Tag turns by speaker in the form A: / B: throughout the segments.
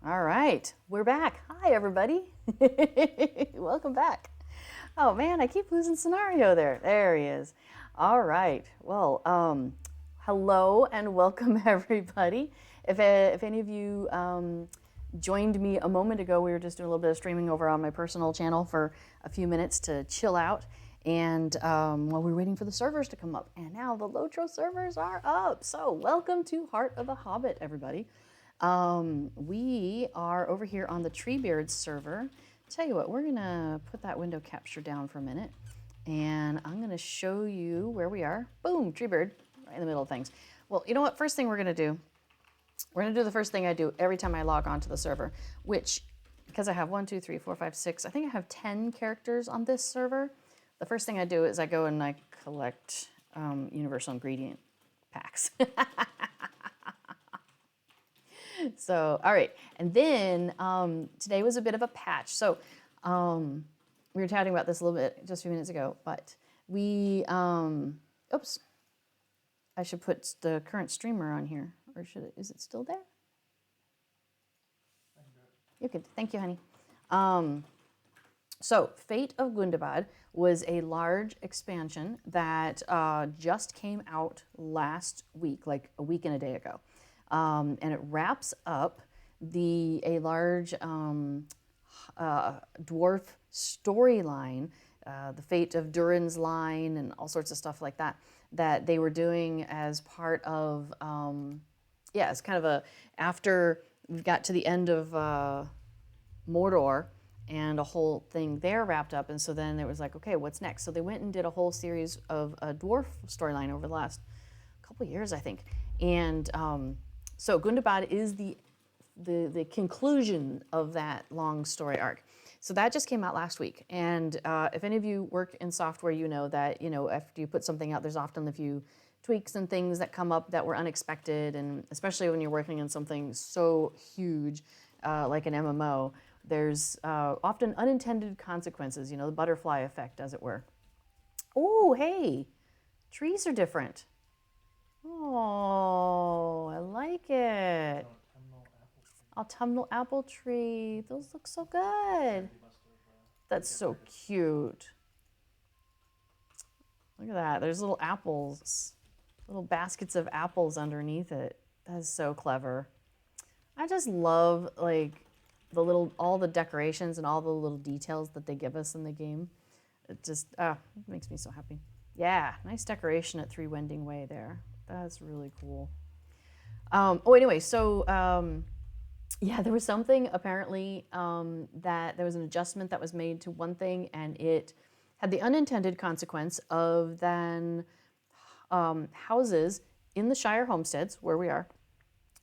A: All right, we're back. Hi, everybody. Welcome back. Oh man, I keep losing scenario there. There he is. All right. Well, hello and welcome everybody. If any of you joined me a moment ago, we were just doing a little bit of streaming over on my personal channel for a few minutes to chill out, and while we were waiting for the servers to come up, and now the Lotro servers are up. So welcome to Heart of the Hobbit, everybody. We are over here on the Treebeard server. Tell you what, we're gonna put that window capture down for a minute, and I'm gonna show you where we are. Boom, Treebeard, right in the middle of things. Well, you know what? First thing we're gonna do the first thing I do every time I log onto the server, which, because I have 1, 2, 3, 4, 5, 6, I think I have 10 characters on this server. The first thing I do is I go and I collect universal ingredient packs. So, all right, and then today was a bit of a patch. So we were chatting about this a little bit just a few minutes ago, but we, oops, I should put the current streamer on here, or is it still there? You could, thank you, honey. So Fate of Gundabad was a large expansion that just came out last week, like a week and a day ago. And it wraps up a large dwarf storyline, the Fate of Durin's line and all sorts of stuff like that, that they were doing as part of, it's kind of after we got to the end of Mordor and a whole thing there wrapped up. And so then it was like, okay, what's next? So they went and did a whole series of a dwarf storyline over the last couple of years, I think. And so Gundabad is the conclusion of that long story arc. So that just came out last week. And if any of you work in software, you know that, after you put something out, there's often a few tweaks and things that come up that were unexpected. And especially when you're working on something so huge like an MMO, there's often unintended consequences, the butterfly effect, as it were. Oh, hey, trees are different. Oh, I like it. Autumnal apple tree. Those look so good. That's so cute. Look at that. There's little apples, little baskets of apples underneath it. That is so clever. I just love all the decorations and all the little details that they give us in the game. It just it makes me so happy. Yeah, nice decoration at 3 Wending Way there. That's really cool. Anyway, so there was something apparently that there was an adjustment that was made to one thing, and it had the unintended consequence of then houses in the Shire homesteads where we are,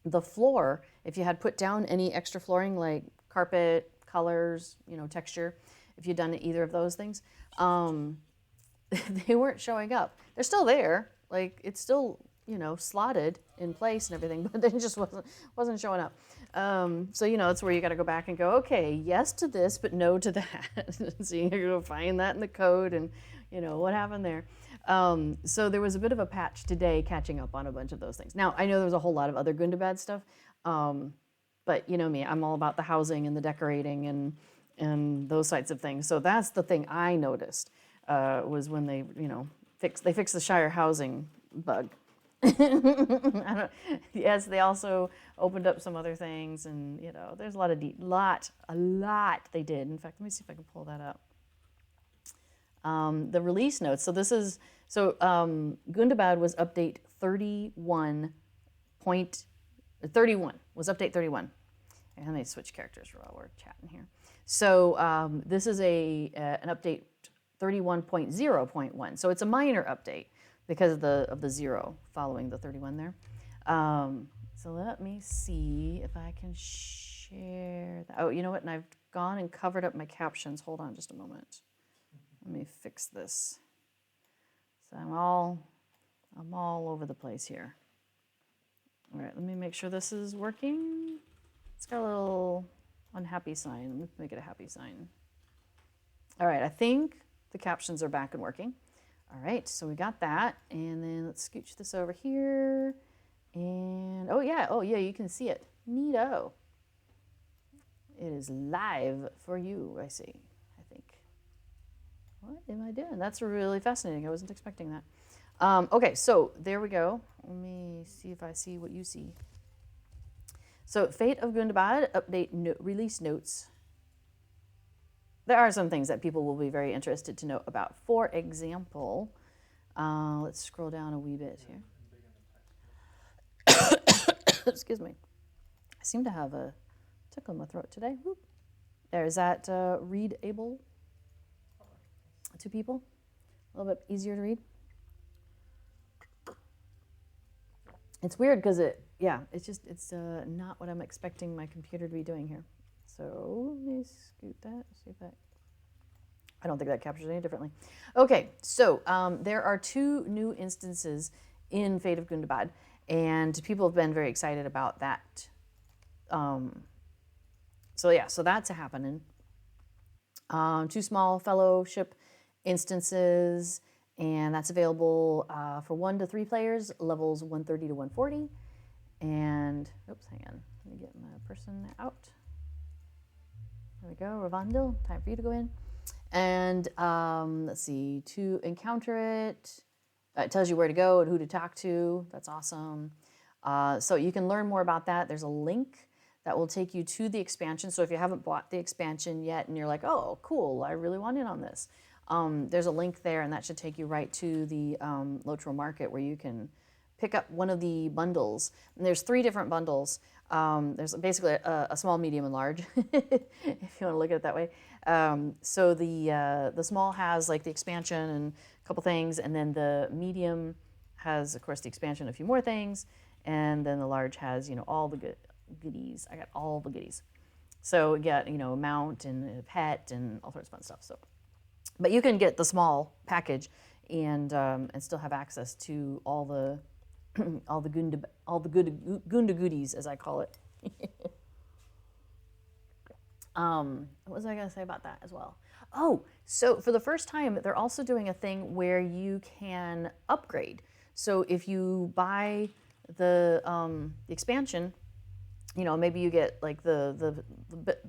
A: the floor, if you had put down any extra flooring like carpet, colors, texture, if you'd done either of those things, they weren't showing up. They're still there. Like, it's still slotted in place and everything, but it just wasn't showing up. So it's where you got to go back and go, okay, yes to this, but no to that. So you go find that in the code, and what happened there. So there was a bit of a patch today catching up on a bunch of those things. Now I know there was a whole lot of other Gundabad stuff, but you know me, I'm all about the housing and the decorating and those types of things. So that's the thing I noticed was when they fixed the Shire housing bug. Yes, they also opened up some other things, and there's a lot of a lot they did. In fact, let me see if I can pull that up. The release notes. So this is Gundabad was update 31.31 was update 31. And let me switch characters while we're chatting here. So this is an update 31.0.1. So it's a minor update because of the 0 following the 31 there. So let me see if I can share that. Oh, you know what? And I've gone and covered up my captions. Hold on just a moment. Let me fix this. So I'm all over the place here. All right, let me make sure this is working. It's got a little unhappy sign. Let me make it a happy sign. All right, I think the captions are back and working. All right, so we got that. And then let's scooch this over here. And, oh yeah, you can see it. Neato. It is live for you, I see, I think. What am I doing? That's really fascinating. I wasn't expecting that. Okay, so there we go. Let me see if I see what you see. So Fate of Gundabad update release notes. There are some things that people will be very interested to know about. For example, let's scroll down a wee bit here. Excuse me. I seem to have a tickle in my throat today. Whoop. There, is that readable to people? A little bit easier to read? It's weird because it's not what I'm expecting my computer to be doing here. So let me scoot that, see if that, I don't think that captures any differently. Okay, so there are 2 new instances in Fate of Gundabad, and people have been very excited about that. So that's happening. 2 small fellowship instances, and that's available for 1 to 3 players, levels 130 to 140. And, oops, hang on, let me get my person out. There we go, Ravandil, time for you to go in. And let's see, to encounter it, it tells you where to go and who to talk to. That's awesome. So you can learn more about that. There's a link that will take you to the expansion. So if you haven't bought the expansion yet and you're like, oh, cool, I really want in on this, there's a link there, and that should take you right to the Lotro Market where you can pick up one of the bundles. And there's 3 different bundles. There's basically a small, medium, and large, if you want to look at it that way. So the small has like the expansion and a couple things, and then the medium has, of course, the expansion and a few more things, and then the large has, all the goodies. I got all the goodies. So you get, a mount and a pet and all sorts of fun stuff. So, but you can get the small package and still have access to all the Gunda goodies, as I call it. What was I going to say about that as well? Oh, so for the first time, they're also doing a thing where you can upgrade. So if you buy the expansion, maybe you get like the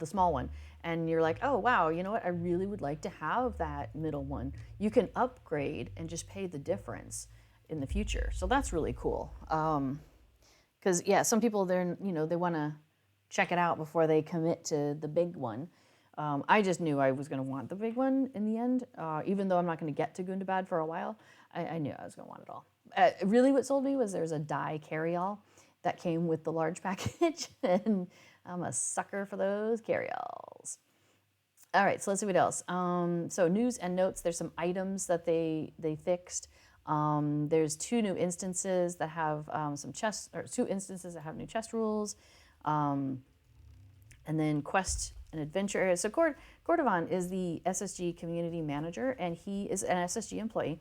A: small one, and you're like, oh wow, you know what? I really would like to have that middle one. You can upgrade and just pay the difference in the future. So that's really cool. Because some people they want to check it out before they commit to the big one. I just knew I was going to want the big one in the end, even though I'm not going to get to Gundabad for a while. I knew I was going to want it all. Really, what sold me was there's a die carry-all that came with the large package, and I'm a sucker for those carry-alls. All right, so let's see what else. So news and notes. There's some items that they fixed. There's 2 new instances that have some chest, or 2 instances that have new chest rules, and then quest and adventure areas. So Cordovan is the SSG community manager, and he is an SSG employee.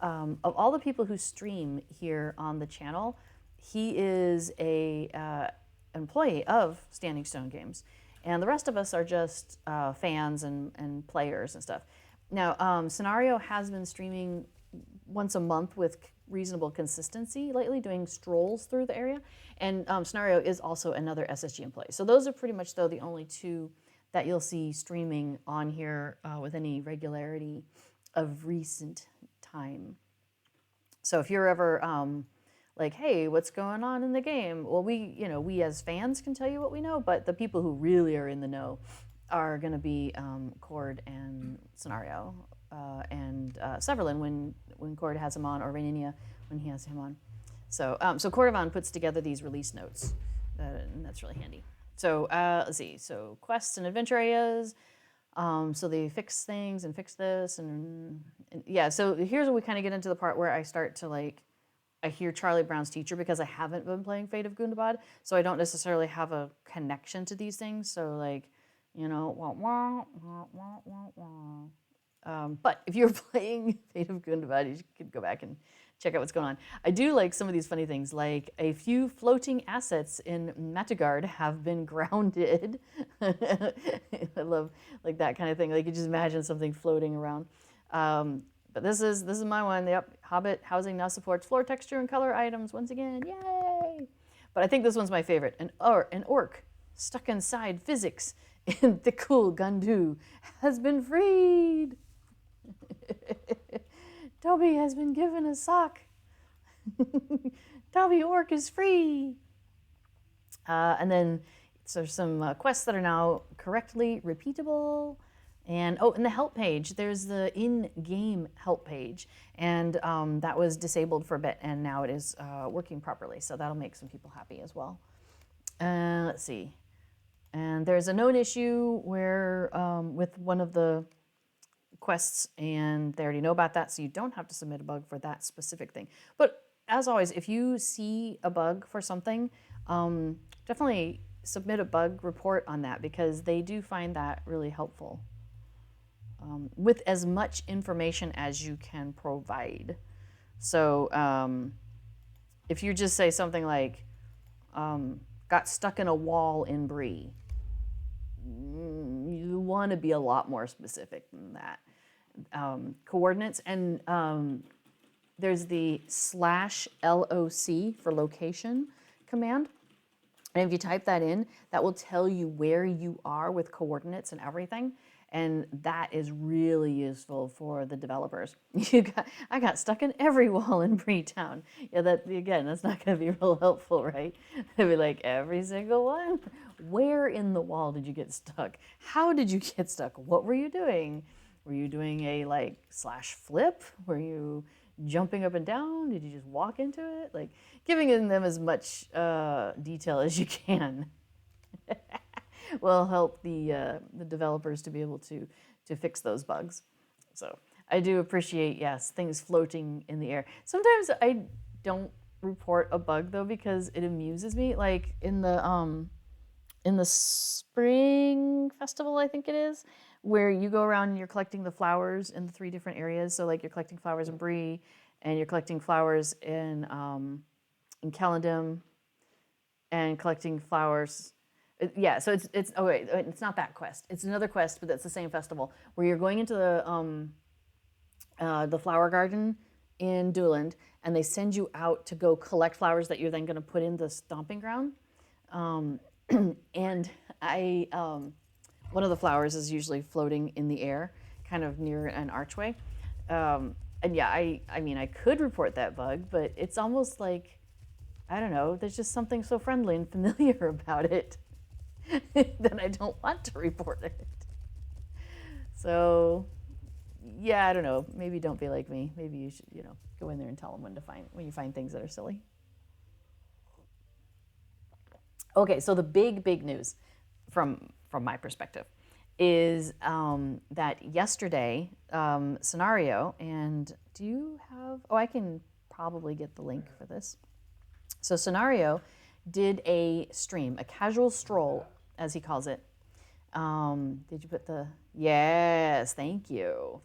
A: of all the people who stream here on the channel, he is a employee of Standing Stone Games, and the rest of us are just fans and players and stuff. Now, Scenario has been streaming once a month with reasonable consistency lately, doing strolls through the area, and Scenario is also another SSG employee. So those are pretty much, though, the only two that you'll see streaming on here with any regularity of recent time. So if you're ever like, hey, what's going on in the game? Well, we as fans can tell you what we know, but the people who really are in the know are going to be Cord and Scenario and Severlin when Cord has him on, or Raininia when he has him on. So Cordovan puts together these release notes, and that's really handy. So let's see. So quests and adventure areas. So they fix things and fix this and yeah. So here's where we kind of get into the part where I start to like, I hear Charlie Brown's teacher because I haven't been playing Fate of Gundabad, so I don't necessarily have a connection to these things. So like, wah, wah, wah, wah, wah, wah. But if you're playing Fate of Gundabad, you could go back and check out what's going on. I do like some of these funny things, like a few floating assets in Matagard have been grounded. I love like that kind of thing. Like you just imagine something floating around. But this is my one. Yep, Hobbit housing now supports floor texture and color items once again. Yay! But I think this one's my favorite. An orc stuck inside physics in the cool Gundu has been freed. Dobby has been given a sock. Dobby Orc is free. And then there's some quests that are now correctly repeatable. And in the help page, there's the in-game help page. And that was disabled for a bit, and now it is working properly. So that'll make some people happy as well. Let's see. And there's a known issue where with one of the quests, and they already know about that, so you don't have to submit a bug for that specific thing. But as always, if you see a bug for something, definitely submit a bug report on that, because they do find that really helpful with as much information as you can provide. So if you just say something like, got stuck in a wall in Bree, you want to be a lot more specific than that. Coordinates, and there's the /LOC for location command. And if you type that in, that will tell you where you are with coordinates and everything. And that is really useful for the developers. I got stuck in every wall in Breetown. Yeah, that's not going to be real helpful, right? They'd be like, every single one? Where in the wall did you get stuck? How did you get stuck? What were you doing? Were you doing a /flip? Were you jumping up and down? Did you just walk into it? Like, giving them as much detail as you can will help the developers to be able to fix those bugs. So I do appreciate, yes, things floating in the air. Sometimes I don't report a bug though, because it amuses me. Like in the spring festival, I think it is, where you go around and you're collecting the flowers in the 3 different areas. So like you're collecting flowers in Bree, and you're collecting flowers in Calendim, and collecting flowers. Yeah, so it's oh wait, it's not that quest. It's another quest, but that's the same festival, where you're going into the flower garden in Dooland, and they send you out to go collect flowers that you're then going to put in the stomping ground. And one of the flowers is usually floating in the air, kind of near an archway. And yeah, I mean, I could report that bug, but it's almost like, I don't know, there's just something so friendly and familiar about it that I don't want to report it. So, yeah, I don't know. Maybe don't be like me. Maybe you should, go in there and tell them when you find things that are silly. Okay, so the big news from my perspective is that yesterday, Scenario, and do you have, I can probably get the link for this. So Scenario did a stream, a casual stroll, as he calls it. Did you put yes, thank you.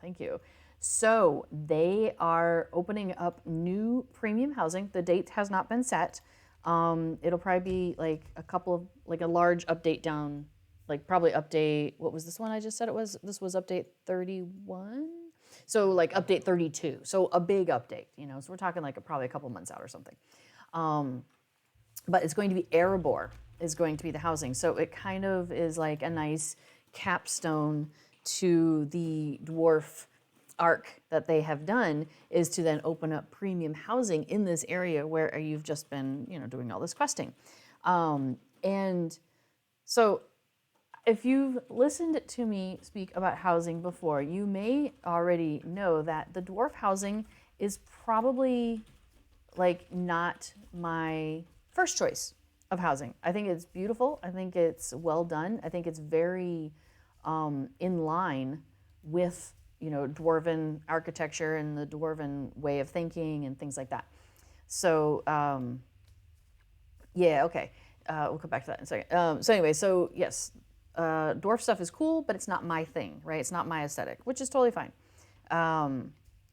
A: So they are opening up new premium housing. The date has not been set. It'll probably be like a large update down, like probably update, what was this one I just said it was? This was update 31? So like update 32. So a big update, so we're talking like probably a couple months out or something. But it's going to be Erebor is going to be the housing. So it kind of is like a nice capstone to the dwarf arc that they have done, is to then open up premium housing in this area where you've just been, doing all this questing. And so if you've listened to me speak about housing before, you may already know that the dwarf housing is probably like not my first choice of housing. I think it's beautiful. I think it's well done. I think it's very in line with dwarven architecture and the dwarven way of thinking and things like that. So yeah, okay. We'll come back to that in a second. So anyway, so yes, dwarf stuff is cool, but it's not my thing, right? It's not my aesthetic, which is totally fine.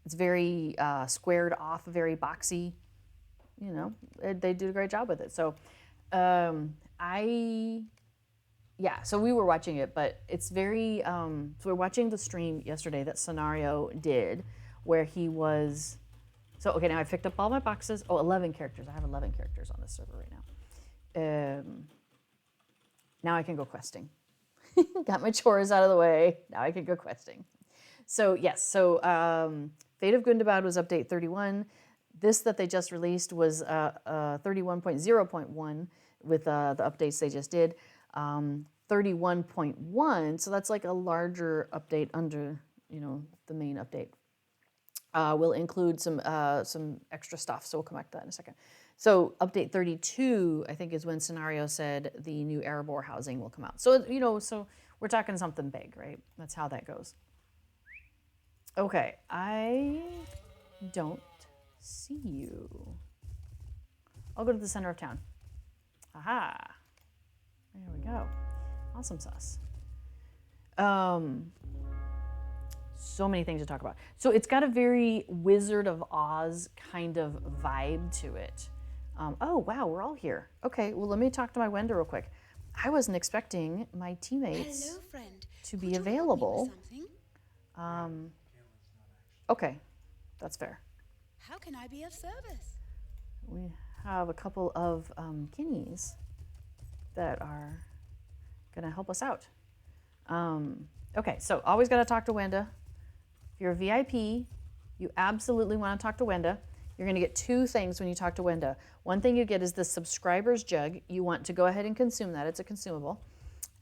A: It's very squared off, very boxy. They did a great job with it. So so we were watching it, but it's very, so we're watching the stream yesterday that Scenario did, where he was, so okay, now I picked up all my boxes. 11 characters. I have 11 characters on this server right now. Now I can go questing. Got my chores out of the way. Now I can go questing. So yes, Fate of Gundabad was update 31. This that they just released was 31.0.1 with the updates they just did. 31.1, so that's like a larger update under, the main update. Will include some extra stuff, so we'll come back to that in a second. So update 32, I think, is when Scenario said the new Erebor housing will come out. So, so we're talking something big, right? That's how that goes. Okay, I don't see you. I'll go to the center of town. Aha. There we go. Awesome sauce. So many things to talk about. So it's got a very Wizard of Oz kind of vibe to it. Oh, wow, we're all here. Okay, well, let me talk to my Wenda real quick. I wasn't expecting my teammates
B: Hello, friend.
A: to be available. Okay, that's fair.
B: How can I be of service?
A: We have a couple of guineas that are going to help us out. Okay, so always got to talk to Wenda. If you're a VIP, you absolutely want to talk to Wenda. You're going to get two things when you talk to Wenda. One thing you get is the subscriber's jug. You want to go ahead and consume that. It's a consumable.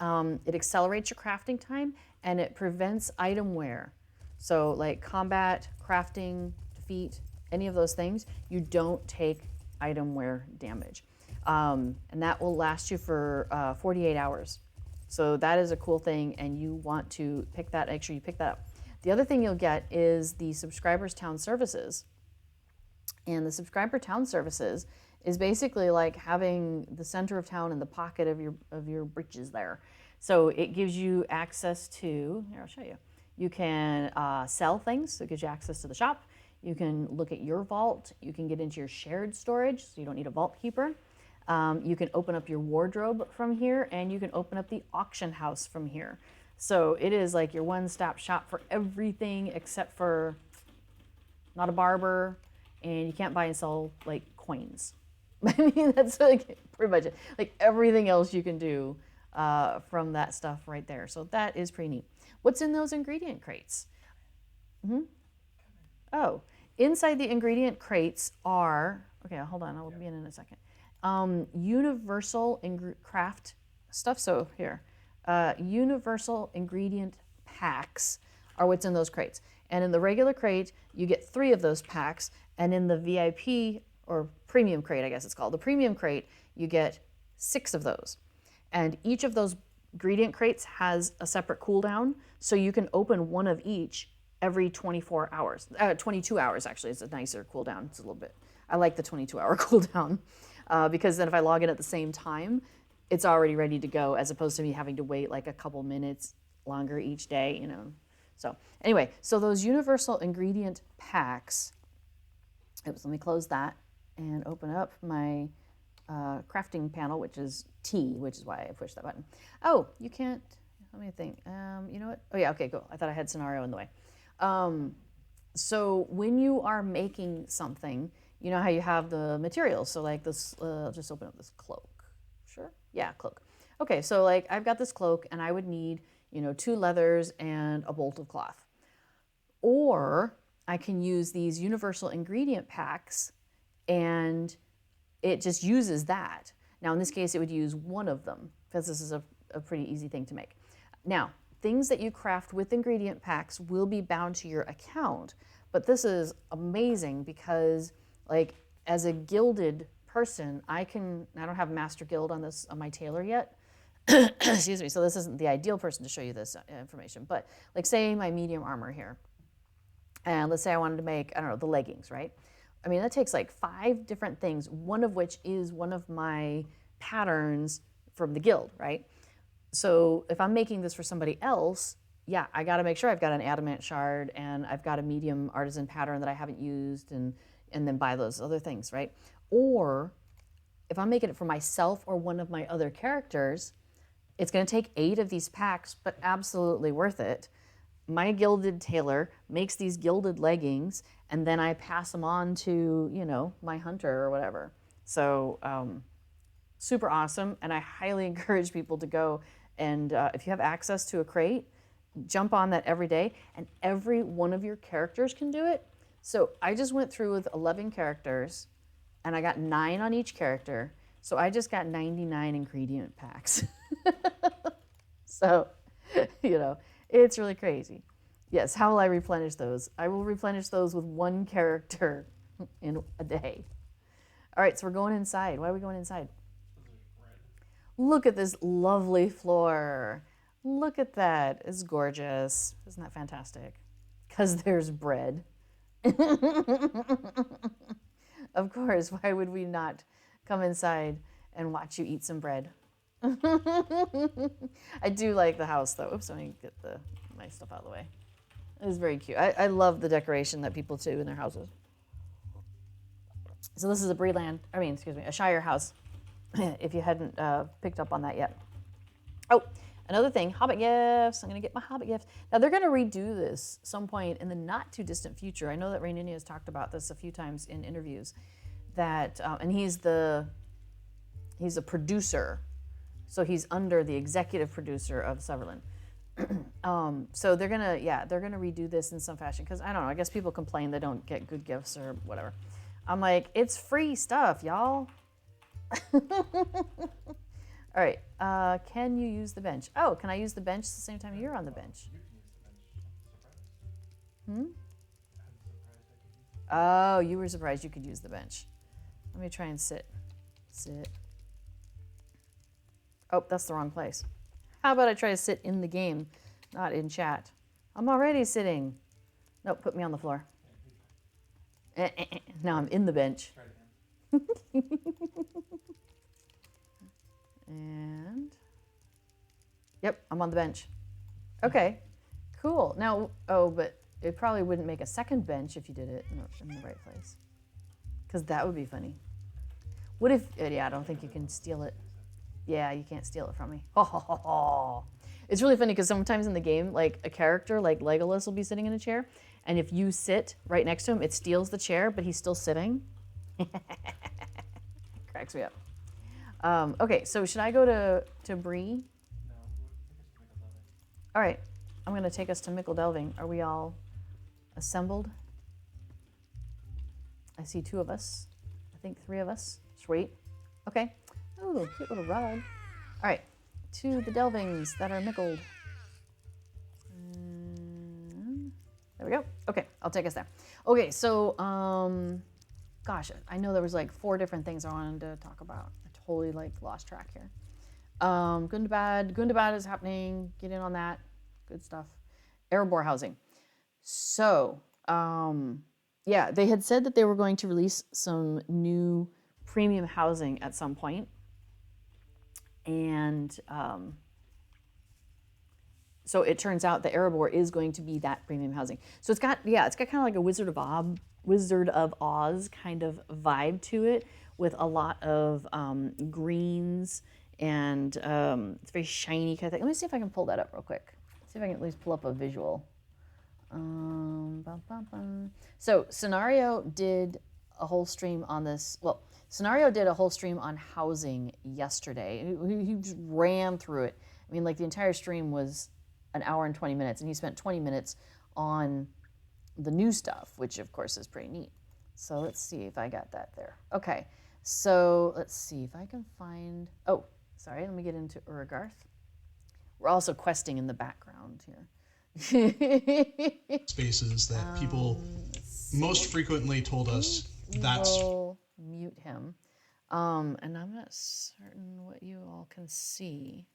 A: It accelerates your crafting time, and it prevents item wear. So like combat, crafting, defeat, any of those things, you don't take item wear damage. And that will last you for 48 hours. So that is a cool thing, and you want to pick that, make sure you pick that up. The other thing you'll get is the Subscribers Town Services. And the Subscriber Town Services is basically like having the center of town in the pocket of your britches there. So it gives you access to, here I'll show you. You can sell things, so it gives you access to the shop. You can look at your vault. You can get into your shared storage, so you don't need a vault keeper. You can open up your wardrobe from here, and you can open up the auction house from here. So it is like your one-stop shop for everything except for not a barber, and you can't buy and sell like coins. I mean, that's like pretty much it. Like everything else you can do from that stuff right there. So that is pretty neat. What's in those ingredient crates? Oh, inside the ingredient crates are, okay, hold on, I'll be in a second. Universal craft stuff. So here, universal ingredient packs are what's in those crates. And in the regular crate, you get 3 of those packs. And in the VIP, or premium crate, I guess it's called, the premium crate, you get 6 of those. And each of those ingredient crates has a separate cooldown, so you can open one of each every 24 hours. 22 hours, actually, is a nicer cooldown. It's a little bit, I like the 22-hour cooldown, because then if I log in at the same time, it's already ready to go, as opposed to me having to wait like a couple minutes longer each day, So anyway, so those universal ingredient packs, oops, let me close that and open up my crafting panel, which is T, which is why I pushed that button. Oh, you can't, let me think. You know what? Oh yeah, okay, cool. I thought I had scenario in the way. So when you are making something, you know how you have the materials. So like this, I'll just open up this cloak. Sure? Yeah, cloak. Okay, so like I've got this cloak and I would need, 2 leathers and a bolt of cloth. Or I can use these universal ingredient packs and it just uses that. Now in this case, it would use one of them because this is a pretty easy thing to make. Now, things that you craft with ingredient packs will be bound to your account, but this is amazing because like as a gilded person, I don't have Master Guild on my tailor yet. Excuse me, so this isn't the ideal person to show you this information, but like say my medium armor here, and let's say I wanted to make, I don't know, the leggings, right? I mean, that takes like 5 different things, one of which is one of my patterns from the guild, right? So if I'm making this for somebody else, yeah, I got to make sure I've got an adamant shard and I've got a medium artisan pattern that I haven't used and then buy those other things, right? Or if I'm making it for myself or one of my other characters, it's going to take 8 of these packs, but absolutely worth it. My gilded tailor makes these gilded leggings and then I pass them on to, my hunter or whatever. So super awesome. And I highly encourage people to go and if you have access to a crate, jump on that every day and every one of your characters can do it. So I just went through with 11 characters and I got 9 on each character. So I just got 99 ingredient packs. So, it's really crazy. Yes, how will I replenish those? I will replenish those with 1 character in a day. All right, so we're going inside. Why are we going inside? Look at this lovely floor. Look at that. It's gorgeous. Isn't that fantastic? Because there's bread. Of course, why would we not come inside and watch you eat some bread? I do like the house though. Oops, let me get my stuff out of the way. It is very cute. I love the decoration that people do in their houses. So this is a Shire house, if you hadn't picked up on that yet. Oh, another thing, Hobbit gifts. I'm going to get my Hobbit gifts. Now they're going to redo this some point in the not too distant future. I know that Raininia has talked about this a few times in interviews. That and he's a producer, so he's under the executive producer of Sutherland. So they're gonna redo this in some fashion because I don't know. I guess people complain they don't get good gifts or whatever. I'm like, it's free stuff, y'all. All right. Can you use the bench? Oh, can I use the bench at the same time you're on the bench? Oh, you were surprised you could use the bench. Let me try and sit. Oh, that's the wrong place. How about I try to sit in the game, not in chat? I'm already sitting. Nope, put me on the floor. Now I'm in the bench. And, yep, I'm on the bench. Okay, cool. Now, but it probably wouldn't make a second bench if you did it in the right place. Because that would be funny. What if, I don't think you can steal it. Yeah, you can't steal it from me. It's really funny because sometimes in the game, like a character like Legolas will be sitting in a chair, and if you sit right next to him, it steals the chair, but he's still sitting. Cracks me up. Okay, so should I go to Bree?
C: No.
A: All right, I'm going to take us to Mickle Delving. Are we all assembled? I see 2 of us. I think 3 of us. Sweet. Okay. Oh, cute little rug. All right, to the delvings that are mickled. There we go. Okay, I'll take us there. Okay, so, gosh, I know there was like 4 different things I wanted to talk about. I totally lost track here. Gundabad is happening. Get in on that. Good stuff. Erebor housing. So, yeah, they had said that they were going to release some new premium housing at some point. And So it turns out the Erebor is going to be that premium housing. So it's got kind of like a Wizard of Oz kind of vibe to it, with a lot of greens, and it's very shiny kind of thing. Let me see if I can pull that up real quick. See if I can at least pull up a visual. So Scenario did a whole stream on this. Well, Scenario did a whole stream on housing yesterday. He just ran through it. I mean, like the entire stream was an hour and 20 minutes, and he spent 20 minutes on the new stuff, which of course is pretty neat. So let's see if I got that there. Okay, so let's see if I can find, oh, sorry, let me get into Uragarth. We're also questing in the background here.
C: Spaces that people most frequently told us that's...
A: We'll mute him. And I'm not certain what you all can see.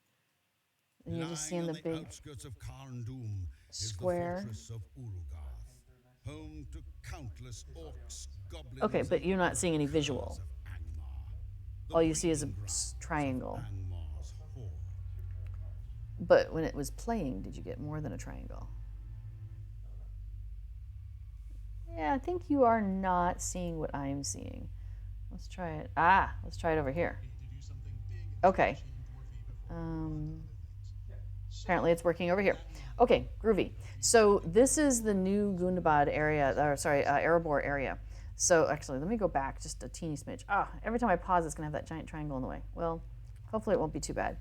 A: You're just seeing the big
D: outskirts of Carndum
A: square.
D: is the fortress of Urugarth, home to countless orcs, goblins,
A: Okay, but you're not seeing any visual.
D: of Angmar.
A: All you see is a triangle.
D: Angmar's horde.
A: But when it was playing, did you get more than a triangle? Yeah, I think you are not seeing what I'm seeing. Let's try it. Let's try it over here. Okay. Apparently it's working over here. Okay, groovy. So this is the new Gundabad area, Erebor area. So actually, let me go back just a teeny smidge. Every time I pause, it's gonna have that giant triangle in the way. Well, hopefully it won't be too bad.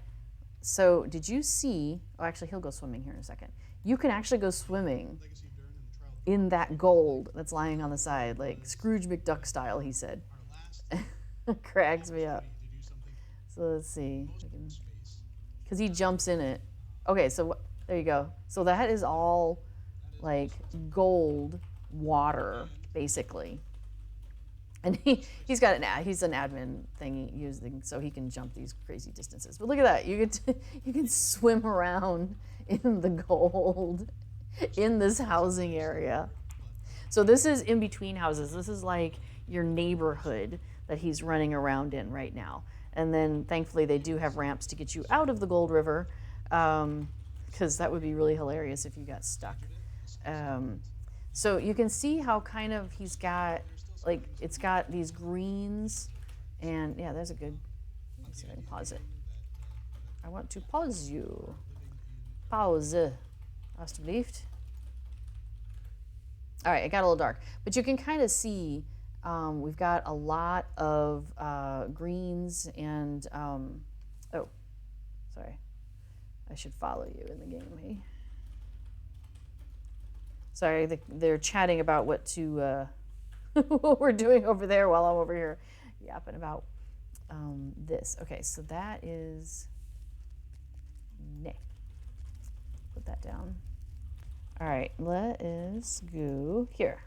A: So did you see, actually he'll go swimming here in a second. You can actually go swimming in that gold that's lying on the side, like Scrooge McDuck style, he said. Cracks me up. So let's see. Because he jumps in it. Okay, so there you go. So that is all like gold water, basically. And he's got he's an admin thing using, so he can jump these crazy distances. But look at that, you can swim around in the gold in this housing area. So this is in between houses. This is like your neighborhood that he's running around in right now. And then thankfully they do have ramps to get you out of the Gold River, because that would be really hilarious if you got stuck. So you can see how kind of he's got, like, it's got these greens, and yeah, there's a good, let's see if I can pause it. I want to pause you. Pause. Alsjeblieft. All right, it got a little dark, but you can kind of see we've got a lot of greens and, oh, sorry. I should follow you in the game, hey? Sorry, they're chatting about what to, what we're doing over there while I'm over here yapping about this. Okay, so that is, put that down. All right, let us go here.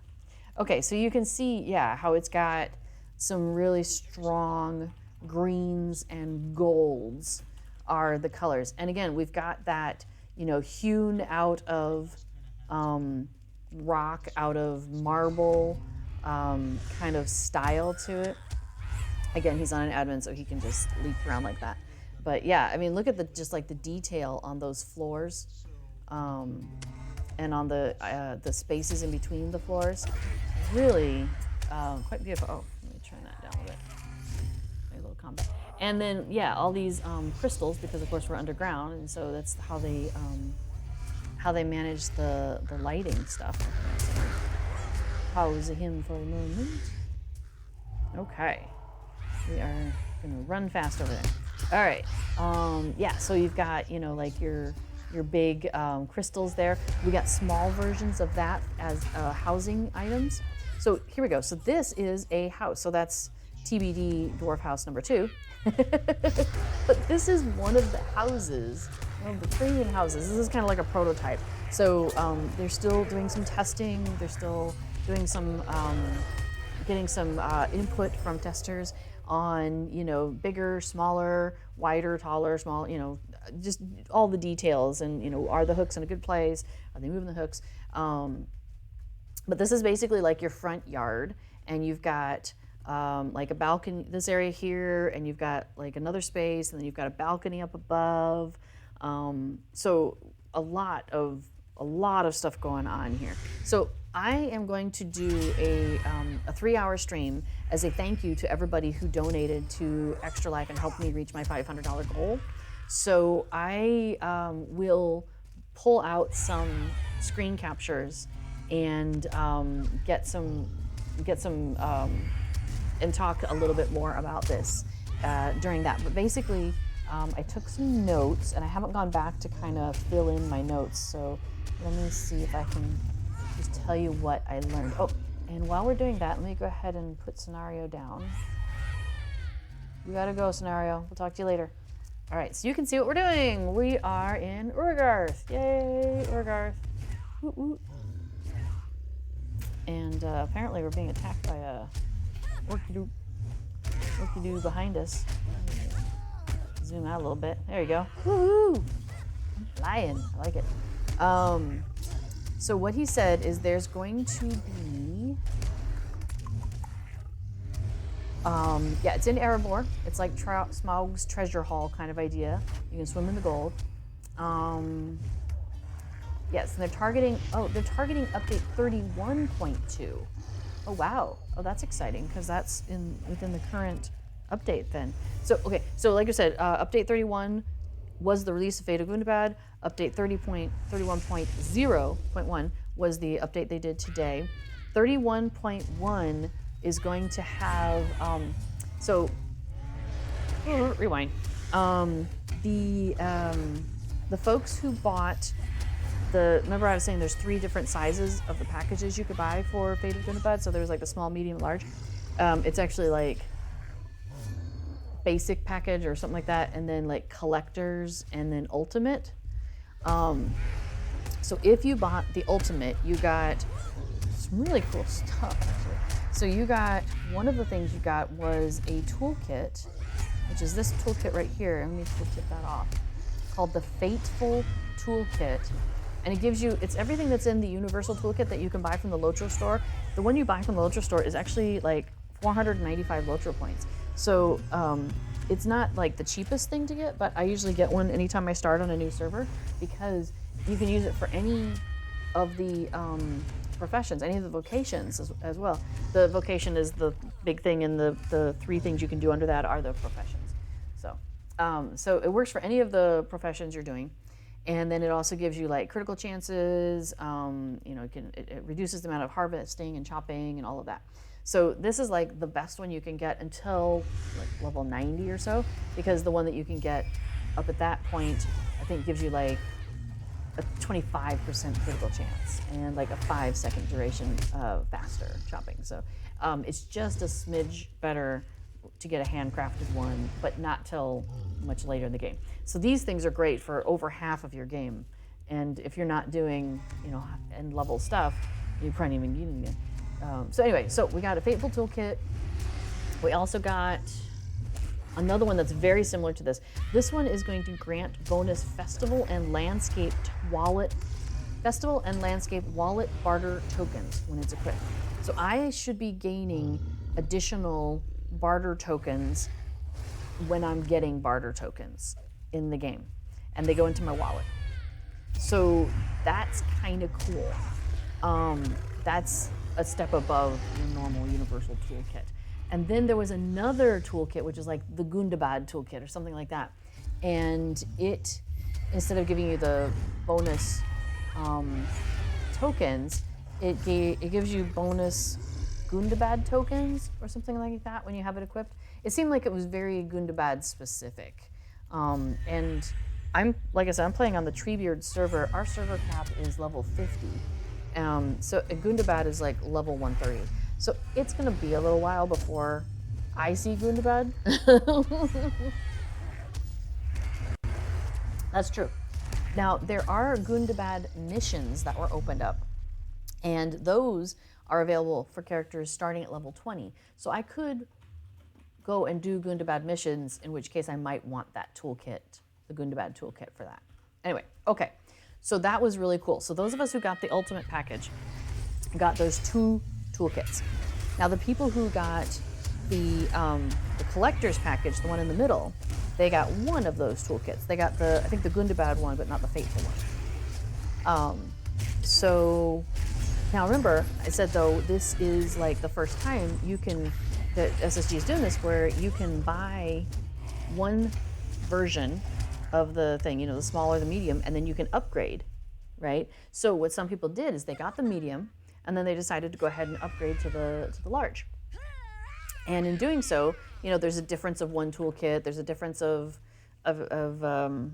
A: Okay, so you can see, yeah, how it's got some really strong greens and golds are the colors. And again, we've got that, you know, hewn out of rock, out of marble kind of style to it. Again, he's on an admin, so he can just leap around like that. But yeah, I mean, look at just like the detail on those floors, and on the spaces in between the floors. Really quite beautiful. Oh, let me turn that down a bit. A little combat. And then, yeah, all these crystals, because of course we're underground, and so that's how they manage the lighting stuff. Pause him for a moment. Okay, we are gonna run fast over there. All right, yeah, so you've got, you know, like your big crystals there. We got small versions of that as housing items. So here we go. So this is a house. So that's TBD dwarf house number 2. But this is one of the houses, one of the premium houses. This is kind of like a prototype. So they're still doing some testing. They're still doing some, getting some input from testers on, you know, bigger, smaller, wider, taller, small, you know, just all the details. And, you know, are the hooks in a good place? Are they moving the hooks? But this is basically like your front yard, and you've got like a balcony, this area here, and you've got like another space, and then you've got a balcony up above. So a lot of stuff going on here. So I am going to do a 3-hour stream as a thank you to everybody who donated to Extra Life and helped me reach my $500 goal. So I will pull out some screen captures and get some and talk a little bit more about this during that. But basically, I took some notes, and I haven't gone back to kind of fill in my notes. So let me see if I can just tell you what I learned. Oh, and while we're doing that, let me go ahead and put Scenario down. You gotta go, Scenario. We'll talk to you later. All right, so you can see what we're doing. We are in Urgarth. Yay, Urgarth. Woo, woo. And apparently we're being attacked by a orky-doo behind us. Zoom out a little bit. There you go. Woohoo! I'm flying. I like it. So what he said is there's going to be... yeah, it's in Erebor. It's like Smaug's treasure hall kind of idea. You can swim in the gold. Yes, and they're targeting update 31.2. Oh wow. Oh, that's exciting because that's within the current update then. So okay, so like I said, update 31 was the release of Fate of Gundabad. Update 31.0.1 was the update they did today. 31.1 is going to have rewind. The folks who bought remember I was saying there's 3 different sizes of the packages you could buy for Fate of Gundabad. So there's like the small, medium, large. It's actually like basic package or something like that, and then like collectors, and then ultimate. So if you bought the ultimate, you got some really cool stuff actually. So you got, one of the things you got was a toolkit, which is this toolkit right here. Let me toolkit that off. Called the Fateful Toolkit. And it gives you, it's everything that's in the universal toolkit that you can buy from the Lotro store. The one you buy from the Lotro store is actually like 495 Lotro points. So it's not like the cheapest thing to get, but I usually get one anytime I start on a new server because you can use it for any of the professions, any of the vocations as well. The vocation is the big thing, and the 3 things you can do under that are the professions. So, so it works for any of the professions you're doing. And then it also gives you like critical chances, it reduces the amount of harvesting and chopping and all of that. So this is like the best one you can get until like level 90 or so, because the one that you can get up at that point, I think gives you like a 25% critical chance and like a 5-second duration faster chopping. So it's just a smidge better to get a handcrafted one, but not till much later in the game. So these things are great for over half of your game. And if you're not doing, end level stuff, you probably even need it. So anyway, so we got a Fateful Toolkit. We also got another one that's very similar to this. This one is going to grant bonus Festival and Landscape Wallet barter tokens when it's equipped. So I should be gaining additional barter tokens when I'm getting barter tokens in the game, and they go into my wallet. So that's kind of cool. That's a step above your normal universal toolkit. And then there was another toolkit, which is like the Gundabad toolkit or something like that. And it, instead of giving you the bonus tokens, it gives you bonus Gundabad tokens or something like that when you have it equipped. It seemed like it was very Gundabad specific. And like I said, I'm playing on the Treebeard server. Our server cap is level 50. So Gundabad is like level 130. So it's gonna be a little while before I see Gundabad. That's true. Now, there are Gundabad missions that were opened up, and those are available for characters starting at level 20. So I could go and do Gundabad missions, in which case I might want that toolkit, the Gundabad toolkit for that. Anyway, okay. So that was really cool. So those of us who got the ultimate package got those 2 toolkits. Now the people who got the collector's package, the one in the middle, they got one of those toolkits. They got I think the Gundabad one, but not the Fateful one. So now remember, I said though, this is like the first time that SSG is doing this, where you can buy one version of the thing, the small or the medium, and then you can upgrade, right? So what some people did is they got the medium, and then they decided to go ahead and upgrade to the large. And in doing so, there's a difference of one toolkit. There's a difference of Valar.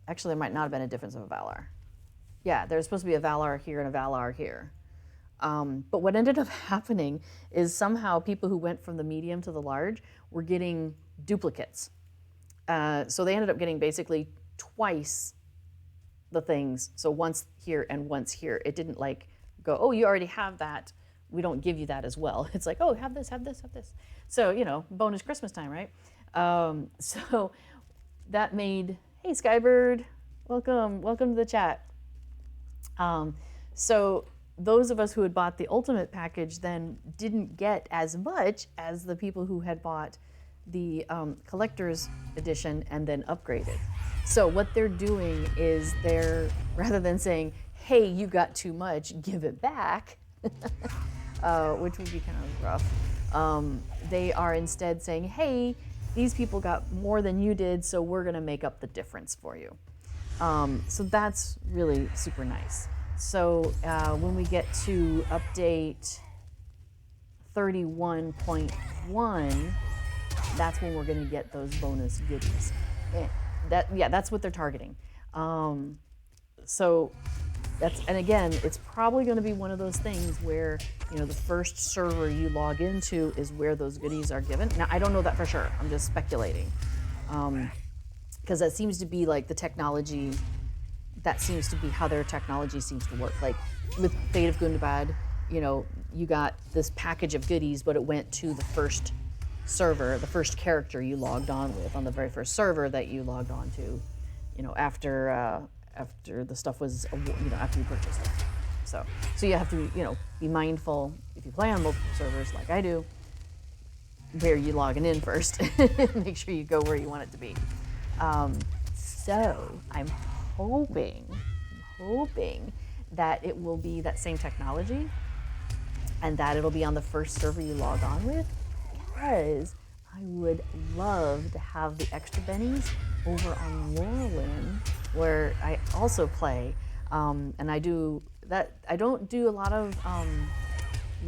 A: Actually, there might not have been a difference of a Valar. Yeah, there's supposed to be a Valar here and a Valar here. But what ended up happening is somehow people who went from the medium to the large were getting duplicates. So they ended up getting basically twice the things. So once here and once here. It didn't like go, oh, you already have that. We don't give you that as well. It's like, oh, have this, have this, have this. So, bonus Christmas time, right? So that made, hey, Skybird, welcome to the chat. So those of us who had bought the Ultimate package then didn't get as much as the people who had bought the Collector's Edition and then upgraded. So what they're doing is rather than saying, hey, you got too much, give it back, which would be kind of rough. They are instead saying, hey, these people got more than you did, so we're gonna make up the difference for you. So that's really super nice. So when we get to update 31.1, that's when we're gonna get those bonus goodies. That's what they're targeting. So and again, it's probably going to be one of those things where, the first server you log into is where those goodies are given. Now, I don't know that for sure. I'm just speculating. Because that seems to be like the technology, that seems to be how their technology seems to work. Like with Fate of Gundabad, you got this package of goodies, but it went to the first server, the first character you logged on with on the very first server that you logged on to, after the stuff was, after you purchased it. So you have to, be mindful if you play on multiple servers like I do, where you logging in first. Make sure you go where you want it to be. So I'm hoping that it will be that same technology and that it'll be on the first server you log on with, because I would love to have the extra bennies over on Laurelin, where I also play, and I do that. I don't do a lot of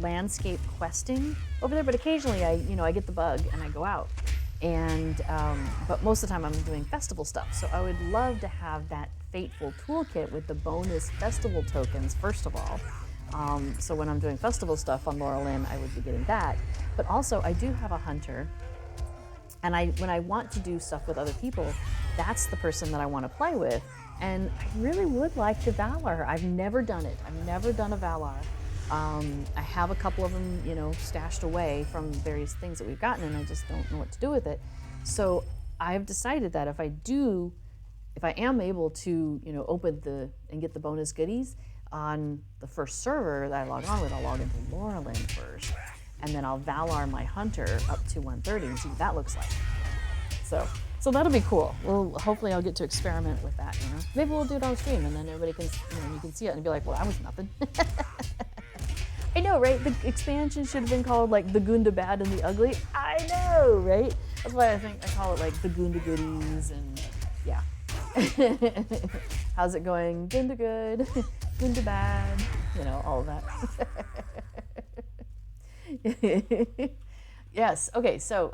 A: landscape questing over there, but occasionally I get the bug and I go out, and but most of the time I'm doing festival stuff. So I would love to have that Fateful toolkit with the bonus festival tokens first of all. So when I'm doing festival stuff on Laurelin, I would be getting that. But also I do have a hunter. And when I want to do stuff with other people, that's the person that I want to play with. And I really would like the Valar. I've never done it. I've never done a Valar. I have a couple of them, stashed away from various things that we've gotten, and I just don't know what to do with it. So I've decided that if I am able to, open and get the bonus goodies on the first server that I log on with, I'll log into Laurelin first. And then I'll Valar my hunter up to 130 and see what that looks like. So that'll be cool. Well, hopefully I'll get to experiment with that, Maybe we'll do it on stream and then everybody can, you can see it and be like, well, that was nothing. I know, right? The expansion should have been called like the Gundabad and the Ugly. I know, right? That's why I think I call it like the Gunda Goodies and yeah. How's it going? Gunda Good, Gundabad, all of that. Yes, okay, so,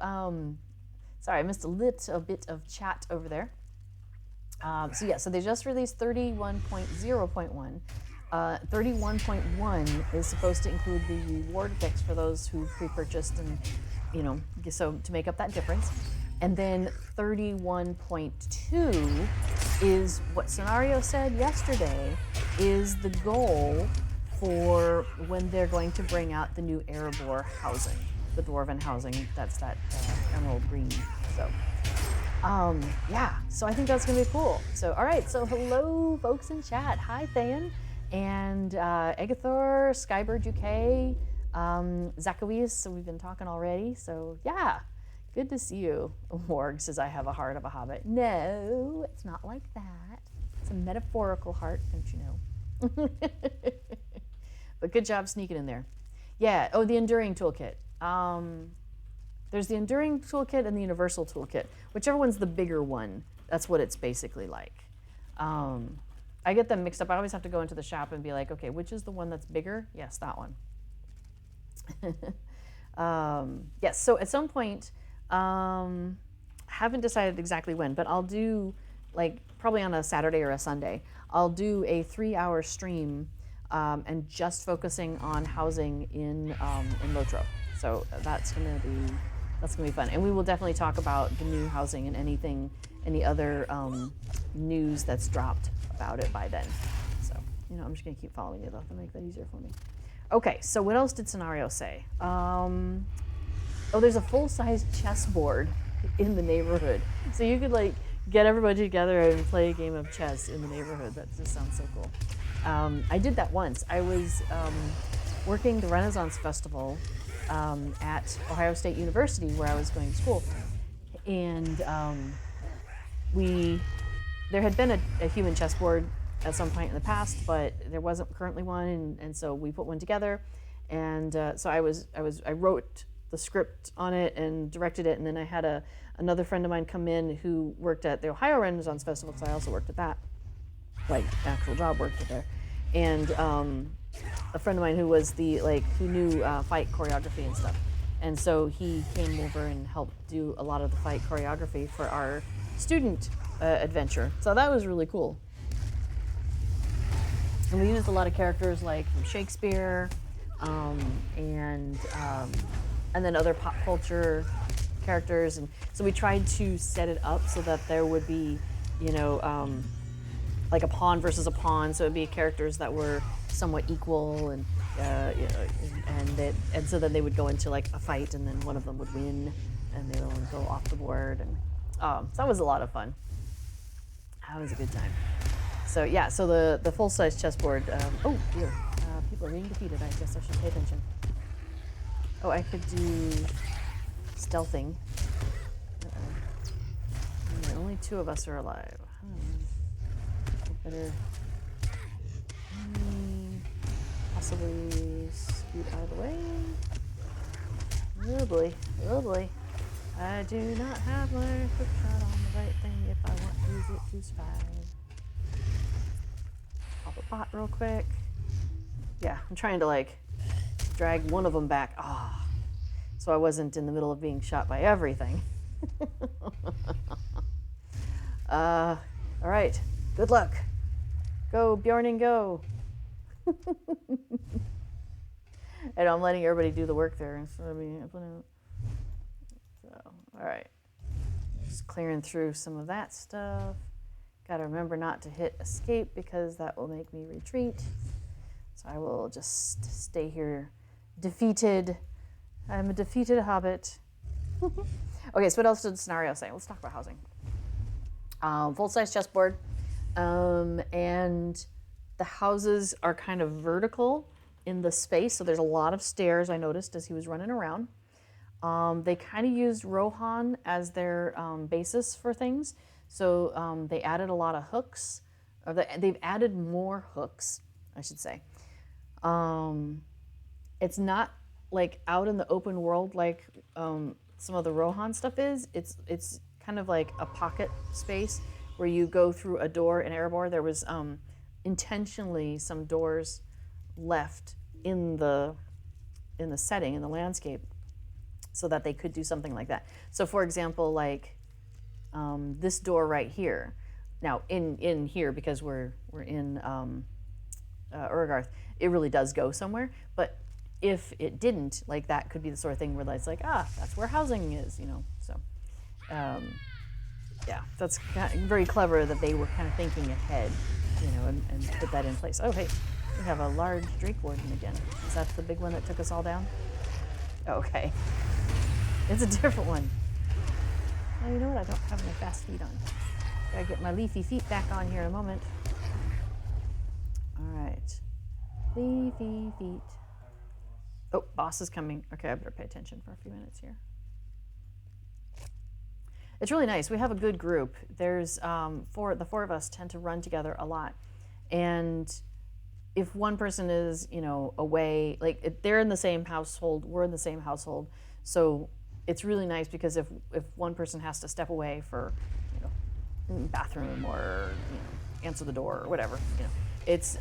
A: sorry, I missed a little bit of chat over there. So they just released 31.0.1. 31.1 is supposed to include the reward picks for those who pre-purchased and, so to make up that difference. And then 31.2 is what Scenario said yesterday is the goal for when they're going to bring out the new Erebor housing, the Dwarven housing. That's that emerald green. So, so I think that's gonna be cool. So, all right, so hello folks in chat. Hi, Thayan, and Egathor, Skybird UK, Zacharias, so we've been talking already. So yeah, Good to see you. Morg says, I have a heart of a hobbit. No, it's not like that. It's a metaphorical heart, don't you know? But good job sneaking in there. Yeah, oh, the Enduring Toolkit. There's the Enduring Toolkit and the Universal Toolkit. Whichever one's the bigger one, that's what it's basically like. I get them mixed up. I always have to go into the shop and be like, okay, which is the one that's bigger? Yes, that one. Yes, so at some point, haven't decided exactly when, but I'll do, like, probably on a Saturday or a Sunday, I'll do a 3-hour stream and just focusing on housing in Lotro. So that's gonna be fun, and we will definitely talk about the new housing and any other news that's dropped about it by then. So I'm just gonna keep following you though to make that easier for me. Okay, so what else did Scenario say? Oh, there's a full-size chessboard in the neighborhood, so you could like get everybody together and play a game of chess in the neighborhood. That just sounds so cool. I did that once. I was working the Renaissance Festival at Ohio State University, where I was going to school, and there had been a human chessboard at some point in the past, but there wasn't currently one, and so we put one together, and so I wrote the script on it and directed it, and then I had another friend of mine come in who worked at the Ohio Renaissance Festival, because I also worked at that, like actual job worked there, and a friend of mine who was who knew fight choreography and stuff, and so he came over and helped do a lot of the fight choreography for our student adventure. So that was really cool. And we used a lot of characters like from Shakespeare, and then other pop culture characters, and so we tried to set it up so that there would be, like a pawn versus a pawn, so it'd be characters that were somewhat equal, and and so then they would go into like a fight, and then one of them would win, and the other one would go off the board, and so that was a lot of fun. That was a good time. So yeah, so the full-size chessboard. Oh dear, people are being defeated. I guess I should pay attention. Oh, I could do stealthing. Only 2 of us are alive. I better possibly scoot out of the way. Oh boy, oh boy. I do not have my hook shot on the right thing if I want to use it to survive. Pop a pot real quick. Yeah, I'm trying to like drag one of them back. So I wasn't in the middle of being shot by everything. All right, good luck. Go, Bjorning, go. And I'm letting everybody do the work there instead of me. So, all right. Just clearing through some of that stuff. Got to remember not to hit escape because that will make me retreat. So I will just stay here defeated. I'm a defeated hobbit. Okay, so what else did the scenario say? Let's talk about housing. Full-size chessboard. And the houses are kind of vertical in the space, so there's a lot of stairs I noticed as he was running around. They kind of used Rohan as their basis for things, so they added a lot of hooks, or they've added more hooks, I should say. It's not like out in the open world like some of the Rohan stuff is. It's kind of like a pocket space where you go through a door in Erebor. There was intentionally some doors left in the setting, in the landscape, so that they could do something like that. So for example, like this door right here. Now in here, because we're in Urgarth, it really does go somewhere. But if it didn't, like that could be the sort of thing where it's like, that's where housing is, So yeah, that's very clever that they were kind of thinking ahead, and put that in place. Oh, hey, we have a large Drake Warden again. Is that the big one that took us all down? Okay. It's a different one. Oh, you know what? I don't have my fast feet on. Gotta get my leafy feet back on here in a moment. All right. Leafy feet. Oh, boss is coming. Okay, I better pay attention for a few minutes here. It's really nice. We have a good group. There's the four of us tend to run together a lot, and if one person is, away, like they're in the same household, we're in the same household, so it's really nice because if one person has to step away for, bathroom or answer the door or whatever, it's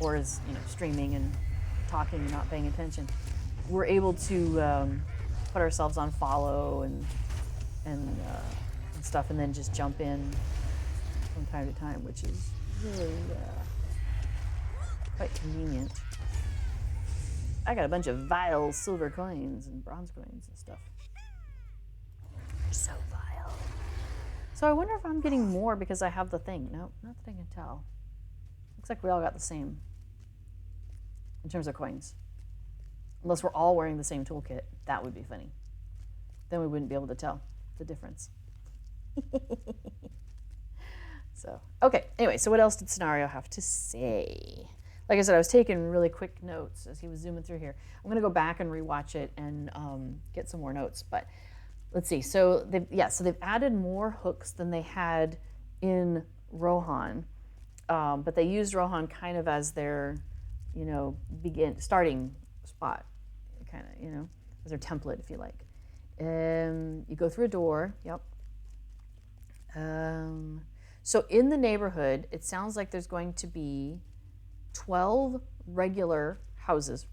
A: or is streaming and talking and not paying attention, we're able to put ourselves on follow and stuff, and then just jump in from time to time, which is really quite convenient. I got a bunch of vile silver coins and bronze coins and stuff. So vile. So I wonder if I'm getting more because I have the thing. No, not that I can tell. Looks like we all got the same in terms of coins. Unless we're all wearing the same toolkit. That would be funny. Then we wouldn't be able to tell the difference. So, okay. Anyway, so what else did Scenario have to say? Like I said, I was taking really quick notes as he was zooming through here. I'm going to go back and rewatch it and get some more notes. But let's see. So they've added more hooks than they had in Rohan. But they used Rohan kind of as their, starting spot, kind of, as their template, if you like. You go through a door. Yep. So in the neighborhood, it sounds like there's going to be 12 regular houses.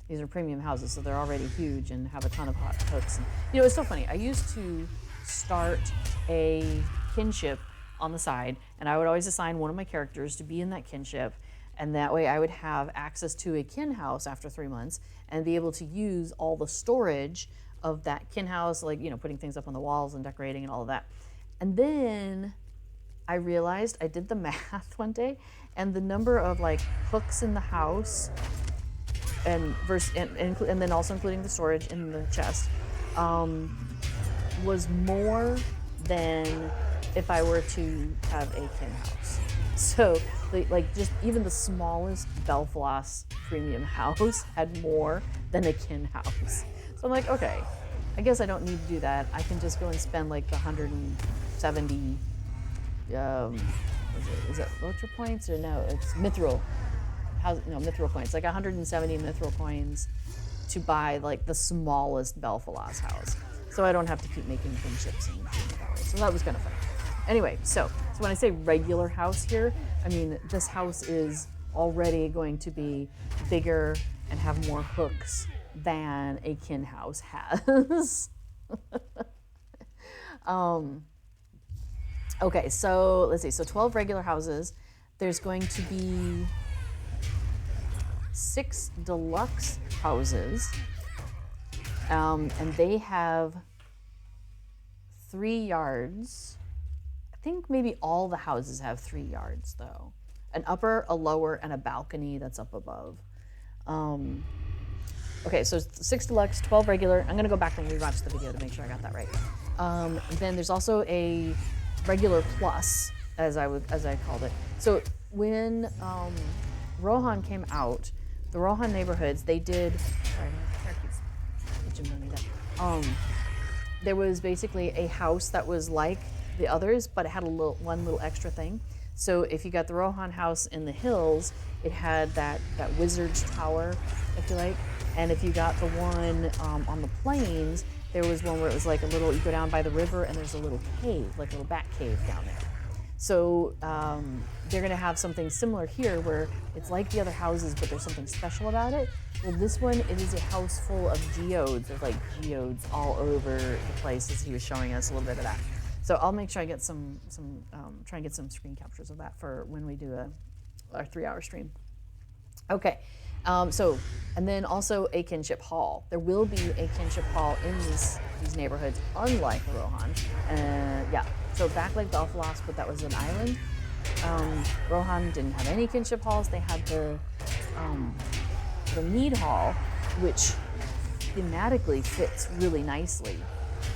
A: These are premium houses, so they're already huge and have a ton of hot hooks. And, it's so funny. I used to start a kinship on the side, and I would always assign one of my characters to be in that kinship, and that way I would have access to a kin house after 3 months and be able to use all the storage of that kin house, like, putting things up on the walls and decorating and all of that. And then I realized, I did the math one day, and the number of hooks in the house and then also including the storage in the chest was more than if I were to have a kin house. So just even the smallest Belfloss premium house had more than a kin house. So I'm like, okay, I guess I don't need to do that. I can just go and spend the 170, is it Lotra points or no? It's Mithril. Mithril coins. 170 Mithril coins to buy the smallest Belfloss house. So I don't have to keep making kinships and that way. So that was kind of fun. Anyway, so when I say regular house here, I mean this house is already going to be bigger and have more hooks than a kin house has. Okay, so let's see. So 12 regular houses. There's going to be 6 deluxe houses, and they have 3 yards. I think maybe all the houses have 3 yards, though. An upper, a lower, and a balcony that's up above. Okay, so 6 deluxe, 12 regular. I'm going to go back and rewatch the video to make sure I got that right. Then there's also a regular plus, as I called it. So when Rohan came out, the Rohan neighborhoods, they did. Sorry, my hair keeps itching on me there. There was basically a house that was like the others, but it had one little extra thing. So if you got the Rohan house in the hills, it had that wizard's tower, if you like. And if you got the one on the plains, there was one where it was you go down by the river and there's a little cave, a little bat cave down there. So they're going to have something similar here where it's like the other houses, but there's something special about it. Well, this one, it is a house full of geodes. There's geodes all over the place, as he was showing us a little bit of that. So I'll make sure I get try and get some screen captures of that for when we do our 3-hour stream. Okay. And then also a kinship hall. There will be a kinship hall in these neighborhoods, unlike Rohan. So back like Belfloss, but that was an island. Rohan didn't have any kinship halls. They had the mead hall, which thematically fits really nicely.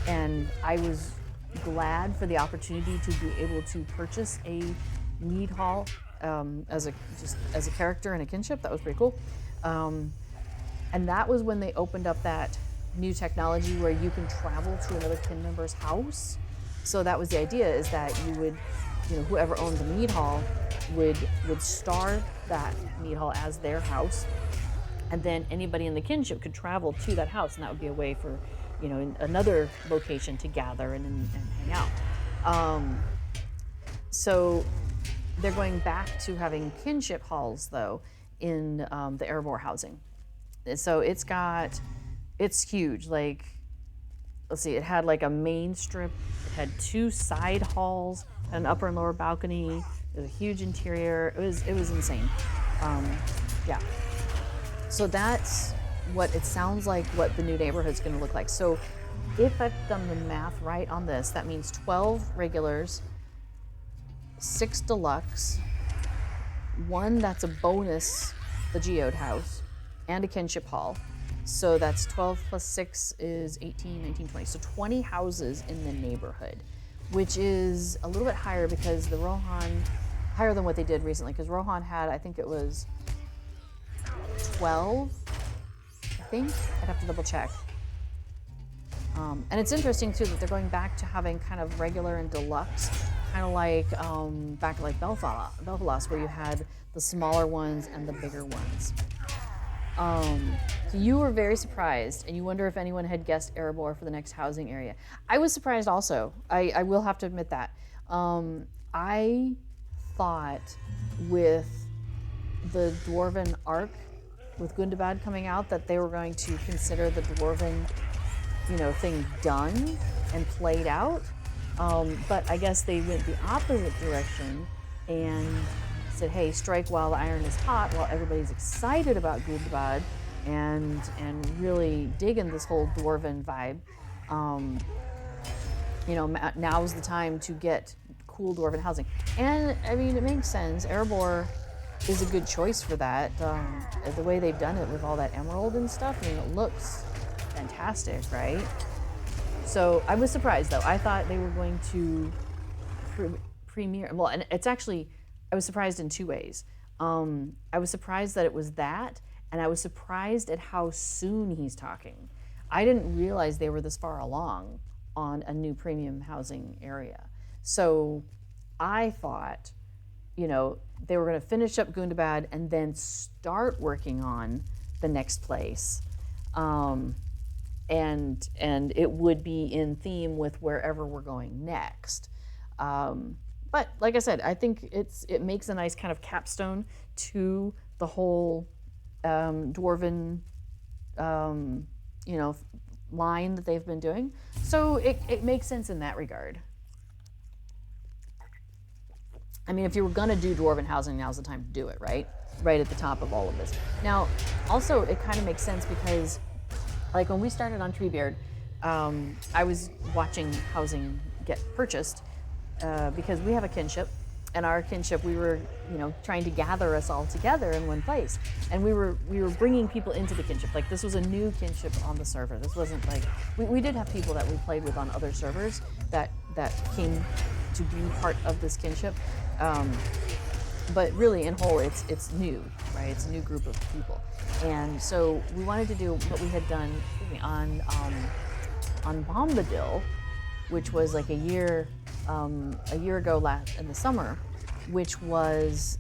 A: And I was glad for the opportunity to be able to purchase a mead hall as a character in a kinship. That was pretty cool. And that was when they opened up that new technology where you can travel to another kin member's house. So that was the idea, is that you would, whoever owned the mead hall would star that mead hall as their house, and then anybody in the kinship could travel to that house, and that would be a way for, in another location to gather and hang out. So they're going back to having kinship halls, though, in the Erebor housing. So it's huge. Like, let's see, it had like a main strip, it had 2 side halls, an upper and lower balcony, it was a huge interior. It was insane. Yeah. So that's what it sounds like what the new neighborhood's gonna look like. So if I've done the math right on this, that means 12 regulars, 6 deluxe, 1 that's a bonus, the geode house, and a kinship hall. So that's 12 plus 6 is 18, 19, 20. So 20 houses in the neighborhood, which is a little bit higher because the Rohan, higher than what they did recently, because Rohan had, I think it was 12, I think. I'd have to double check. And it's interesting too that they're going back to having kind of regular and deluxe, kind of like back like Belfalas, where you had the smaller ones and the bigger ones. So you were very surprised, and you wonder if anyone had guessed Erebor for the next housing area. I was surprised also. I will have to admit that. I thought with the Dwarven arc, with Gundabad coming out, that they were going to consider the Dwarven, thing done and played out. But I guess they went the opposite direction and said, hey, strike while the iron is hot, while everybody's excited about Gundabad and really digging this whole Dwarven vibe. Now's the time to get cool Dwarven housing. And I mean, it makes sense. Erebor is a good choice for that. The way they've done it with all that emerald and stuff, it looks fantastic, right? So I was surprised, though. I thought they were going to premiere, well, and it's actually, I was surprised in 2 ways. I was surprised that it was that, and I was surprised at how soon he's talking. I didn't realize they were this far along on a new premium housing area. So I thought, they were going to finish up Gundabad and then start working on the next place. And it would be in theme with wherever we're going next. But like I said, I think it makes a nice kind of capstone to the whole Dwarven, line that they've been doing. So it makes sense in that regard. I mean, if you were gonna do Dwarven housing, now's the time to do it, right? Right at the top of all of this. Now, also, it kind of makes sense because, like when we started on Treebeard, I was watching housing get purchased because we have a kinship, and our kinship, we were, trying to gather us all together in one place, and we were bringing people into the kinship. Like, this was a new kinship on the server. This wasn't like we did have people that we played with on other servers that came to be part of this kinship, but really in whole, it's new, right? It's a new group of people, and so we wanted to do what we had done on Bombadil, which was like a year ago last in the summer, which was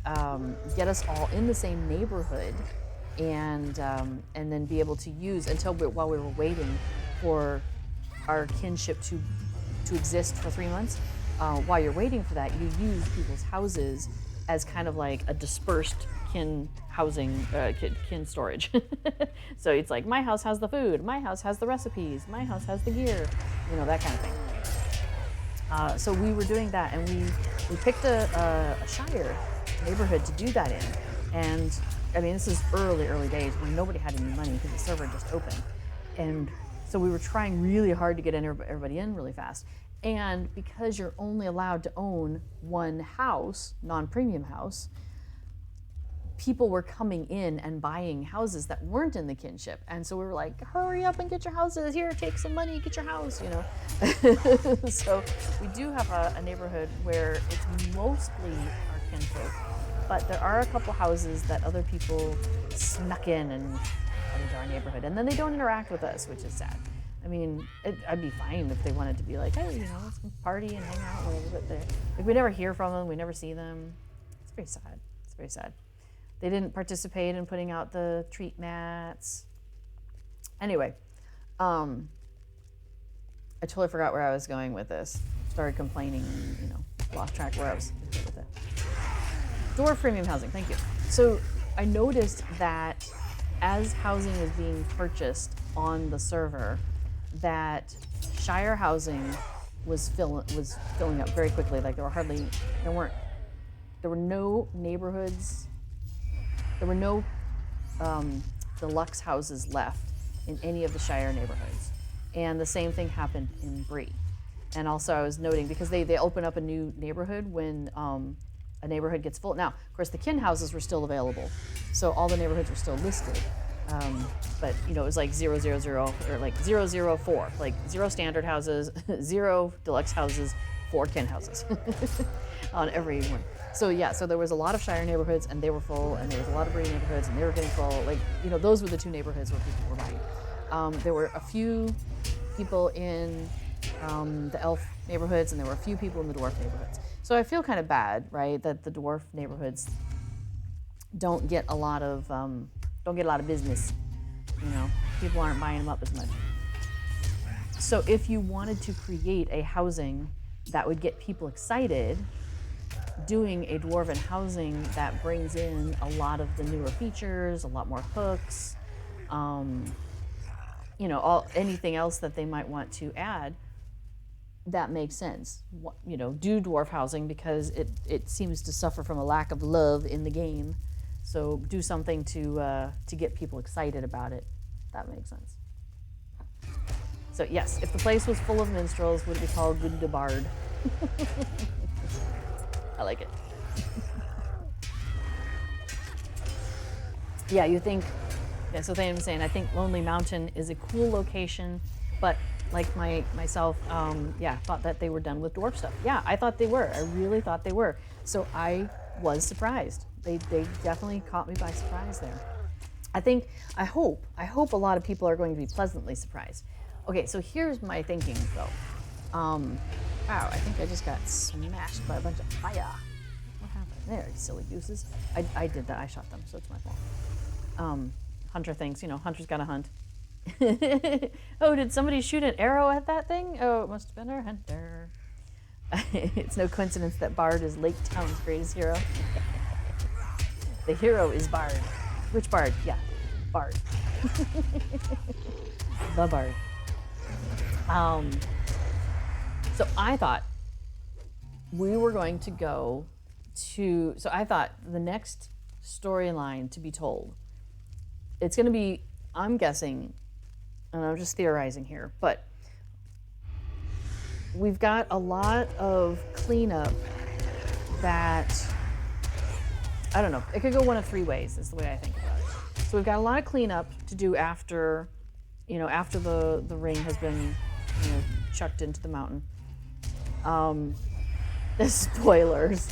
A: get us all in the same neighborhood, and then be able to use while we were waiting for our kinship to exist for 3 months. While you're waiting for that, you use people's houses as kind of like a dispersed kin housing, kin storage. So it's like, my house has the food, my house has the recipes, my house has the gear, that kind of thing. So we were doing that, and we picked a Shire neighborhood to do that in. And I mean, this is early days when nobody had any money because the server just opened. And so we were trying really hard to get everybody in really fast. And because you're only allowed to own one house, non-premium house, people were coming in and buying houses that weren't in the kinship. And so we were like, hurry up and get your houses. Here, take some money, get your house, So we do have a neighborhood where it's mostly our kinfolk, but there are a couple houses that other people snuck in and into our neighborhood, and then they don't interact with us, which is sad. I mean, I'd be fine if they wanted to be like, hey, let's party and hang out a little bit there. Like, we never hear from them, we never see them. It's very sad. It's very sad. They didn't participate in putting out the treat mats. Anyway, I totally forgot where I was going with this. Started complaining and, lost track where I was with it. Dwarf premium housing, thank you. So I noticed that as housing was being purchased on the server, that Shire housing was filling up very quickly. Like there were no neighborhoods, there were no deluxe houses left in any of the Shire neighborhoods. And the same thing happened in Bree. And also I was noting, because they open up a new neighborhood when a neighborhood gets full. Now, of course, the kin houses were still available, so all the neighborhoods were still listed. But it was like 000 or like 004, like 0 standard houses, 0 deluxe houses, 4 kin houses on every one. So yeah, so there was a lot of Shire neighborhoods and they were full, and there was a lot of Bree neighborhoods and they were getting full. Like, those were the 2 neighborhoods where people were buying. There were a few people in the elf neighborhoods, and there were a few people in the dwarf neighborhoods. So I feel kind of bad, right, that the dwarf neighborhoods don't get a lot of business. People aren't buying them up as much. So if you wanted to create a housing that would get people excited, doing a dwarven housing that brings in a lot of the newer features, a lot more hooks, anything else that they might want to add, that makes sense. Do dwarf housing because it seems to suffer from a lack of love in the game. So do something to get people excited about it. That makes sense. So yes, if the place was full of minstrels, would it be called Gundabad? I like it. Yeah, you think. Yeah, so I'm saying I think Lonely Mountain is a cool location, but like myself, thought that they were done with dwarf stuff. Yeah, I thought they were. I really thought they were. So I was surprised. They definitely caught me by surprise there. I hope a lot of people are going to be pleasantly surprised. Okay, so here's my thinking though. Wow, I think I just got smashed by a bunch of fire. What happened there, you silly gooses? I did that, I shot them, so it's my fault. Hunter things, hunters gotta hunt. Oh, did somebody shoot an arrow at that thing? Oh, it must have been our hunter. It's no coincidence that Bard is Lake Town's greatest hero. The hero is Bard. Which Bard? Yeah, Bard. The Bard. So I thought we were going to go to, so I thought the next storyline to be told, it's going to be, I'm guessing, and I'm just theorizing here, but we've got a lot of cleanup that, I don't know, it could go one of 3 ways is the way I think about it. So we've got a lot of cleanup to do after, after the ring has been, chucked into the mountain. The spoilers.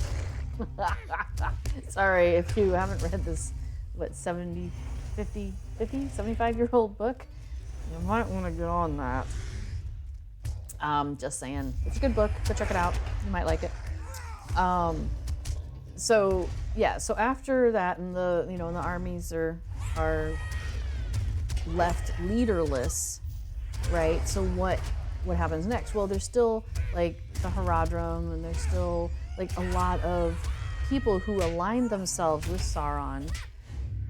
A: Sorry if you haven't read this, 75-year-old book. You might want to get on that. Just saying, it's a good book. Go check it out. You might like it. So after that, and the armies are left leaderless, right? So what happens next? Well, there's still like the Haradrim, and there's still like a lot of people who align themselves with Sauron,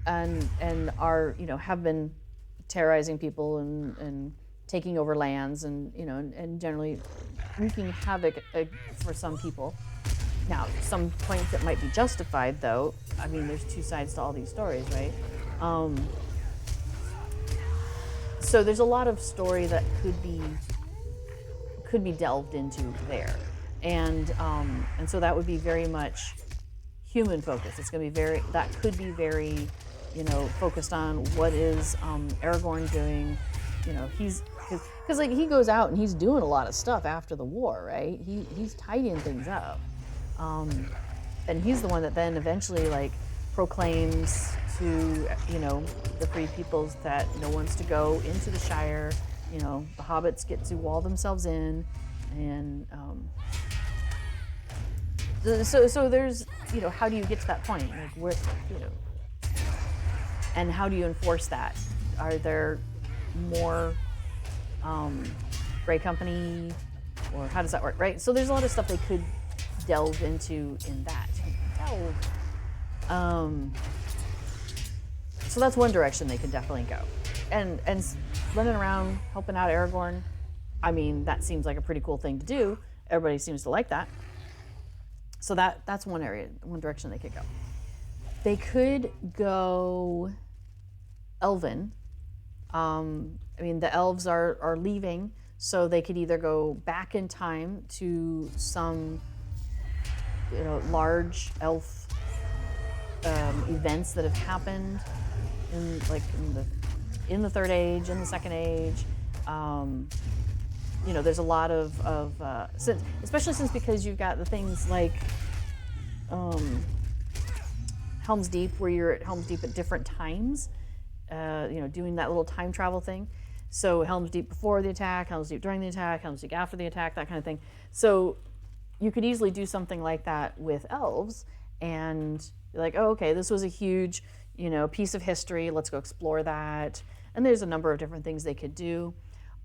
A: and are have been terrorizing people and taking over lands, and and generally wreaking havoc for some people. Now, some points that might be justified, though. I mean, there's 2 sides to all these stories, right? So there's a lot of story that could be delved into there, and so that would be very much human focused. It's going to be could be very, focused on what is Aragorn doing. Because like he goes out and he's doing a lot of stuff after the war, right? He's tidying things up. And he's the one that then eventually like proclaims to, the free peoples that no one's to go into the Shire. The hobbits get to wall themselves in, and so there's, how do you get to that point? Like where, and how do you enforce that? Are there more Grey Company, or how does that work, right? So there's a lot of stuff they could delve into in that. So that's one direction they could definitely go. And running around helping out Aragorn, I mean, that seems like a pretty cool thing to do. Everybody seems to like that. So that's one direction they could go. They could go Elven. The elves are leaving, so they could either go back in time to some, large elf events that have happened in the Third Age, in the Second Age. There's a lot of especially because you've got the things like Helm's Deep, where you're at Helm's Deep at different times, doing that little time travel thing. So Helm's Deep before the attack, Helm's Deep during the attack, Helm's Deep after the attack, that kind of thing. So you could easily do something like that with elves, and you're like, oh, okay, this was a huge, piece of history. Let's go explore that. And there's a number of different things they could do.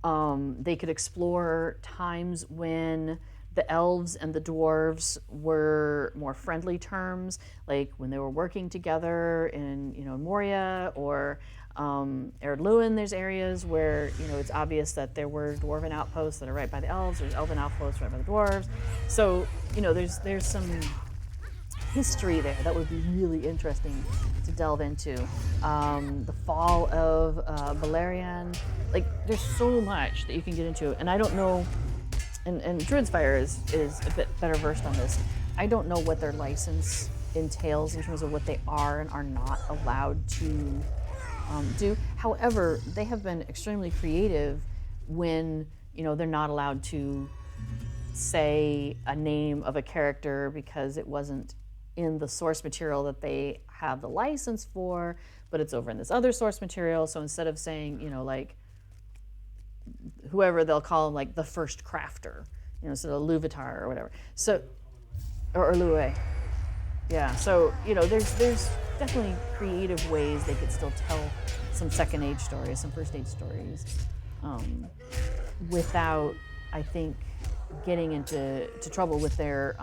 A: They could explore times when the elves and the dwarves were more friendly terms, like when they were working together in, Moria or Ered Luin. There's areas where, it's obvious that there were dwarven outposts that are right by the elves. There's elven outposts right by the dwarves. So, there's some history there that would be really interesting to delve into. The fall of Beleriand. Like, there's so much that you can get into, and I don't know. And Druid's Fire is a bit better versed on this. I don't know what their license entails in terms of what they are and are not allowed to do. However, they have been extremely creative when they're not allowed to say a name of a character because it wasn't in the source material that they have the license for, but it's over in this other source material. So instead of saying, like whoever, they'll call him like the first crafter, instead of Luvatar or whatever. So, or Lue. Yeah, so, there's definitely creative ways they could still tell some Second Age stories, some First Age stories, without, I think, getting into trouble with their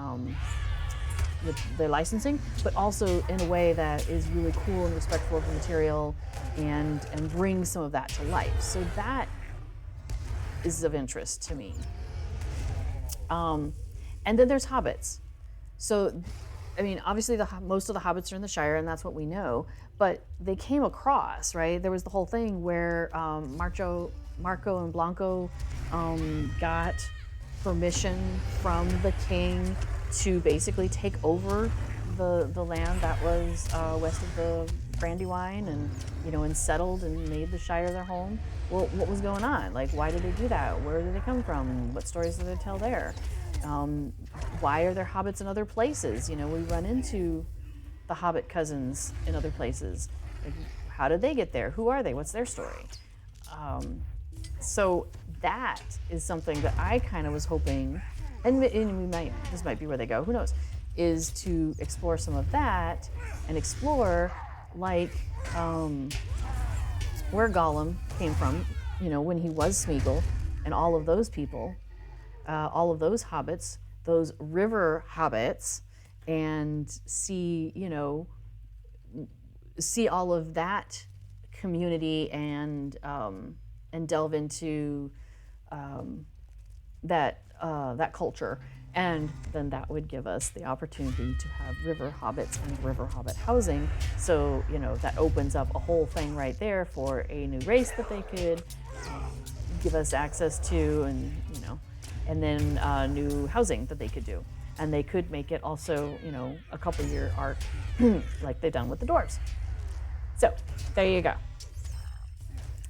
A: licensing, but also in a way that is really cool and respectful of the material and brings some of that to life. So that is of interest to me. And then there's hobbits. So, obviously most of the hobbits are in the Shire, and that's what we know, but they came across, right? There was the whole thing where Marco and Blanco got permission from the king to basically take over the land that was west of the Brandywine, and settled and made the Shire their home. Well, what was going on? Like, why did they do that? Where did they come from? What stories did they tell there? Why are there hobbits in other places? We run into the hobbit cousins in other places. Like, how did they get there? Who are they? What's their story? So that is something that I kind of was hoping, and this might be where they go, who knows, is to explore some of that and explore like where Gollum came from, when he was Smeagol, and all of those people, all of those hobbits, those river hobbits, and see all of that community and delve into that culture. And then that would give us the opportunity to have river hobbits and river hobbit housing. So, that opens up a whole thing right there for a new race that they could give us access to, and then new housing that they could do. And they could make it also, a couple-year arc like they've done with the dwarves. So, there you go.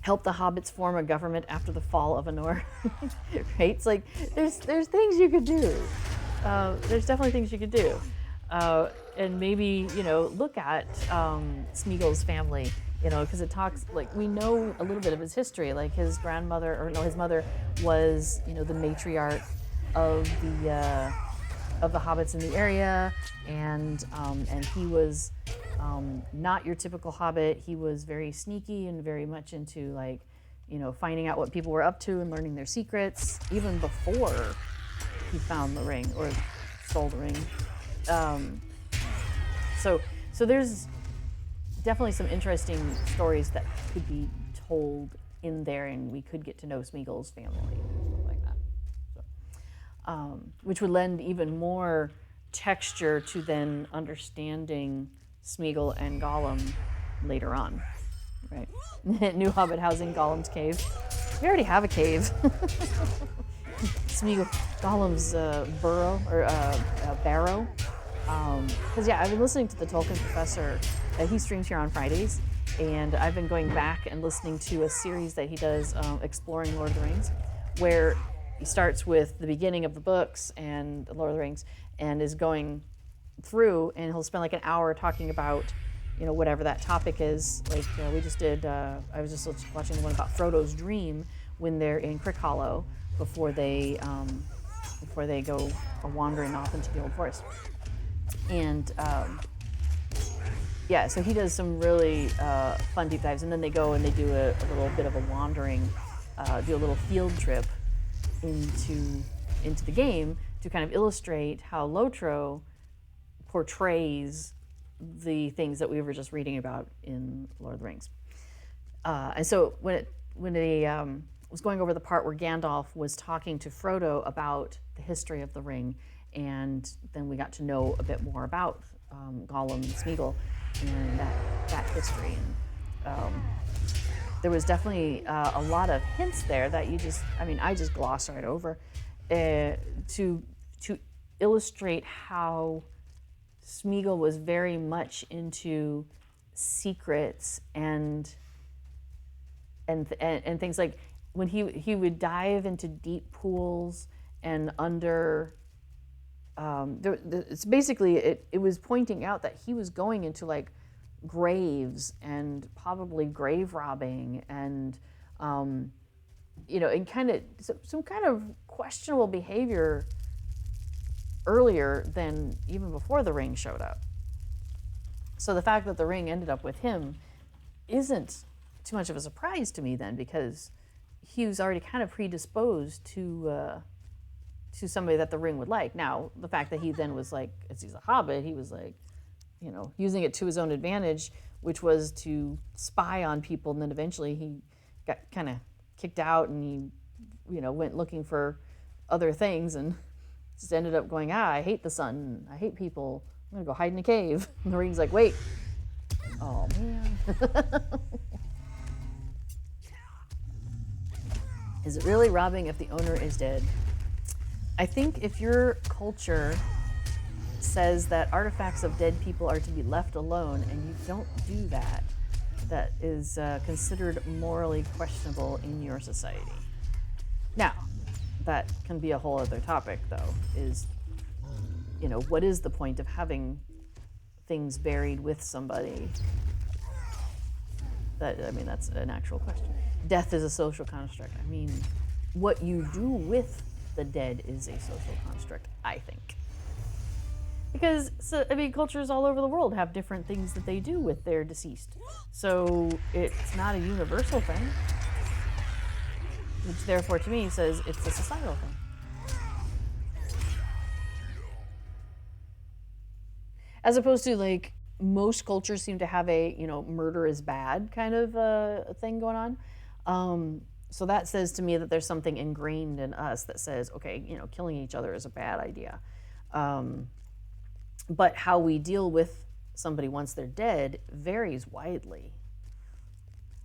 A: Help the hobbits form a government after the fall of Anor. Right? It's like, there's things you could do. There's definitely things you could do. and maybe, you know, look at Smeagol's family, you know, because it talks, like, we know a little bit of his history. Like, his grandmother, or no, his mother was, you know, the matriarch of the hobbits in the area, and he was not your typical hobbit. He was very sneaky and very much into, like, you know, finding out what people were up to and learning their secrets, even before he found the ring or stole the ring. So there's definitely some interesting stories that could be told in there, and we could get to know Smeagol's family and stuff like that. So, which would lend even more texture to then understanding Smeagol and Gollum later on, right? New Hobbit housing, Gollum's cave. We already have a cave. Smeagol, Gollum's burrow, or barrow. Because yeah, I've been listening to the Tolkien Professor. He streams here on Fridays, and I've been going back and listening to a series that he does, exploring Lord of the Rings, where he starts with the beginning of the books and Lord of the Rings, and is going through, and he'll spend like an hour talking about, you know, whatever that topic is. Like we just did. I was just watching the one about Frodo's dream when they're in Crickhollow before they go wandering off into the old forest. And yeah, so he does some really fun deep dives, and then they go and they do a little bit of a wandering, do a little field trip into the game to kind of illustrate how Lotro portrays the things that we were just reading about in Lord of the Rings. And so when they was going over the part where Gandalf was talking to Frodo about the history of the ring, and then we got to know a bit more about Gollum and Smeagol and that history. And there was definitely a lot of hints there that I just glossed right over to illustrate how Smeagol was very much into secrets and things, like when he would dive into deep pools and under. It's basically, it was pointing out that he was going into like graves and probably grave robbing and, you know, and kind of some kind of questionable behavior earlier than even before the ring showed up. So the fact that the ring ended up with him isn't too much of a surprise to me then, because he was already kind of predisposed to somebody that the ring would like. Now, the fact that he then was like, as he's a hobbit, he was like, you know, using it to his own advantage, which was to spy on people, and then eventually he got kind of kicked out, and he, you know, went looking for other things, and just ended up going, I hate the sun, I hate people, I'm gonna go hide in a cave. And the ring's like, wait, oh man. Is it really robbing if the owner is dead? I think if your culture says that artifacts of dead people are to be left alone, and you don't do that, that is considered morally questionable in your society. Now, that can be a whole other topic, though, is, you know, what is the point of having things buried with somebody? That's an actual question. Death is a social construct. I mean, what you do with the dead is a social construct, I think. Because, cultures all over the world have different things that they do with their deceased. So it's not a universal thing, which therefore to me says it's a societal thing. As opposed to, like, most cultures seem to have a, you know, murder is bad kind of thing going on. So that says to me that there's something ingrained in us that says, okay, you know, killing each other is a bad idea. But how we deal with somebody once they're dead varies widely.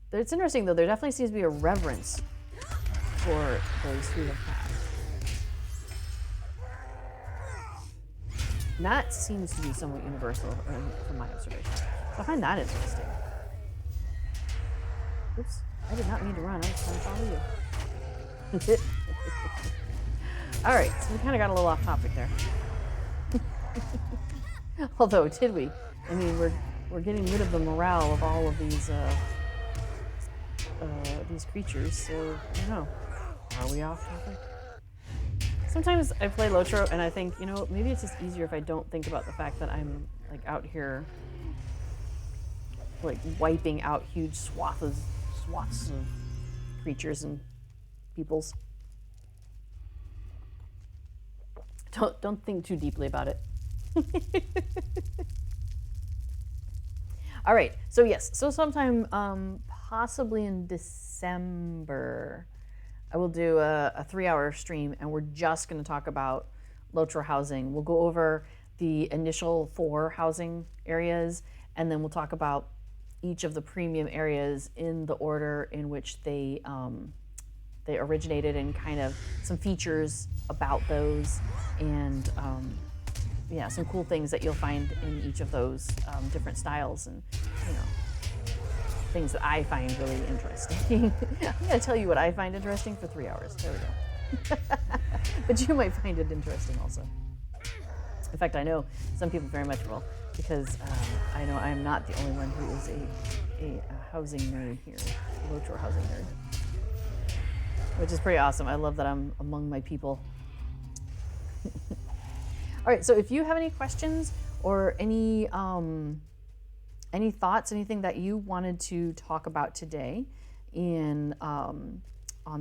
A: But it's interesting, though, there definitely seems to be a reverence for those who have passed. And that seems to be somewhat universal from my observation. So I find that interesting. Oops, I did not mean to run. I was trying to follow you. All right, so we kind of got a little off topic there. Although, did we? I mean, we're getting rid of the morale of all of these creatures, so I don't know. Are we off topic? Sometimes I play Lotro and I think, maybe it's just easier if I don't think about the fact that I'm like out here like wiping out huge swaths of creatures and peoples. Don't think too deeply about it. All right, so yes, so sometime possibly in December, I will do a 3-hour stream, and we're just going to talk about Lotro housing. We'll go over the initial 4 housing areas, and then we'll talk about each of the premium areas in the order in which they originated, and kind of some features about those, and some cool things that you'll find in each of those different styles, and things that I find really interesting. I'm going to tell you what I find interesting for 3 hours. There we go. But you might find it interesting also. In fact, I know some people very much will, because I know I'm not the only one who is a housing nerd here, a Lotro housing nerd, which is pretty awesome. I love that I'm among my people. All right, so if you have any questions or any thoughts, anything that you wanted to talk about today in on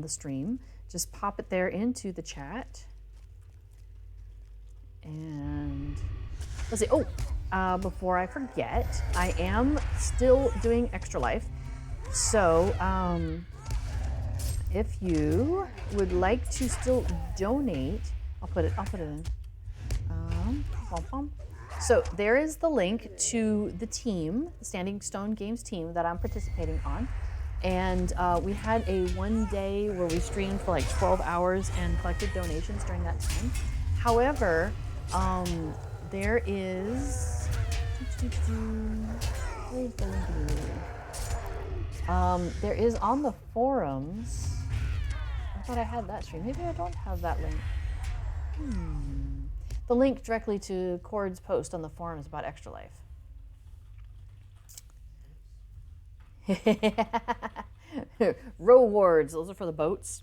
A: the stream, just pop it there into the chat. And let's see. Oh, before I forget, I am still doing Extra Life. So if you would like to still donate, I'll put it in. So there is the link to the team, the Standing Stone Games team that I'm participating on. And we had a 1 day where we streamed for like 12 hours and collected donations during that time. However, there is, where's the link? There is on the forums. I thought I had that stream. Maybe I don't have that link. The link directly to Cord's post on the forums about Extra Life. Rewards, those are for the boats.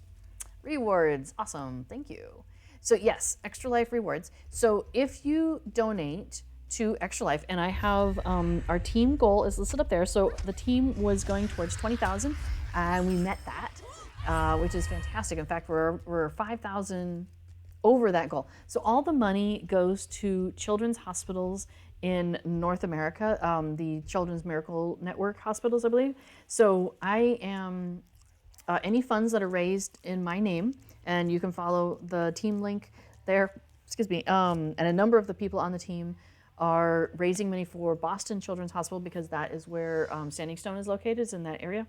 A: Rewards, awesome, thank you. So yes, Extra Life rewards. So if you donate to Extra Life, and I have our team goal is listed up there. So the team was going towards 20,000, and we met that, which is fantastic. In fact, we're 5,000 over that goal. So all the money goes to children's hospitals in North America, the Children's Miracle Network hospitals, I believe. So I am, any funds that are raised in my name, and you can follow the team link there, and a number of the people on the team are raising money for Boston Children's Hospital, because that is where Standing Stone is located, is in that area.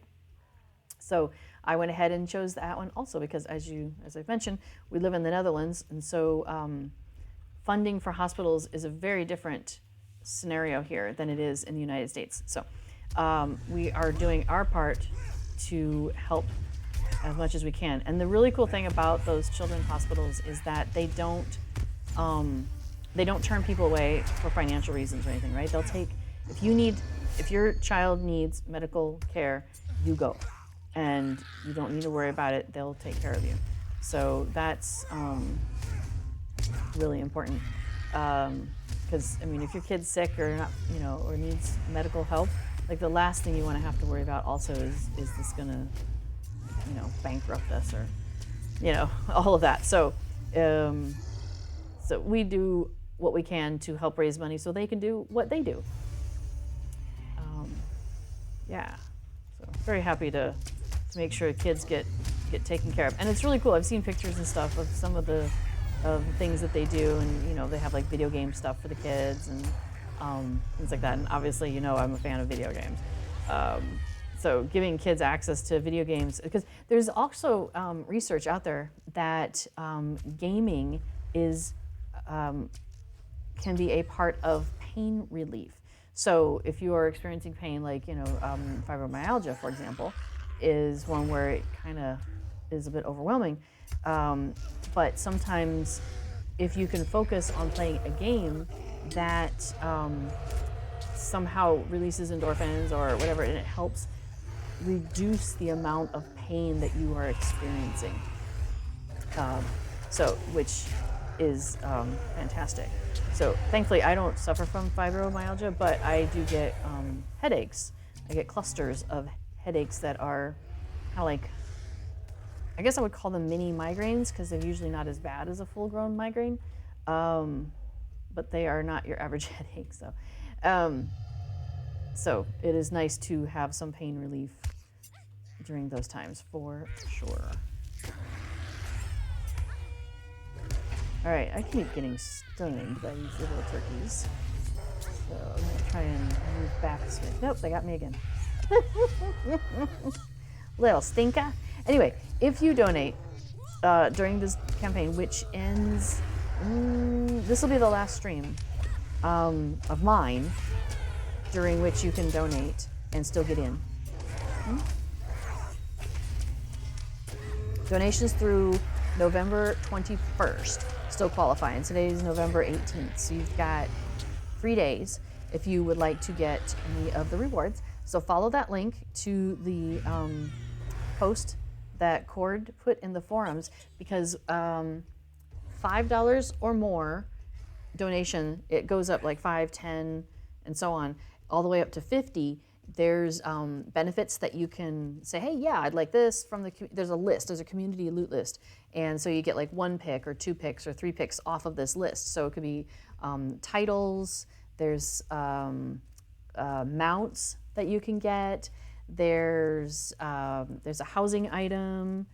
A: So I went ahead and chose that one also because, as I've mentioned, we live in the Netherlands, and so funding for hospitals is a very different scenario here than it is in the United States. So we are doing our part to help as much as we can. And the really cool thing about those children's hospitals is that they don't turn people away for financial reasons or anything, right? They'll take, if your child needs medical care, you go. And you don't need to worry about it. They'll take care of you. So that's really important. Because, I mean, if your kid's sick or not, or needs medical help, like the last thing you want to have to worry about also is this going to, bankrupt us or, all of that. So, so we do what we can to help raise money so they can do what they do. Yeah. So very happy to make sure kids get taken care of. And it's really cool. I've seen pictures and stuff of some of the things that they do, and they have like video game stuff for the kids and things like that. And obviously, I'm a fan of video games. So giving kids access to video games, because there's also research out there that gaming can be a part of pain relief. So if you are experiencing pain, like fibromyalgia, for example, is one where it kind of is a bit overwhelming. But sometimes if you can focus on playing a game, that somehow releases endorphins or whatever, and it helps reduce the amount of pain that you are experiencing. Which is fantastic. So thankfully I don't suffer from fibromyalgia, but I do get headaches. I get clusters of headaches that are kind of like, I guess I would call them mini migraines because they're usually not as bad as a full-grown migraine, but they are not your average headache. So it is nice to have some pain relief during those times for sure. All right, I keep getting stung by these little turkeys. So I'm gonna try and move back a bit. Nope, they got me again. Little stinker. Anyway, if you donate during this campaign, which ends, this will be the last stream of mine, during which you can donate and still get in. Donations through November 21st still qualify, and today is November 18th, so you've got 3 days if you would like to get any of the rewards. So follow that link to the post that Cord put in the forums, because $5 or more donation, it goes up like 5, 10, and so on, all the way up to 50. There's benefits that you can say, hey, yeah, I'd like this from the, there's a list, there's a community loot list. And so you get like 1 pick or 2 picks or 3 picks off of this list. So it could be titles, there's mounts that you can get, there's a housing item,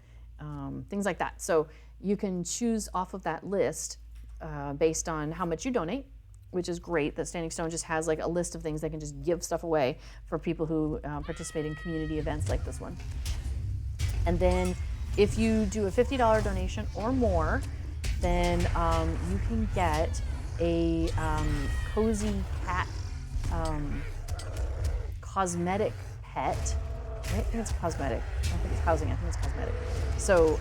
A: things like that. So you can choose off of that list based on how much you donate, which is great that Standing Stone just has like a list of things they can just give stuff away for people who participate in community events like this one. And then if you do a $50 donation or more, then you can get a cozy cat cosmetic pet. I think it's cosmetic. I don't think it's housing, I think it's cosmetic. So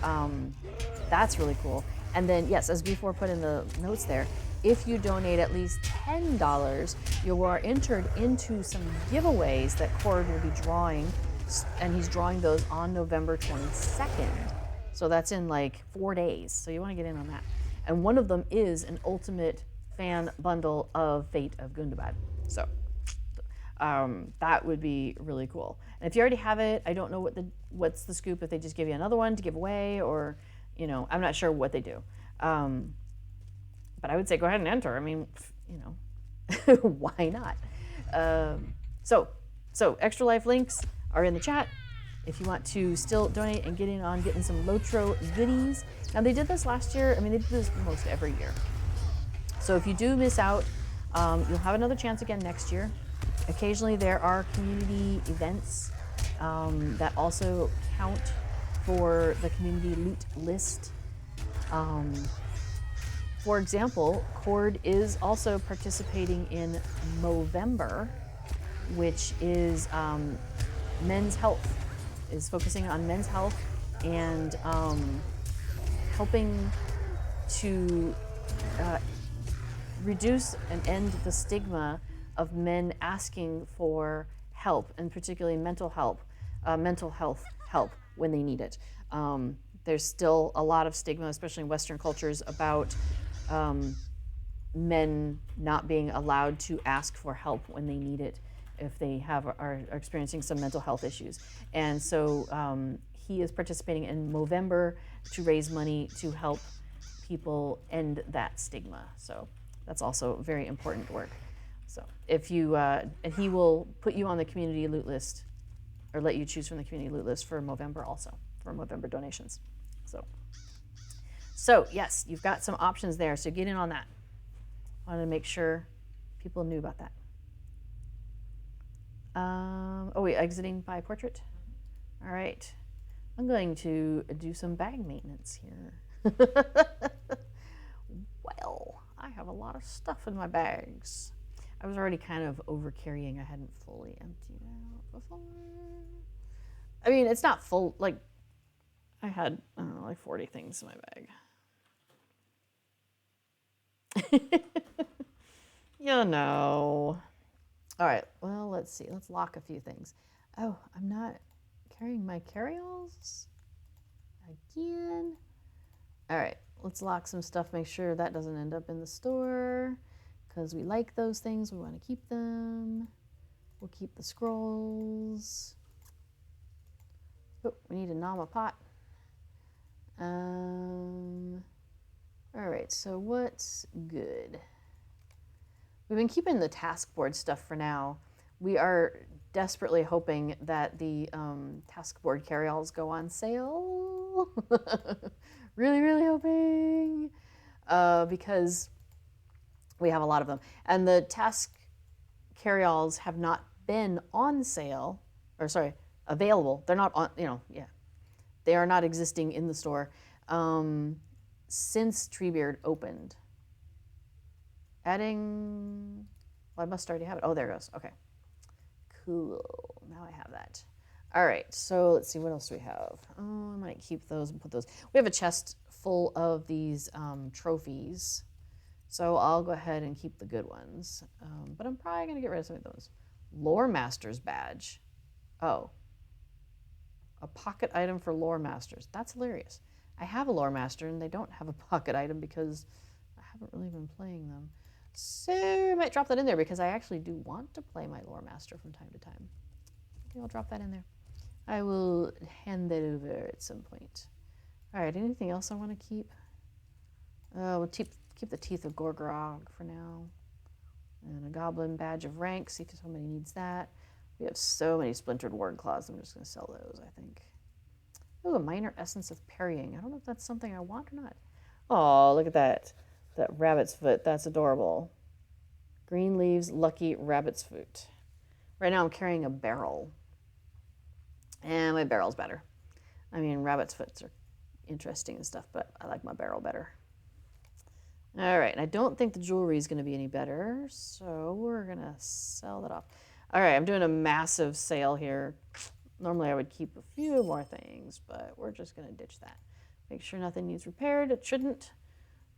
A: that's really cool. And then, yes, as before put in the notes there, if you donate at least $10, you are entered into some giveaways that Cord will be drawing, and he's drawing those on November 22nd. So that's in like 4 days. So you want to get in on that. And one of them is an ultimate fan bundle of Fate of Gundabad. So that would be really cool. And if you already have it, I don't know what's the scoop, if they just give you another one to give away, or, you know, I'm not sure what they do. But I would say go ahead and enter. I mean, you know, why not? So Extra Life links are in the chat if you want to still donate and get in on getting some Lotro goodies. Now, they did this last year. I mean, they do this almost every year. So if you do miss out, you'll have another chance again next year. Occasionally there are community events that also count for the community loot list. For example, Cord is also participating in Movember, which is men's health, is focusing on men's health and helping to reduce and end the stigma of men asking for help, and particularly mental health help when they need it. There's still a lot of stigma, especially in Western cultures, about men not being allowed to ask for help when they need it if they are experiencing some mental health issues. And so he is participating in Movember to raise money to help people end that stigma. So that's also very important work. So if you, and he will put you on the community loot list, or let you choose from the community loot list for Movember also, for Movember donations. So yes, you've got some options there, so get in on that. I wanted to make sure people knew about that. Oh wait, exiting by portrait? All right, I'm going to do some bag maintenance here. Well, I have a lot of stuff in my bags. I was already kind of over carrying. I hadn't fully emptied out before. I mean, it's not full, like, I had, I don't know, like 40 things in my bag. You know. All right, well, let's see. Let's lock a few things. Oh, I'm not carrying my carry-alls again. All right, let's lock some stuff, make sure that doesn't end up in the store, because we like those things, we want to keep them. We'll keep the scrolls. Oh, we need a Nama pot. All right, so what's good? We've been keeping the task board stuff for now. We are desperately hoping that the task board carry-alls go on sale. Really, really hoping. Because we have a lot of them. And the task carry-alls have not been on sale, or sorry, available. They're not on, yeah. They are not existing in the store since Treebeard opened. Adding, well, I must already have it. Oh, there it goes. Okay. Cool. Now I have that. All right. So let's see. What else do we have? Oh, I might keep those and put those. We have a chest full of these trophies. So I'll go ahead and keep the good ones. But I'm probably going to get rid of some of those. Lore Master's badge. Oh. A pocket item for Lore Masters. That's hilarious. I have a Lore Master and they don't have a pocket item because I haven't really been playing them. So I might drop that in there because I actually do want to play my Lore Master from time to time. Maybe I'll drop that in there. I will hand that over at some point. All right, anything else I want to keep? We'll keep the Teeth of Gorgorog for now. And a Goblin Badge of Rank, see if somebody needs that. We have so many Splintered Ward Claws, I'm just going to sell those, I think. Oh, a Minor Essence of Parrying. I don't know if that's something I want or not. Oh, look at that. That rabbit's foot. That's adorable. Green Leaves Lucky Rabbit's Foot. Right now I'm carrying a barrel. And my barrel's better. I mean, rabbit's foots are interesting and stuff, but I like my barrel better. All right, and I don't think the jewelry is going to be any better, so we're going to sell that off. All right, I'm doing a massive sale here. Normally I would keep a few more things, but we're just going to ditch that. Make sure nothing needs repaired. It shouldn't.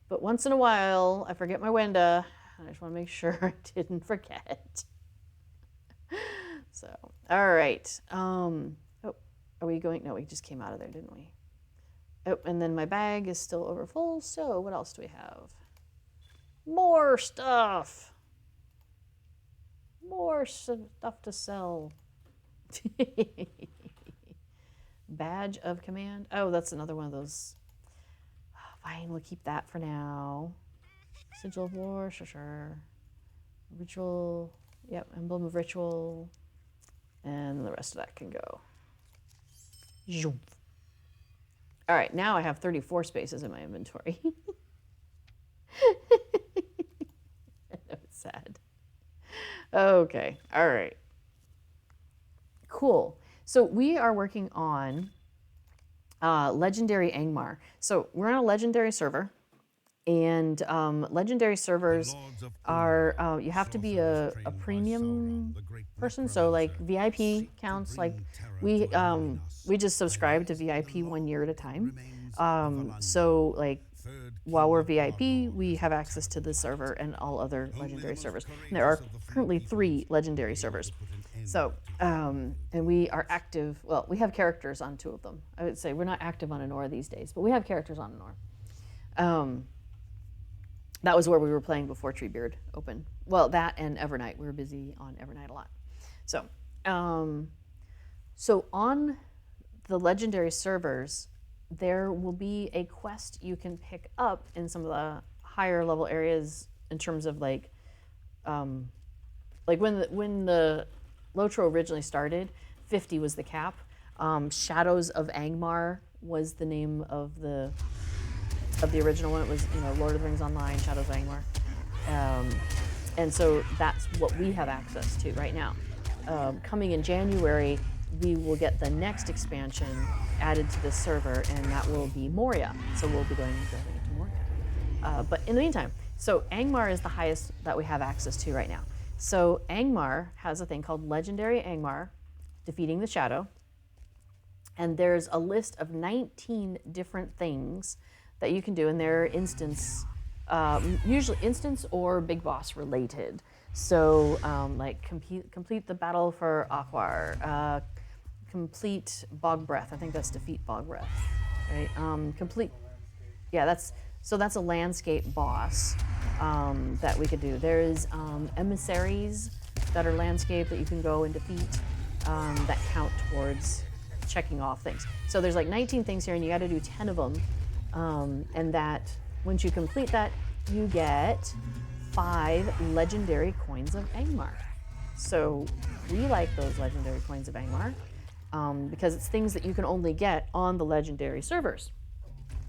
A: But once in a while, I forget my window. I just want to make sure I didn't forget. So, all right. Oh, are we going? No, we just came out of there, didn't we? Oh, and then my bag is still over full. So what else do we have? More stuff. More stuff to sell. Badge of Command. Oh, that's another one of those. Fine, we'll keep that for now. Sigil of War, sure. Ritual, yep, Emblem of Ritual. And the rest of that can go. All right, now I have 34 spaces in my inventory. I know it's sad. Okay, all right. Cool. So we are working on Legendary Angmar. So we're on a legendary server, and legendary servers are, you have to be a premium person, so like VIP counts, like we just subscribe to VIP 1 year at a time. So like while we're VIP, we have access to this server and all other legendary servers. And there are currently 3 legendary servers. So, and we are active, well, we have characters on 2 of them. I would say we're not active on Anora these days, but we have characters on Anora. That was where we were playing before Treebeard opened. Well, that and Evernight. We were busy on Evernight a lot. So, so on the legendary servers, there will be a quest you can pick up in some of the higher level areas in terms of like when the Lotro originally started, 50 was the cap. Shadows of Angmar was the name of the original one. It was, Lord of the Rings Online, Shadows of Angmar. And so that's what we have access to right now. Coming in January, we will get the next expansion added to this server, and that will be Moria. So we'll be going into Moria. But in the meantime, so Angmar is the highest that we have access to right now. So Angmar has a thing called Legendary Angmar, Defeating the Shadow. And there's a list of 19 different things that you can do, and there are instance usually instance or big boss related. So like complete the battle for Akwar, complete Bog Breath. I think that's defeat Bog Breath, right? Complete, yeah, that's a landscape boss that we could do. There's emissaries that are landscape that you can go and defeat that count towards checking off things. So there's like 19 things here, and you got to do 10 of them, and that once you complete that, you get 5 legendary coins of Angmar. So we like those legendary coins of Angmar because it's things that you can only get on the legendary servers.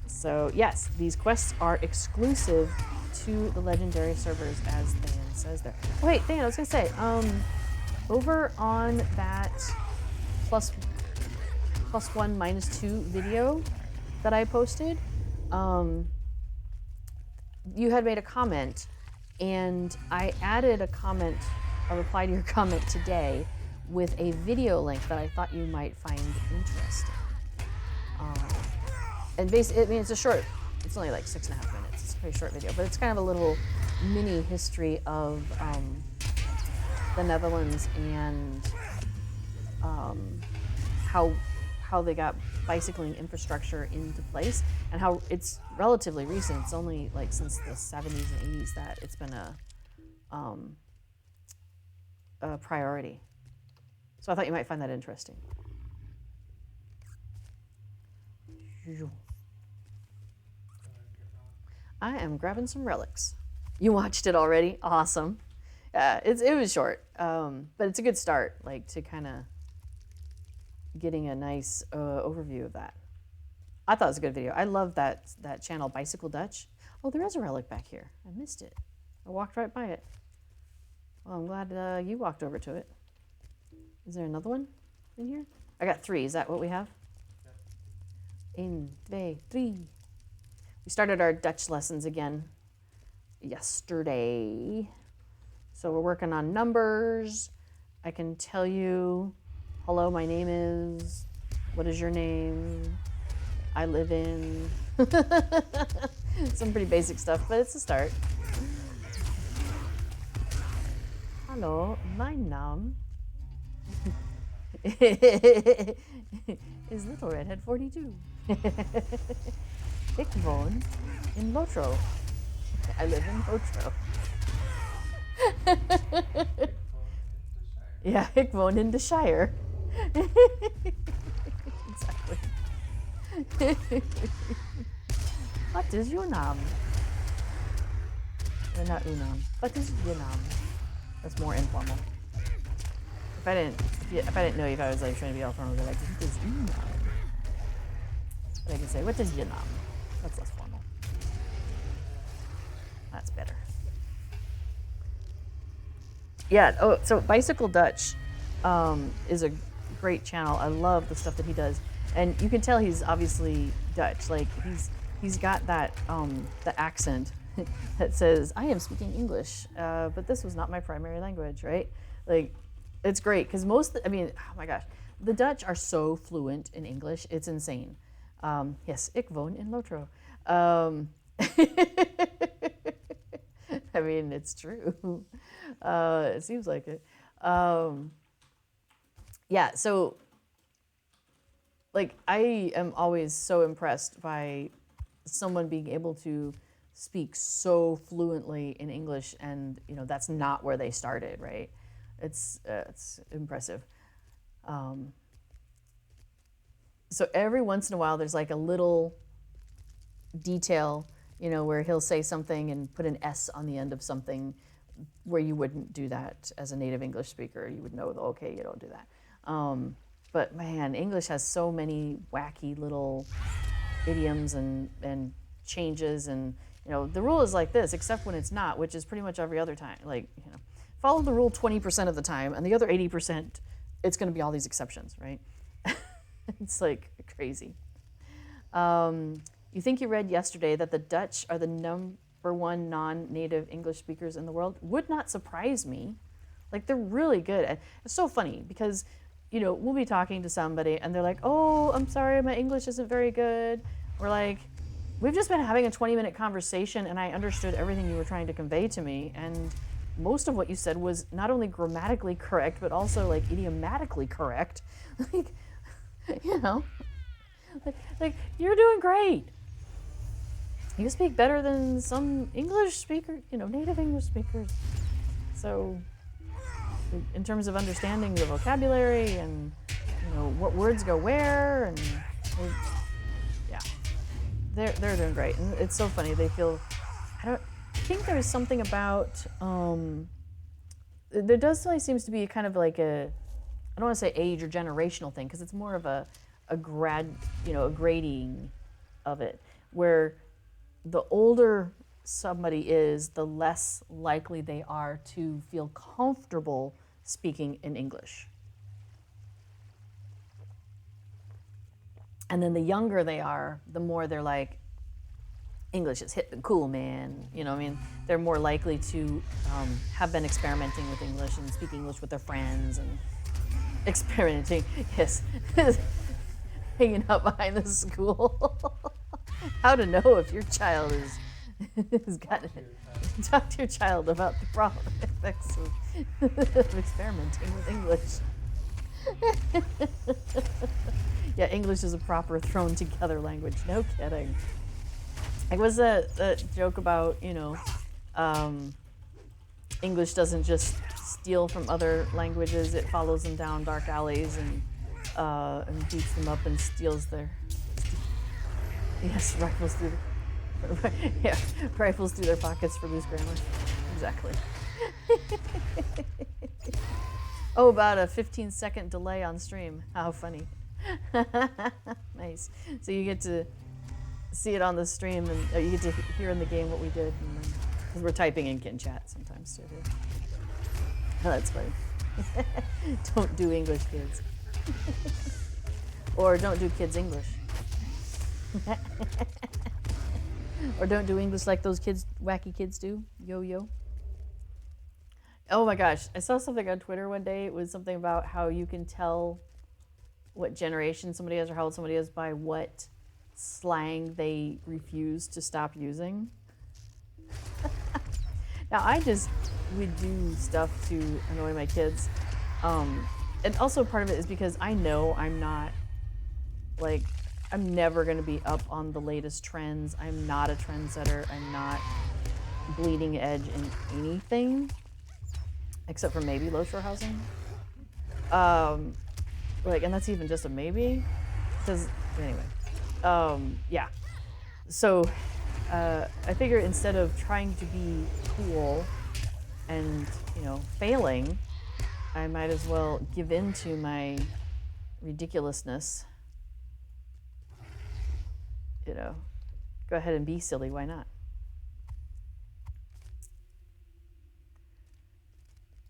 A: So yes, these quests are exclusive to the legendary servers, as Dan says there. Oh, wait, Dan, I was gonna say, over on that plus 1 minus 2 video that I posted, you had made a comment, and I added a reply to your comment today with a video link that I thought you might find interesting. And basically, I mean, it's only like 6.5 minutes. It's a pretty short video, but it's kind of a little mini history of the Netherlands and how they got bicycling infrastructure into place, and how it's relatively recent. It's only like since the 70s and 80s that it's been a priority. So I thought you might find that interesting. I am grabbing some relics. You watched it already? Awesome. It was short, but it's a good start, like to kind of getting a nice overview of that. I thought it was a good video. I love that channel, Bicycle Dutch. Oh, there is a relic back here. I missed it. I walked right by it. Well, I'm glad you walked over to it. Is there another one in here? I got 3. Is that what we have? 1, 2, 3. We started our Dutch lessons again yesterday. So we're working on numbers. I can tell you, hello, my name is, what is your name? I live in, some pretty basic stuff, but it's a start. Hallo, mijn naam is Little Redhead 42. Ik woon in Lotro. I live in Lotro. Ja, ik woon in de Shire. Exactly. Wat is your naam? Not uw naam. What is your naam? That's more informal. If I didn't know you, if I was like trying to be all formal, I'd be like, what is your naam? But I can say, what is your naam? That's less formal. That's better. Yeah, oh, so Bicycle Dutch is a great channel. I love the stuff that he does. And you can tell he's obviously Dutch. Like, he's got that the accent that says, I am speaking English, but this was not my primary language, right? Like, it's great, because oh my gosh, the Dutch are so fluent in English, it's insane. Yes, ik woon in Lotro. I mean, it's true. It seems like it. Yeah, so, like, I am always so impressed by someone being able to speak so fluently in English, and, you know, that's not where they started, right? It's impressive. So every once in a while, there's like a little detail, you know, where he'll say something and put an S on the end of something where you wouldn't do that as a native English speaker. You would know, okay, you don't do that. But man, English has so many wacky little idioms and changes, and, you know, the rule is like this, except when it's not, which is pretty much every other time. Like, you know, follow the rule 20% of the time, and the other 80%, it's going to be all these exceptions, right? It's like crazy. You think you read yesterday that the Dutch are the #1 non-native English speakers in the world? Would not surprise me. Like, they're really good. And it's so funny because, you know, we'll be talking to somebody and they're like, oh, I'm sorry, my English isn't very good. We're like, we've just been having a 20-minute conversation, and I understood everything you were trying to convey to me, and most of what you said was not only grammatically correct, but also like idiomatically correct. Like, you know, like you're doing great. You speak better than some English speaker, you know, native English speakers. So in terms of understanding the vocabulary and, you know, what words go where, and yeah, they're doing great. And it's so funny. They feel, I think there's something about, there definitely seems to be kind of like a, I don't want to say age or generational thing, because it's more of a grading of it, where the older somebody is, the less likely they are to feel comfortable speaking in English. And then the younger they are, the more they're like, English is hip and cool, man. You know what I mean? They're more likely to have been experimenting with English and speak English with their friends and experimenting, yes, hanging out behind the school. How to know if your child has got it. Talk to your child about the problem effects of experimenting with English. Yeah, English is a proper thrown together language. No kidding. It was a joke about, you know, English doesn't just steal from other languages; it follows them down dark alleys and beats them up and steals their rifles through rifles through their pockets for loose grammar. Exactly. Oh, about a 15-second delay on stream. How funny. Nice. So you get to see it on the stream, and you get to hear in the game what we did, because we're typing in Kin Chat sometimes too. Oh, that's funny. Don't do English, kids. Or don't do kids English. Or don't do English like those kids, wacky kids do. Yo, yo. Oh my gosh, I saw something on Twitter one day. It was something about how you can tell what generation somebody is or how old somebody is by what slang they refuse to stop using. Now, I just would do stuff to annoy my kids. And also part of it is because I know I'm not, like, I'm never going to be up on the latest trends. I'm not a trendsetter. I'm not bleeding edge in anything, except for maybe low-shore housing. Like, and that's even just a maybe. Because, anyway. Yeah. So, I figure instead of trying to be cool and, you know, failing, I might as well give in to my ridiculousness. You know, go ahead and be silly. Why not?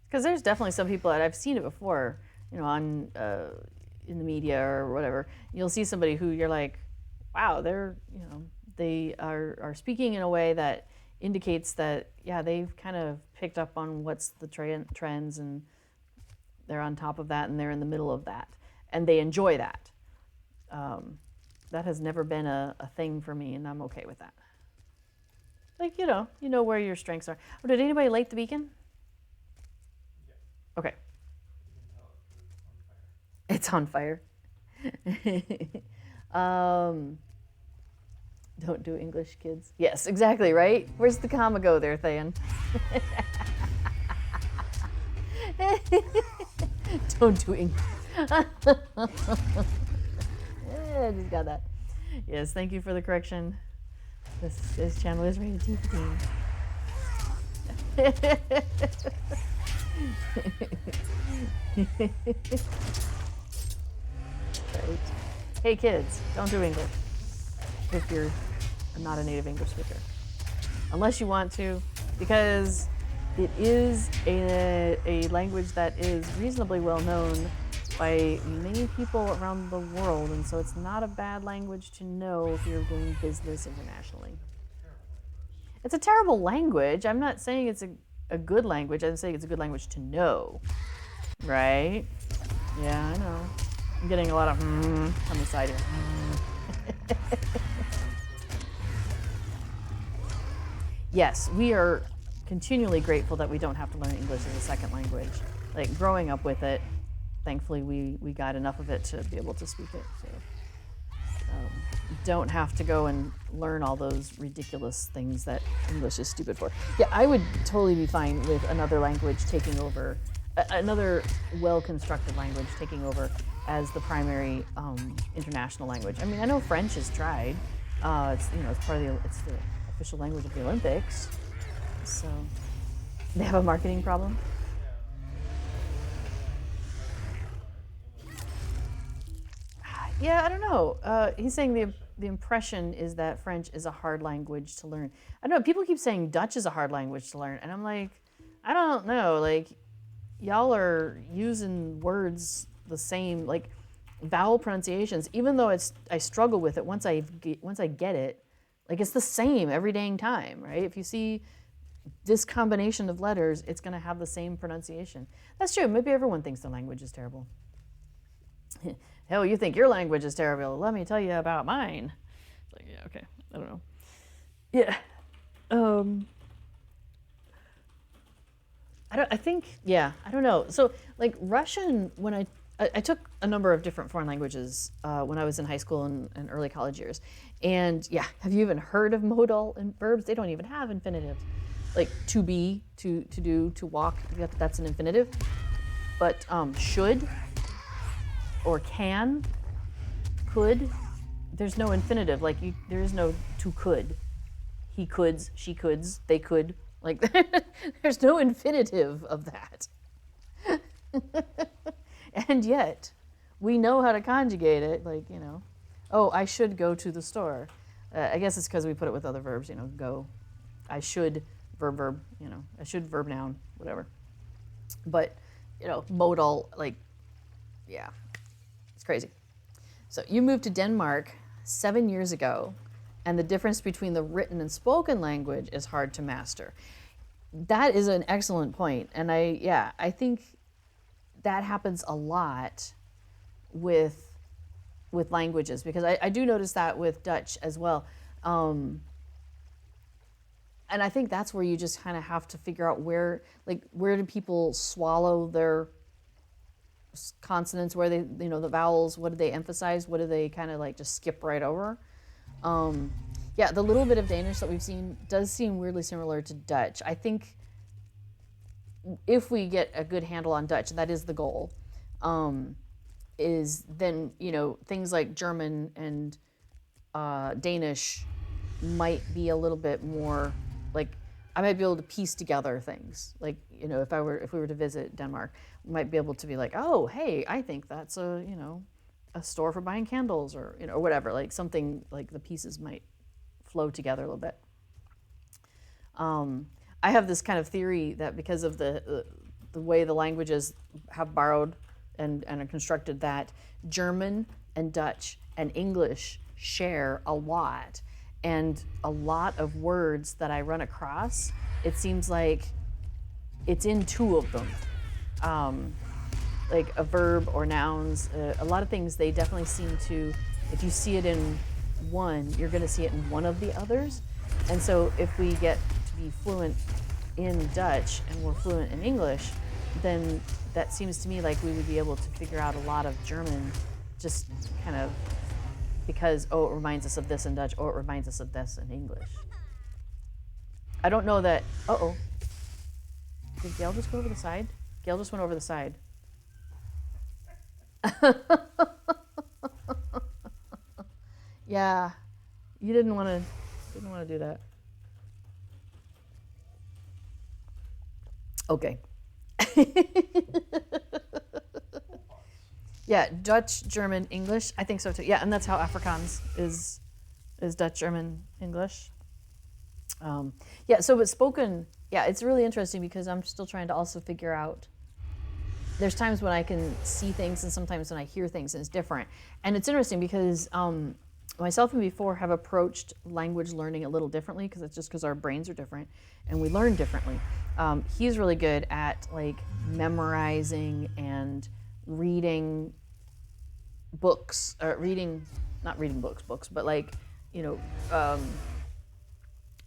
A: Because there's definitely some people that I've seen it before, you know, on in the media or whatever. You'll see somebody who you're like, wow, they're, you know, they are speaking in a way that indicates that, yeah, they've kind of picked up on what's the trends, and they're on top of that, and they're in the middle of that, and they enjoy that. That has never been a thing for me, and I'm okay with that. Like, you know where your strengths are. Oh, did anybody light the beacon? Okay. It's on fire. Don't do English, kids. Yes, exactly, right? Where's the comma go there, Thayan? Don't do English. I just got that. Yes, thank you for the correction. This channel is rated T for teen. Right. Hey kids, don't do English if you're not a native English speaker. Unless you want to, because it is a language that is reasonably well known by many people around the world, and so it's not a bad language to know if you're doing business internationally. It's a terrible language. I'm not saying it's a good language. I'm saying it's a good language to know, right? Yeah, I know. I'm getting a lot of on the side here. yes, we are continually grateful that we don't have to learn English as a second language. Like growing up with it, thankfully we got enough of it to be able to speak it. So don't have to go and learn all those ridiculous things that English is stupid for. Yeah, I would totally be fine with another language taking over, another well-constructed language taking over as the primary international language. I mean, I know French has tried. It's it's part of it's the official language of the Olympics. So they have a marketing problem. Yeah, I don't know. He's saying the impression is that French is a hard language to learn. I don't know. People keep saying Dutch is a hard language to learn, and I'm like, I don't know. Like, y'all are using words the same, like vowel pronunciations. Even though I struggle with it once I get it, like it's the same every dang time, right? If you see this combination of letters, it's gonna have the same pronunciation. That's true. Maybe everyone thinks their language is terrible. Hell, you think your language is terrible. Let me tell you about mine. It's like, yeah, okay. I don't know. Yeah. I don't know. So, like, Russian, when I took a number of different foreign languages when I was in high school and early college years. And, yeah, have you even heard of modal verbs? They don't even have infinitives. Like, to be, to do, to walk, that's an infinitive. But should, or can, could, there's no infinitive. Like there is no to could. He coulds, she coulds, they could. Like there's no infinitive of that. And yet, we know how to conjugate it. Like, oh, I should go to the store. I guess it's because we put it with other verbs, go. I should, verb, I should, verb, noun, whatever. But, modal, like, yeah. Crazy. So you moved to Denmark 7 years ago, and the difference between the written and spoken language is hard to master. That is an excellent point. And I think that happens a lot with languages, because I do notice that with Dutch as well. And I think that's where you just kind of have to figure out where do people swallow their consonants, where they, the vowels, what do they emphasize, what do they kind of like just skip right over. Yeah, the little bit of Danish that we've seen does seem weirdly similar to Dutch. I think if we get a good handle on Dutch, and that is the goal, is then, things like German and Danish might be a little bit more, like, I might be able to piece together things. Like, if we were to visit Denmark, we might be able to be like, oh, hey, I think that's a store for buying candles, or, or whatever, like something like the pieces might flow together a little bit. I have this kind of theory that because of the way the languages have borrowed and are constructed, that German and Dutch and English share a lot. And a lot of words that I run across, it seems like it's in two of them. Like a verb or nouns, a lot of things, they definitely seem to, if you see it in one, you're going to see it in one of the others. And so if we get to be fluent in Dutch and we're fluent in English, then that seems to me like we would be able to figure out a lot of German just kind of because, oh, it reminds us of this in Dutch, or it reminds us of this in English. I don't know that, uh-oh. Did Gail just go over the side? Gail just went over the side. Yeah, you didn't want to do that. Okay. Yeah, Dutch, German, English. I think so too. Yeah, and that's how Afrikaans is Dutch, German, English. Yeah, so but spoken, yeah, it's really interesting because I'm still trying to also figure out. There's times when I can see things and sometimes when I hear things and it's different. And it's interesting because myself and before have approached language learning a little differently, because it's just because our brains are different and we learn differently. He's really good at like memorizing and reading books, or not reading books, but like,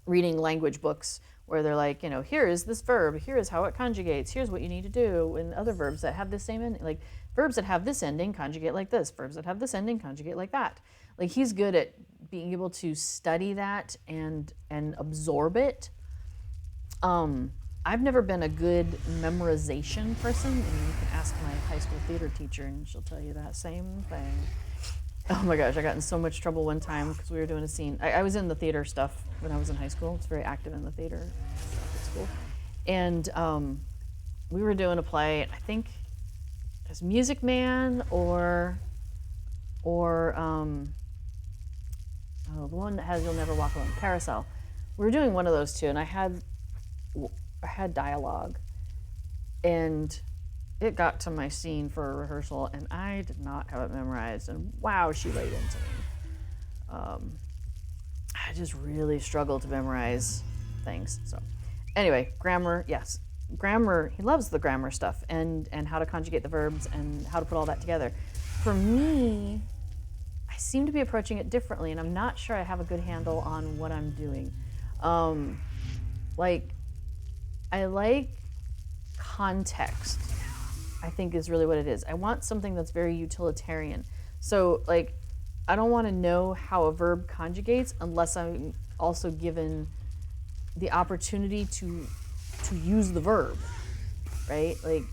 A: reading language books where they're like, here is this verb, here is how it conjugates, here's what you need to do, and other verbs that have the same ending, like verbs that have this ending conjugate like this, verbs that have this ending conjugate like that. Like he's good at being able to study that and absorb it. I've never been a good memorization person, and you can ask my high school theater teacher and she'll tell you that same thing. Oh my gosh, I got in so much trouble one time because we were doing a scene. I was in the theater stuff when I was in high school. I was very active in the theater stuff at school. And we were doing a play, I think it was Music Man or the one that has You'll Never Walk Alone, Carousel. We were doing one of those two, and I had dialogue, and it got to my scene for a rehearsal, and I did not have it memorized, and wow, she laid into me. I just really struggled to memorize things. So anyway, grammar, yes. Grammar, he loves the grammar stuff and how to conjugate the verbs and how to put all that together. For me, I seem to be approaching it differently, and I'm not sure I have a good handle on what I'm doing. I like context, I think is really what it is. I want something that's very utilitarian. So like, I don't want to know how a verb conjugates unless I'm also given the opportunity to use the verb, right? Like,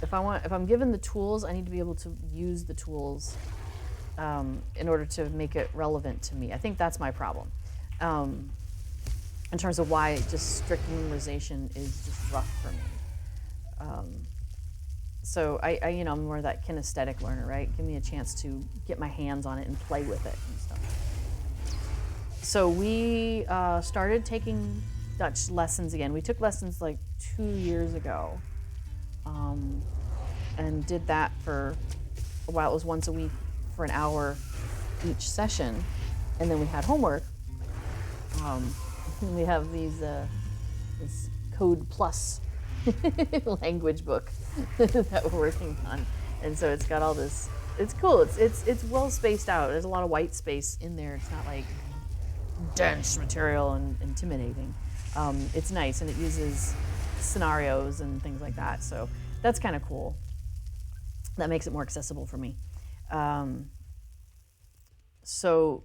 A: if I'm given the tools, I need to be able to use the tools in order to make it relevant to me. I think that's my problem. In terms of why just strict memorization is just rough for me. So I'm more that kinesthetic learner, right? Give me a chance to get my hands on it and play with it and stuff. So we started taking Dutch lessons again. We took lessons like 2 years ago, and did that for a while. It was once a week for an hour each session, and then we had homework. We have this Code Plus language book that we're working on, and so it's got all this. It's cool. It's well spaced out. There's a lot of white space in there. It's not like dense material and intimidating. It's nice, and it uses scenarios and things like that. So that's kind of cool. That makes it more accessible for me. So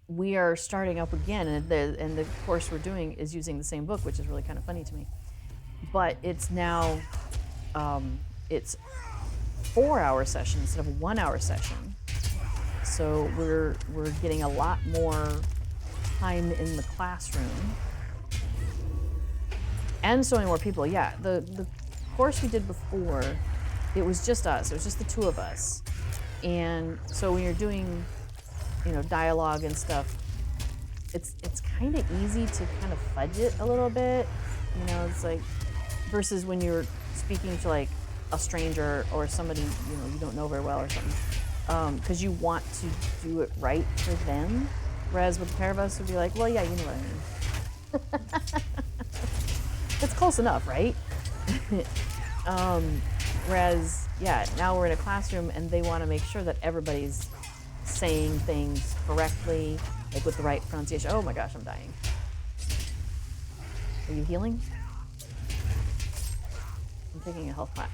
A: we are starting up again, and the course we're doing is using the same book, which is really kind of funny to me. But it's now, it's 4-hour session instead of a 1-hour session. So we're getting a lot more time in the classroom. And so many more people, yeah. The course we did before, it was just us. It was just the two of us. And so when you're doing, dialogue and stuff, it's kind of easy to kind of fudge it a little bit. It's like, versus when you're speaking to like a stranger or somebody, you don't know very well or something. Because you want to do it right for them. Whereas with the pair of us, would be like, well, yeah, you know what I mean. It's close enough, right? Whereas, yeah, now we're in a classroom and they want to make sure that everybody's saying things correctly, like with the right pronunciation. Oh my gosh, I'm dying. Are you healing? I'm taking a health class.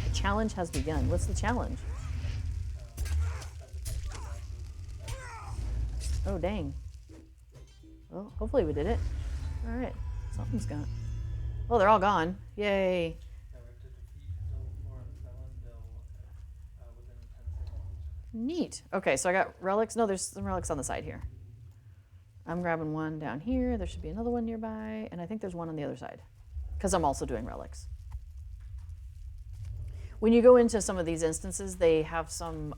A: The challenge has begun. What's the challenge? Oh, dang. Well, hopefully we did it. All right, something's gone. Oh, they're all gone. Yay. Neat. Okay, so I got relics. No, there's some relics on the side here. I'm grabbing one down here. There should be another one nearby, and I think there's one on the other side, because I'm also doing relics. When you go into some of these instances, they have some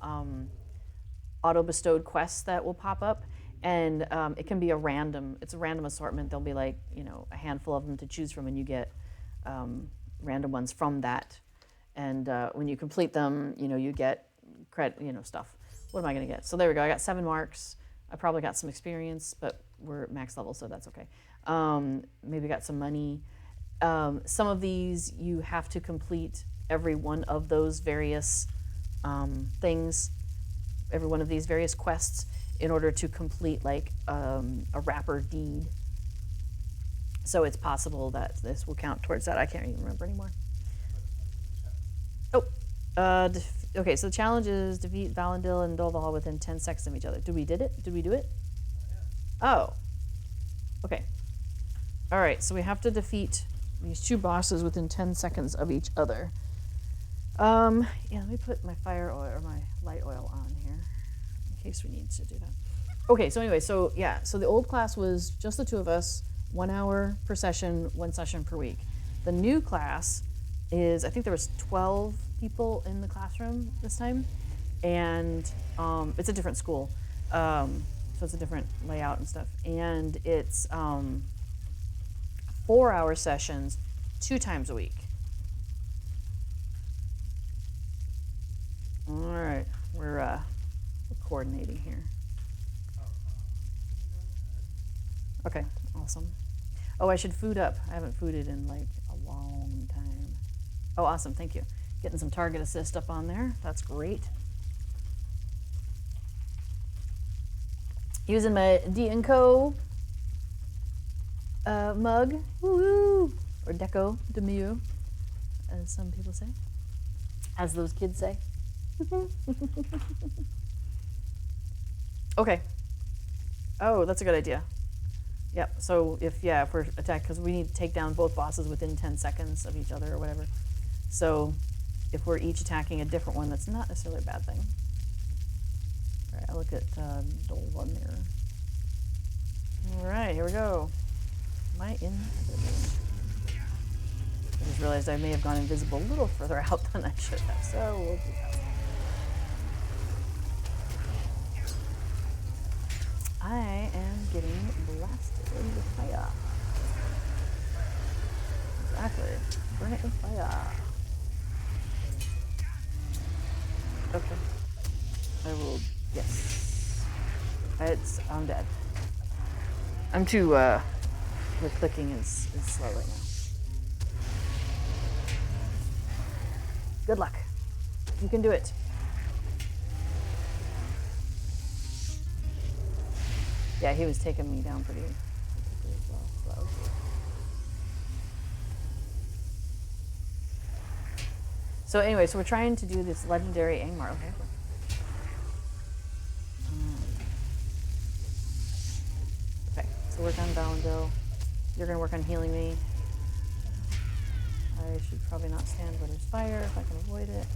A: auto-bestowed quests that will pop up, and it can be it's a random assortment. There'll be like, a handful of them to choose from, and you get random ones from that. And when you complete them, you get credit, stuff. What am I gonna get? So there we go, I got 7 marks. I probably got some experience, but we're at max level, so that's okay. Maybe got some money. Some of these, you have to complete every one of those various things, every one of these various quests in order to complete like a wrapper deed. So it's possible that this will count towards that. I can't even remember anymore. Oh, okay. So the challenge is defeat Valandil and Dolvahal within 10 seconds of each other. Did we do it? Oh. Okay. All right. So we have to defeat these 2 bosses within 10 seconds of each other. Yeah. Let me put my fire oil or my light oil on here in case we need to do that. Okay. So anyway, so yeah. So the old class was just the 2 of us. 1 hour per session, 1 session per week. The new class is, I think there was 12 people in the classroom this time, and it's a different school, so it's a different layout and stuff. And it's 4-hour sessions, 2 times a week. All right, we're coordinating here. Okay, awesome. Oh, I should food up. I haven't fooded in like a long time. Oh, awesome. Thank you. Getting some target assist up on there. That's great. Using my D & Co. Mug. Woo-hoo. Or Deco Demure, as some people say. As those kids say. Okay. Oh, that's a good idea. Yep, so if we're attacked, because we need to take down both bosses within 10 seconds of each other or whatever. So if we're each attacking a different one, that's not necessarily a bad thing. All right, I'll look at Dolvahal. All right, here we go. Am I in? I just realized I may have gone invisible a little further out than I should have, so we'll do that. I am getting blasted with fire. Exactly. Burn it with fire. Okay. I will, yes. I'm dead. I'm too, the clicking is slow right now. Good luck. You can do it. Yeah, he was taking me down pretty slow. So anyway, so we're trying to do this Legendary Angmar. Okay. Okay, so work on Valandil. You're gonna work on healing me. I should probably not stand where there's fire if I can avoid it.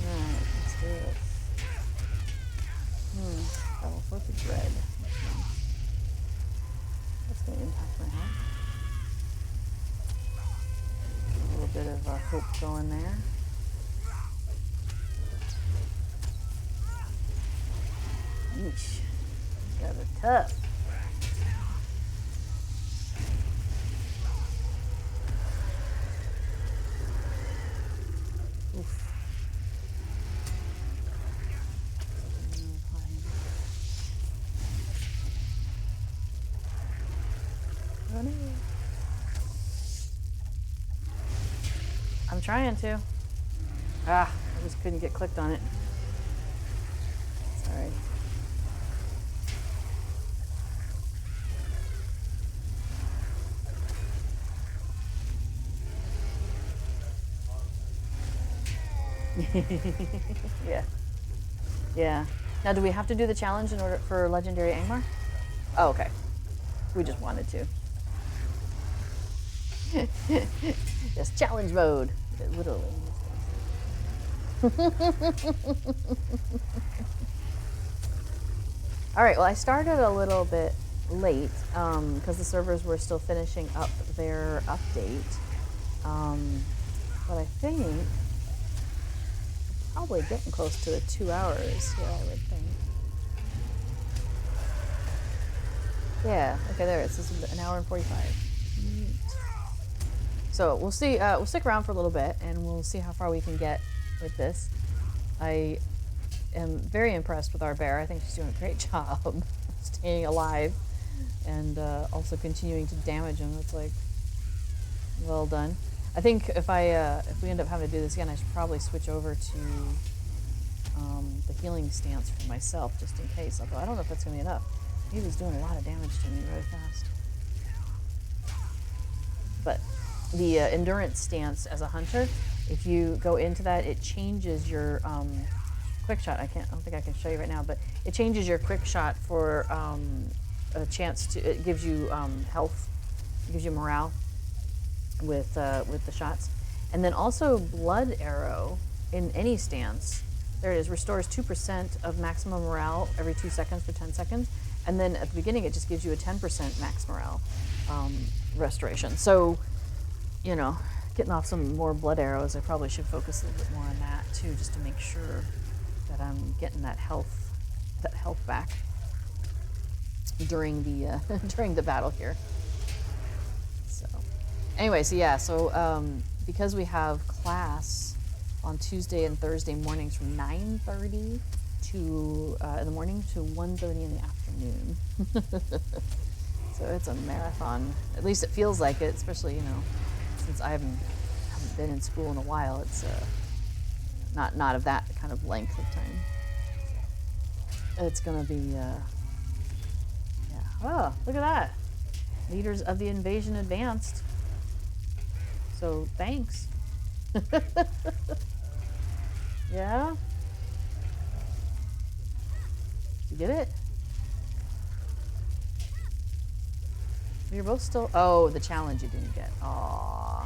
A: Alright, let's do this. Level 4 for dread. That's going to impact my health. A little bit of hope going there. Yeesh. These guys are tough. Oof. I'm trying to. I just couldn't get clicked on it. Sorry. Yeah. Yeah. Now, do we have to do the challenge in order for Legendary Angmar? Oh, okay. We just wanted to. Yes, challenge mode. Literally. All right, well, I started a little bit late because the servers were still finishing up their update. But I think we're probably getting close to the 2 hours here, I would think. Yeah, okay, there it is. This is 1 hour and 45. Neat. So we'll see. We'll stick around for a little bit, and we'll see how far we can get with this. I am very impressed with our bear. I think she's doing a great job staying alive and also continuing to damage him. It's like, well done. I think if we end up having to do this again, I should probably switch over to the healing stance for myself, just in case. Although I don't know if that's going to be enough. He was doing a lot of damage to me really fast. But the endurance stance as a hunter, if you go into that, it changes your quick shot. I don't think I can show you right now, but it changes your quick shot for a chance to. It gives you health, it gives you morale with the shots, and then also blood arrow in any stance. There it is. Restores 2% of maximum morale every 2 seconds for 10 seconds, and then at the beginning it just gives you a 10% max morale restoration. So, you know, getting off some more blood arrows, I probably should focus a little bit more on that too, just to make sure that I'm getting that health back during the during the battle here. So, anyway, so because we have class on Tuesday and Thursday mornings from 9:30 to in the morning to 1:30 in the afternoon. So it's a marathon. At least it feels like it, especially, you know, since I haven't been in school in a while. It's not of that kind of length of time. It's gonna be yeah. Oh, look at that. Leaders of the invasion advanced. So thanks. Yeah? Did you get it? You're both still... Oh, the challenge you didn't get. Aww.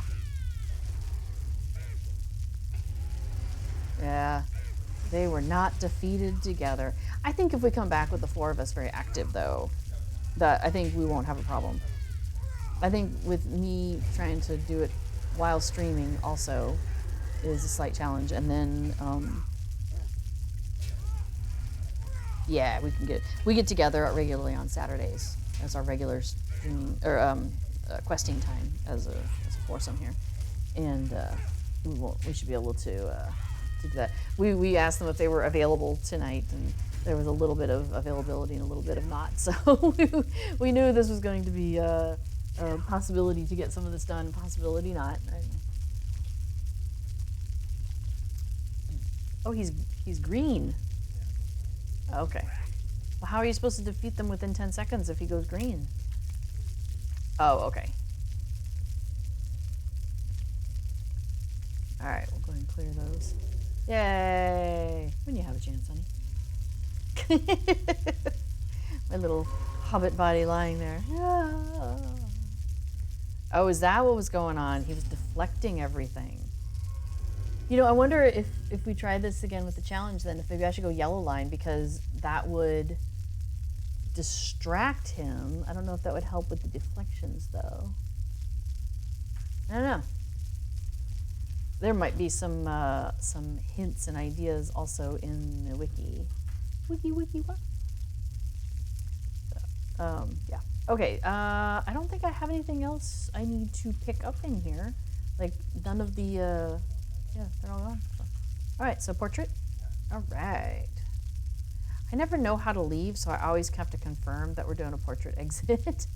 A: Yeah. They were not defeated together. I think if we come back with the 4 of us very active, though, I think we won't have a problem. I think with me trying to do it while streaming also is a slight challenge, and then yeah, we get together regularly on Saturdays as our regular streaming or questing time as a foursome here, and we should be able to do that. We asked them if they were available tonight, and there was a little bit of availability and a little bit of not. So we knew this was going to be a possibility to get some of this done, possibility not. Oh, he's green. Okay. Well, how are you supposed to defeat them within 10 seconds if he goes green? Oh, okay. All right, we'll go ahead and clear those. Yay! When you have a chance, honey. My little hobbit body lying there. Ah. Oh, is that what was going on? He was deflecting everything. You know, I wonder if we try this again with the challenge, then if maybe I should go yellow line, because that would distract him. I don't know if that would help with the deflections, though. I don't know. There might be some hints and ideas also in the wiki. Wiki what? So, yeah. Okay. I don't think I have anything else I need to pick up in here. Like none of the. Yeah, they're all gone. So. All right. So portrait. All right. I never know how to leave, so I always have to confirm that we're doing a portrait exit.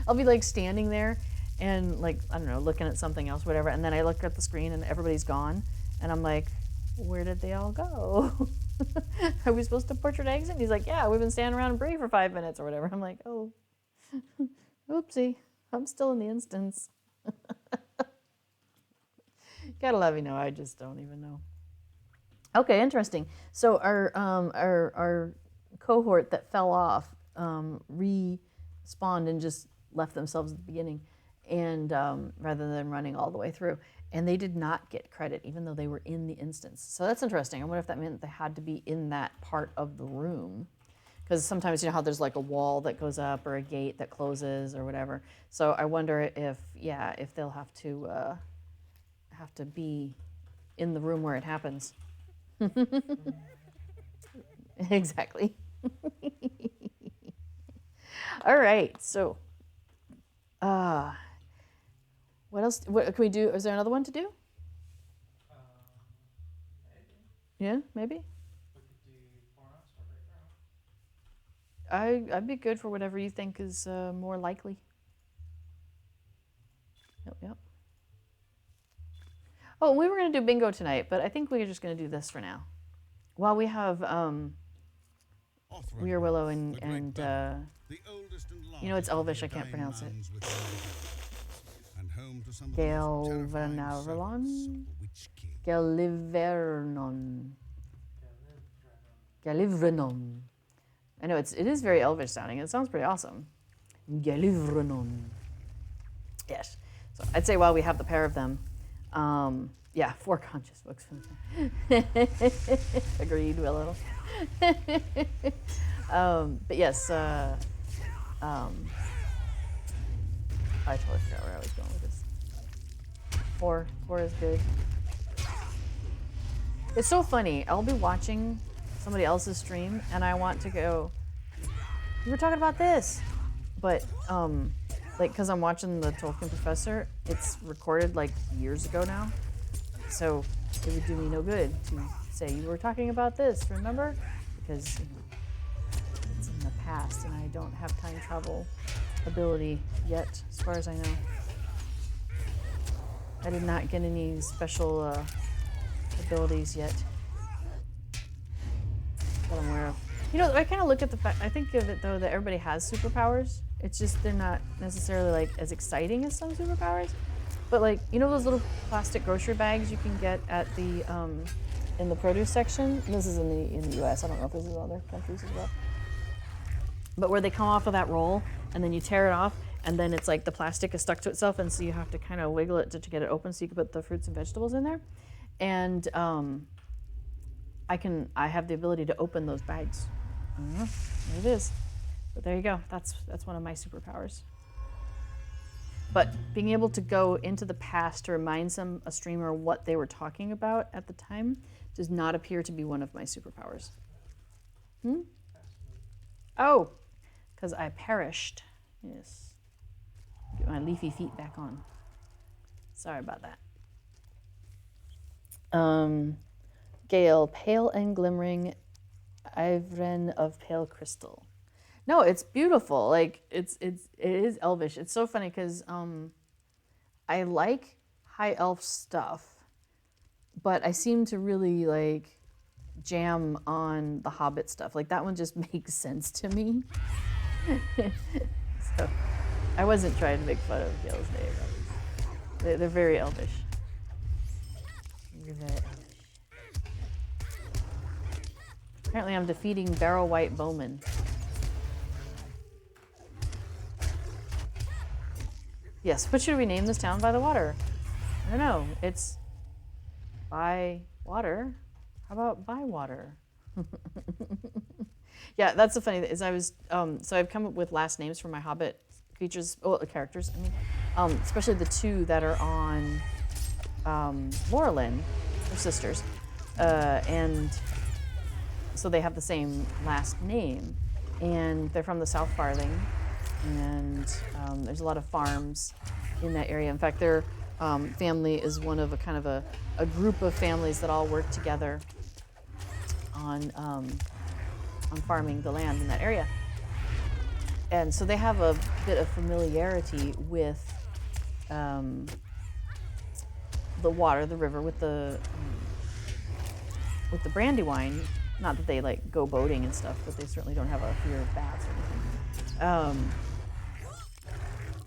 A: I'll be like standing there and like, I don't know, looking at something else, whatever, and then I look at the screen and everybody's gone, and I'm like, where did they all go? Are we supposed to portrait exit? And he's like, yeah, we've been standing around and breathe for 5 minutes or whatever. I'm like, oh, oopsie, I'm still in the instance. Gotta love, I just don't even know. Okay, interesting. So our cohort that fell off respawned and just left themselves at the beginning, and rather than running all the way through, and they did not get credit even though they were in the instance. So that's interesting. I wonder if that meant they had to be in that part of the room, because sometimes you know how there's like a wall that goes up or a gate that closes or whatever. So I wonder if they'll have to be in the room where it happens. Exactly. All right, so what else? What can we do? Is there another one to do? Maybe. Yeah, maybe.
E: We could do Boros or Great Round.
A: I'd be good for whatever you think is more likely. Yep. Oh, we were going to do bingo tonight, but I think we're just going to do this for now. While we have Weir Willow and you know, it's Elvish, I can't pronounce it. Galvanavrlon? Galivernon. Galivrenon. I know it is very Elvish sounding. It sounds pretty awesome. Galivrenon. Yes. So I'd say while we have the pair of them, yeah, 4 conscious books. Agreed, Willow. But yes, I totally forgot where I was going with this. 4 is good. It's so funny. I'll be watching somebody else's stream, and I want to go, we were talking about this, but like, because I'm watching the Tolkien Professor, it's recorded like years ago now, so it would do me no good to say you were talking about this, remember? Because it's in the past, and I don't have time travel ability yet, as far as I know. I did not get any special abilities yet that I'm aware of. You know, I kind of look at the fact, I think of it though that everybody has superpowers. It's just they're not necessarily like as exciting as some superpowers. But like, you know those little plastic grocery bags you can get at the in the produce section? This is in the US. I don't know if this is in other countries as well. But where they come off of that roll and then you tear it off and then it's like the plastic is stuck to itself and so you have to kind of wiggle it to get it open so you can put the fruits and vegetables in there. And I have the ability to open those bags. There it is. But there you go. That's one of my superpowers. But being able to go into the past to remind a streamer what they were talking about at the time does not appear to be one of my superpowers. Oh, because I perished. Yes. Get my leafy feet back on. Sorry about that. Gale, pale and glimmering, Ivren of pale crystal. No, it's beautiful. Like it is Elvish. It's so funny because I like high elf stuff, but I seem to really like jam on the Hobbit stuff. Like that one just makes sense to me. So I wasn't trying to make fun of Gale's name. They're very Elvish. They're very Elvish. Apparently I'm defeating Barrow White Bowman. Yes, what should we name this town by the water? I don't know. It's by water. How about by water? Yeah, that's the funny thing is I was so I've come up with last names for my Hobbit creatures, characters. I mean, especially the 2 that are on Laurelin, they're sisters, and so they have the same last name, and they're from the South Farthing, and there's a lot of farms in that area. In fact, their family is one of a kind of a group of families that all work together on farming the land in that area. And so they have a bit of familiarity with the water, the river, with the Brandywine. Not that they like go boating and stuff, but they certainly don't have a fear of baths or anything.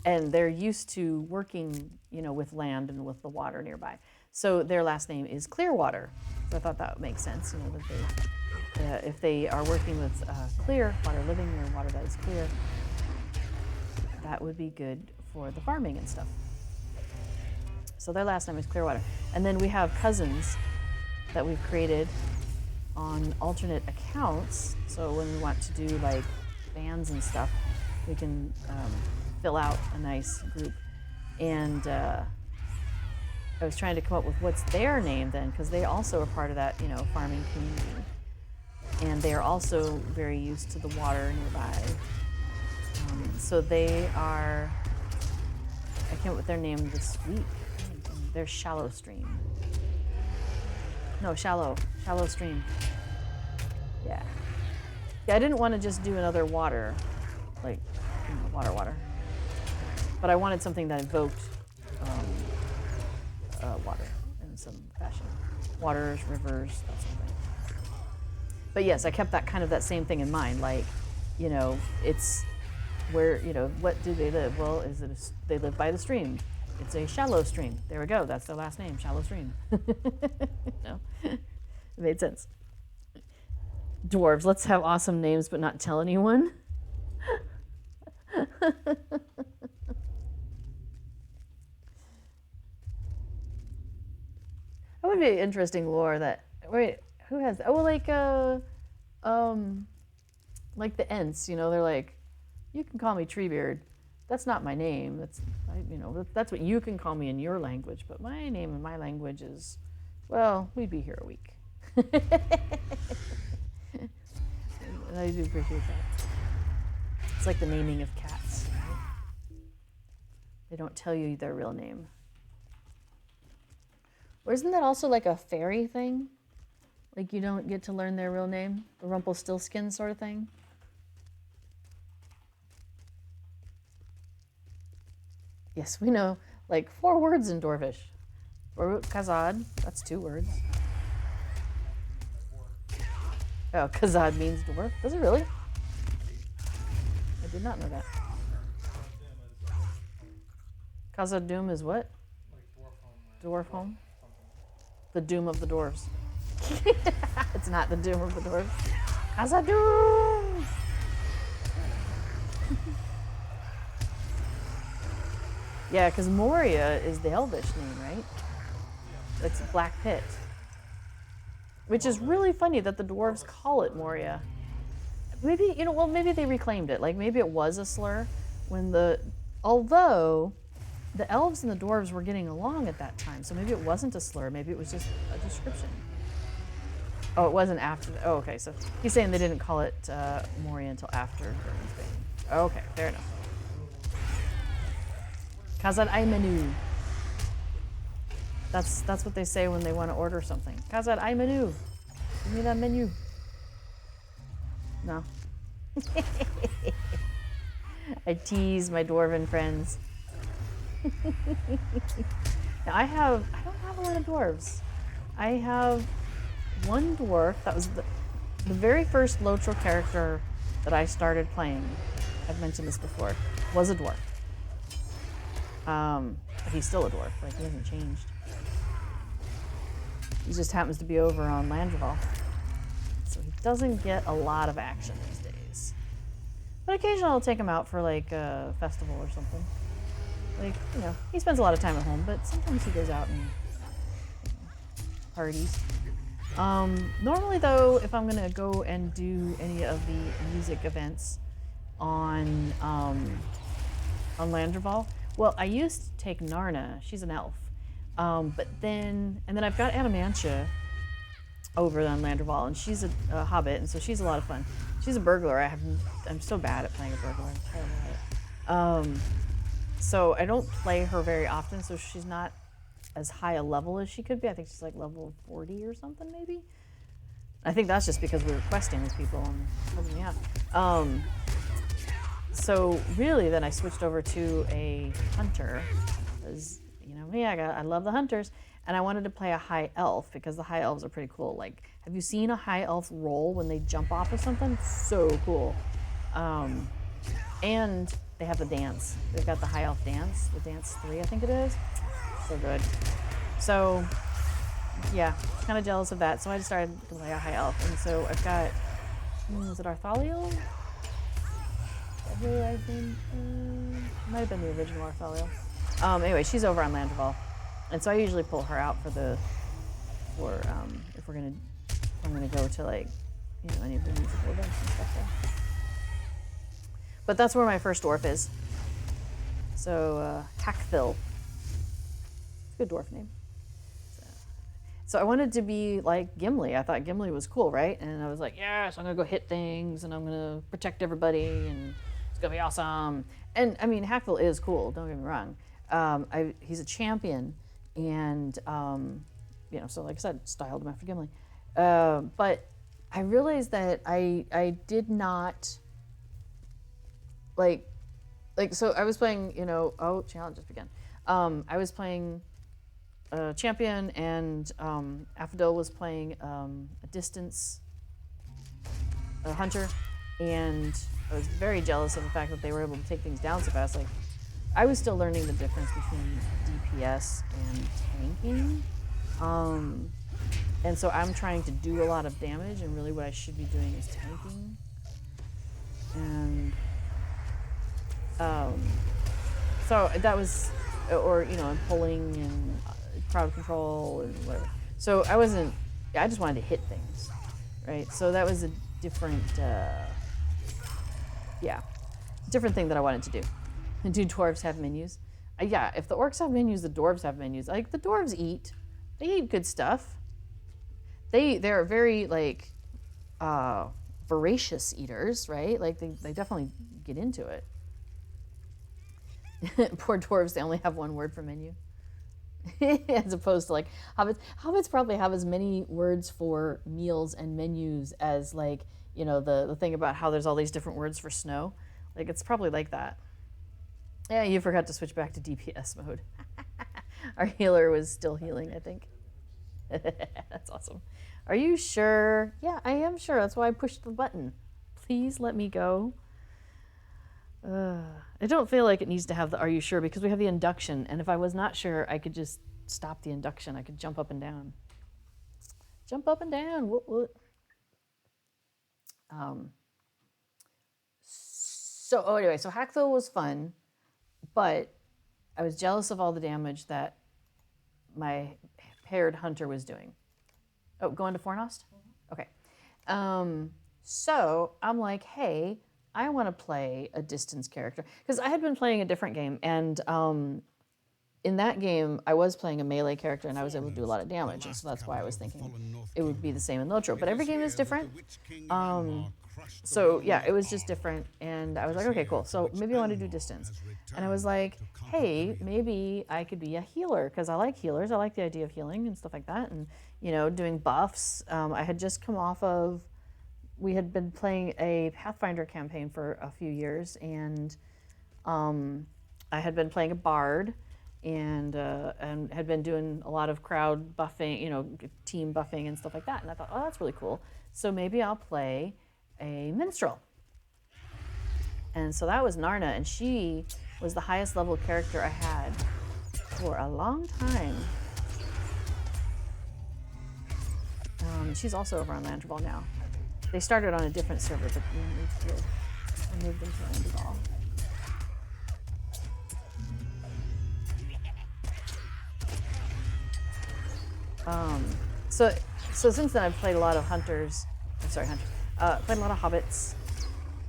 A: And they're used to working, you know, with land and with the water nearby. So their last name is Clearwater. So I thought that would make sense, you know, that they, if they are working with clear water, living near water that is clear, that would be good for the farming and stuff. So their last name is Clearwater. And then we have cousins that we've created on alternate accounts. So when we want to do like bands and stuff, we can fill out a nice group. And I was trying to come up with what's their name then, because they also are part of that, you know, farming community. And they are also very used to the water nearby. So they are, I came up with their name this week. They're Shallow Stream. No, Shallow Stream. Yeah. Yeah, I didn't want to just do another water, like, you know, water. But I wanted something that evoked water. And some fashion. Waters, rivers, that sort of thing. But yes, I kept that same thing in mind. Like, it's where, what do they live? Well, they live by the stream. It's a shallow stream. There we go. That's their last name, Shallow Stream. No, it made sense. Dwarves, let's have awesome names but not tell anyone. That would be interesting lore that, wait, who has, like the Ents, they're like, you can call me Treebeard. That's not my name. That's what you can call me in your language, but my name in my language is, well, we'd be here a week. And I do appreciate that. It's like the naming of cats, right? They don't tell you their real name. Or isn't that also like a fairy thing? Like you don't get to learn their real name? The Rumpelstiltskin sort of thing? Yes, we know like 4 words in Dwarvish. Barut Kazad, that's 2 words. Oh, Kazad means dwarf. Does it really? I did not know that. Khazad Doom is what? Dwarf home? The doom of the dwarves. It's not the doom of the dwarves. Khazad Doom! Yeah, because Moria is the Elvish name, right? It's Black Pit. Which is really funny that the dwarves call it Moria. Maybe, maybe they reclaimed it. Like maybe it was a slur although the elves and the dwarves were getting along at that time. So maybe it wasn't a slur. Maybe it was just a description. Oh, it wasn't after. Oh, okay. So he's saying they didn't call it Moria until after Burton's Bane. Okay, fair enough. Khazad ay menu. That's what they say when they want to order something. Khazad ay menu. Give me that menu. No. I tease my dwarven friends. Now I don't have a lot of dwarves. I have one dwarf that was the very first Lotro character that I started playing. I've mentioned this before. Was a dwarf. But he's still a dwarf. Like he hasn't changed. He just happens to be over on Landreval. So he doesn't get a lot of action these days. But occasionally I'll take him out for like a festival or something. Like, he spends a lot of time at home, but sometimes he goes out and parties. Normally though, if I'm gonna go and do any of the music events on Landreval, well, I used to take Narna. She's an elf. But then I've got Adamantia over on Landreval, and she's a hobbit, and so she's a lot of fun. She's a burglar. I'm so bad at playing a burglar. I'm terrible at it. So I don't play her very often, so she's not as high a level as she could be. I think she's like level 40 or something, maybe. I think that's just because we were questing with people and helping me out. So really, then I switched over to a hunter, because me, I love the hunters, and I wanted to play a high elf because the high elves are pretty cool. Like, have you seen a high elf roll when they jump off of something? So cool. And they have the dance. They've got the high elf dance, the dance 3, I think it is. So good. So, yeah, kind of jealous of that. So I just started to play a high elf, and so I've got, was it Arthaliel? Who I think might have been the original Arthaliel. Anyway, she's over on Landreval, and so I usually pull her out if I'm gonna go to like any of the musical events and stuff there. But that's where my first dwarf is. So Hackthil. Good dwarf name. So I wanted to be like Gimli. I thought Gimli was cool, right? And I was like, yes, I'm gonna go hit things, and I'm gonna protect everybody, and it's gonna be awesome. And I mean, Hackthil is cool. Don't get me wrong. He's a champion, and so like I said, styled him after Gimli. But I realized that I did not like so I was playing, oh, challenge just began. I was playing champion, and Affodil was playing a distance hunter, and I was very jealous of the fact that they were able to take things down so fast. Like, I was still learning the difference between DPS and tanking. And so I'm trying to do a lot of damage, and really what I should be doing is tanking. And so that was, or, you know, pulling and crowd control and whatever. So I just wanted to hit things, right? So that was a different, different thing that I wanted to do. And do dwarves have menus? Yeah, if the orcs have menus, the dwarves have menus. Like, the dwarves eat. They eat good stuff. They're very, like, voracious eaters, right? Like, they definitely get into it. Poor dwarves, they only have one word for menu. As opposed to, like, hobbits. Hobbits probably have as many words for meals and menus as, like, you know, the thing about how there's all these different words for snow. Like, it's probably like that. Yeah, you forgot to switch back to DPS mode. Our healer was still healing, I think. That's awesome. Are you sure? Yeah, I am sure. That's why I pushed the button. Please let me go. I don't feel like it needs to have the "are you sure?" because we have the induction, and if I was not sure, I could just stop the induction. I could jump up and down. Jump up and down. Whoop, whoop. Anyway, so Hackthul was fun, but I was jealous of all the damage that my paired hunter was doing. Oh, going to Fornost? Okay. So I'm like, hey, I want to play a distance character. Because I had been playing a different game, and in that game, I was playing a melee character, and I was able to do a lot of damage, and so that's why I was thinking it would be the same in Lotro. But every game is different. So yeah, it was just different, and I was like, okay, cool. So maybe I want to do distance. And I was like, hey, maybe I could be a healer, because I like healers. I like the idea of healing and stuff like that, and, you know, doing buffs. I had just come off of, we had been playing a Pathfinder campaign for a few years, and I had been playing a bard, and had been doing a lot of crowd buffing, you know, team buffing and stuff like that. And I thought, oh, that's really cool. So maybe I'll play a minstrel. And so that was Narna, and she was the highest level character I had for a long time. She's also over on Landraball now. They started on a different server, but we moved into Landraball. So since then I've played a lot of hunters. Played a lot of hobbits,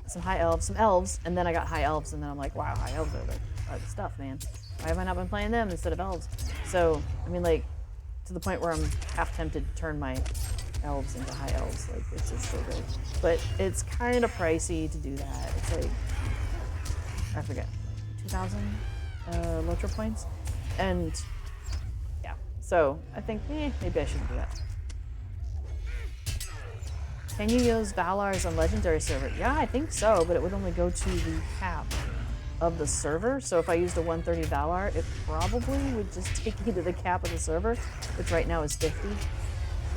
A: some high elves, some elves, and then I got high elves, and then I'm like, wow, high elves are the stuff, man. Why have I not been playing them instead of elves? So, I mean, like, to the point where I'm half tempted to turn my elves into high elves. Like, it's just so good. But it's kind of pricey to do that. It's like, I forget, 2,000 Lotro points? And, yeah. So, I think, maybe I shouldn't do that. Can you use Valars on Legendary server? Yeah, I think so, but it would only go to the cap of the server. So if I used a 130 Valar, it probably would just take me to the cap of the server, which right now is 50. So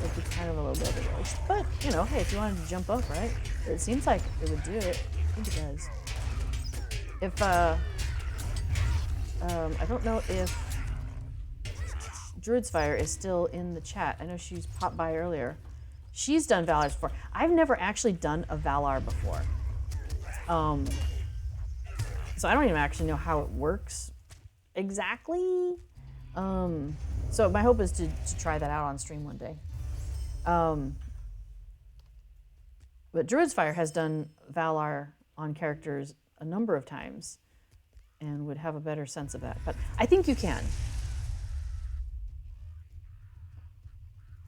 A: it'd be kind of a little bit of a waste. But, you know, hey, if you wanted to jump up, right? It seems like it would do it. I think it does. If, I don't know if Druid's Fire is still in the chat. I know she's popped by earlier. She's done Valars before. I've never actually done a Valar before. So I don't even actually know how it works exactly. So my hope is to try that out on stream one day. But Druid's Fire has done Valar on characters a number of times and would have a better sense of that. But I think you can.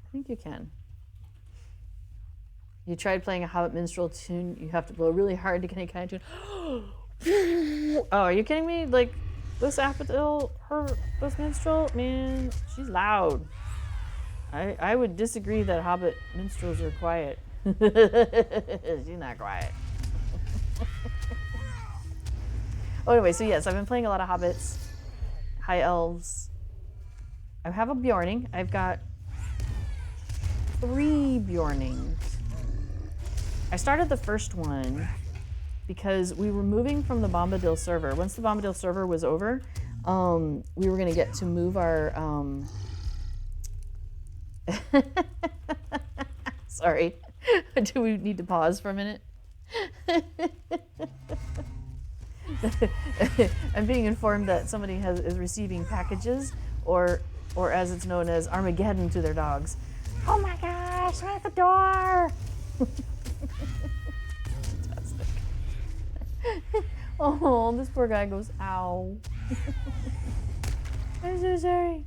A: I think you can. You tried playing a Hobbit minstrel tune, you have to blow really hard to get any kind of tune. Oh, are you kidding me? Like, this Affodil, this minstrel, man, she's loud. I would disagree that Hobbit minstrels are quiet. She's not quiet. Oh, anyway, so yes, I've been playing a lot of Hobbits, High Elves, I have a Bjorning. I've got 3 Bjornings. I started the first one because we were moving from the Bombadil server. Once the Bombadil server was over, we were going to get to move our... Sorry. Do we need to pause for a minute? I'm being informed that somebody is receiving packages, or as it's known as Armageddon to their dogs. Oh my gosh, I'm at the door! Fantastic. Oh, this poor guy goes, ow. I'm so sorry.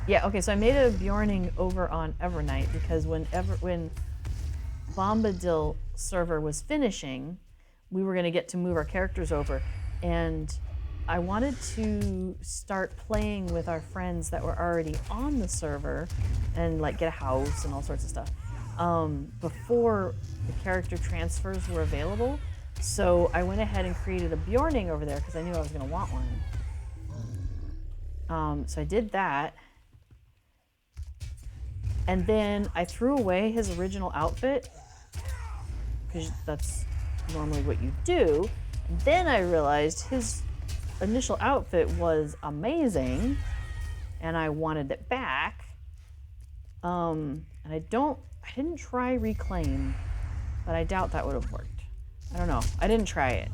A: Yeah, okay, so I made a Bjorning over on Evernight because when Bombadil server was finishing, we were going to get to move our characters over, and I wanted to start playing with our friends that were already on the server and like get a house and all sorts of stuff before the character transfers were available. So I went ahead and created a Bjorning over there because I knew I was going to want one. So I did that. And then I threw away his original outfit because that's normally what you do. And then I realized his initial outfit was amazing and I wanted it back. And I didn't try Reclaim, but I doubt that would have worked. I don't know. I didn't try it.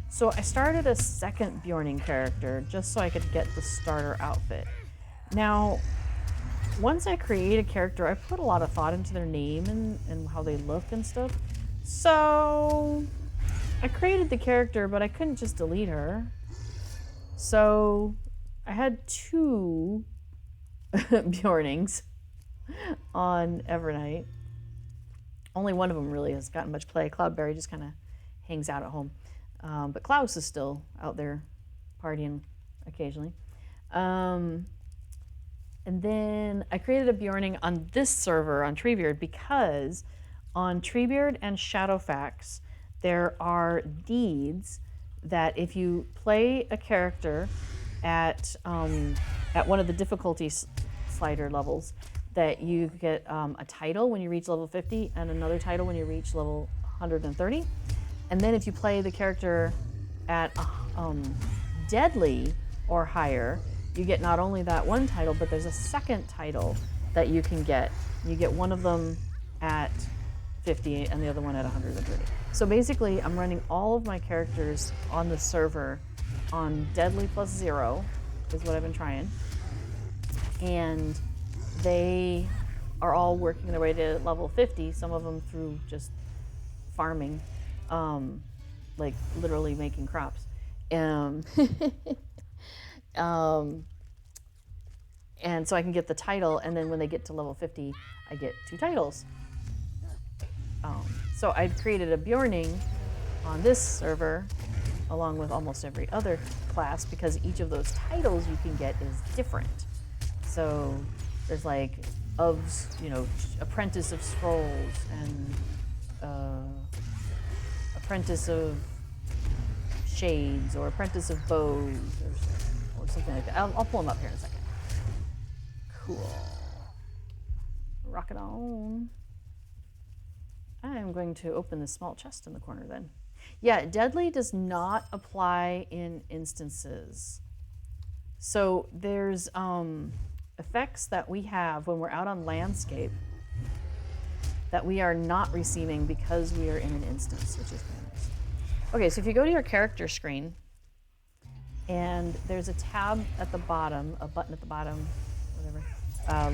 A: So I started a second Bjorning character just so I could get the starter outfit. Now, once I create a character, I put a lot of thought into their name and how they look and stuff. So I created the character, but I couldn't just delete her. So I had 2 Bjornings on Evernight. Only one of them really has gotten much play. Cloudberry just kind of hangs out at home. But Klaus is still out there partying occasionally. And then I created a Bjorning on this server on Treebeard because on Treebeard and Shadowfax, there are deeds that if you play a character at one of the difficulty slider levels, that you get a title when you reach level 50 and another title when you reach level 130. And then if you play the character at deadly or higher, you get not only that one title, but there's a second title that you can get. You get one of them at 50 and the other one at 130. So basically, I'm running all of my characters on the server on Deadly +0, is what I've been trying. And they are all working their way to level 50, some of them through just farming, like literally making crops. And so I can get the title, and then when they get to level 50, I get 2 titles. So I've created a Bjorning on this server, along with almost every other class, because each of those titles you can get is different. So there's like Apprentice of Scrolls and Apprentice of Shades or Apprentice of Bows or something like that. I'll pull them up here in a second. Cool. Rock it on. I'm going to open this small chest in the corner then. Yeah, Deadly does not apply in instances. So there's effects that we have when we're out on landscape that we are not receiving because we are in an instance, which is kind of nice. Okay, so if you go to your character screen, and there's a tab at the bottom, a button at the bottom, whatever,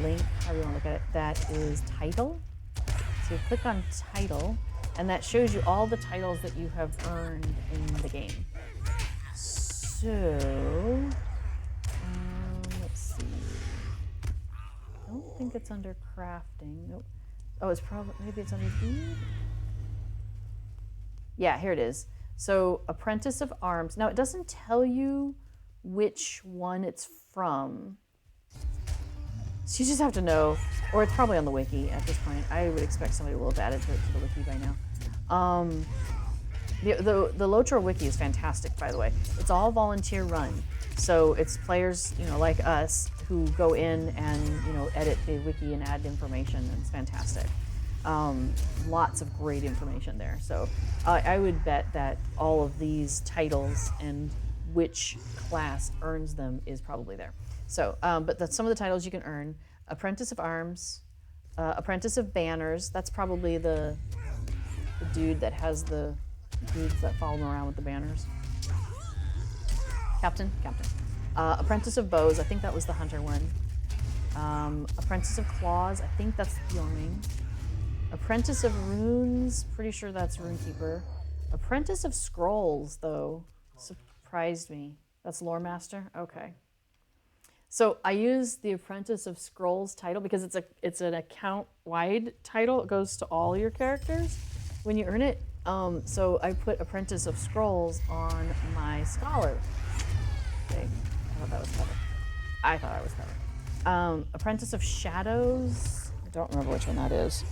A: link, however you want to look at it, that is title. So you click on title, and that shows you all the titles that you have earned in the game. So, let's see. I don't think it's under crafting. Nope. Oh, it's probably, maybe it's under deed? Yeah, here it is. So, Apprentice of Arms. Now, it doesn't tell you which one it's from. So you just have to know, or it's probably on the wiki at this point. I would expect somebody will have added it to the wiki by now. The Lotro wiki is fantastic, by the way. It's all volunteer run, so it's players, like us, who go in and edit the wiki and add information, and it's fantastic. Lots of great information there. So I would bet that all of these titles and which class earns them is probably there. So, but that's some of the titles you can earn: Apprentice of Arms, Apprentice of Banners. That's probably the dude that has the dudes that follow him around with the banners. Captain. Apprentice of Bows. I think that was the hunter one. Apprentice of Claws. I think that's Bjorning. Apprentice of Runes. Pretty sure that's Runekeeper. Apprentice of Scrolls, though, surprised me. That's Lore Master. Okay. So I use the Apprentice of Scrolls title because it's an account-wide title. It goes to all your characters when you earn it. So I put Apprentice of Scrolls on my Scholar. Okay, I thought I was clever. Apprentice of Shadows. I don't remember which one that is.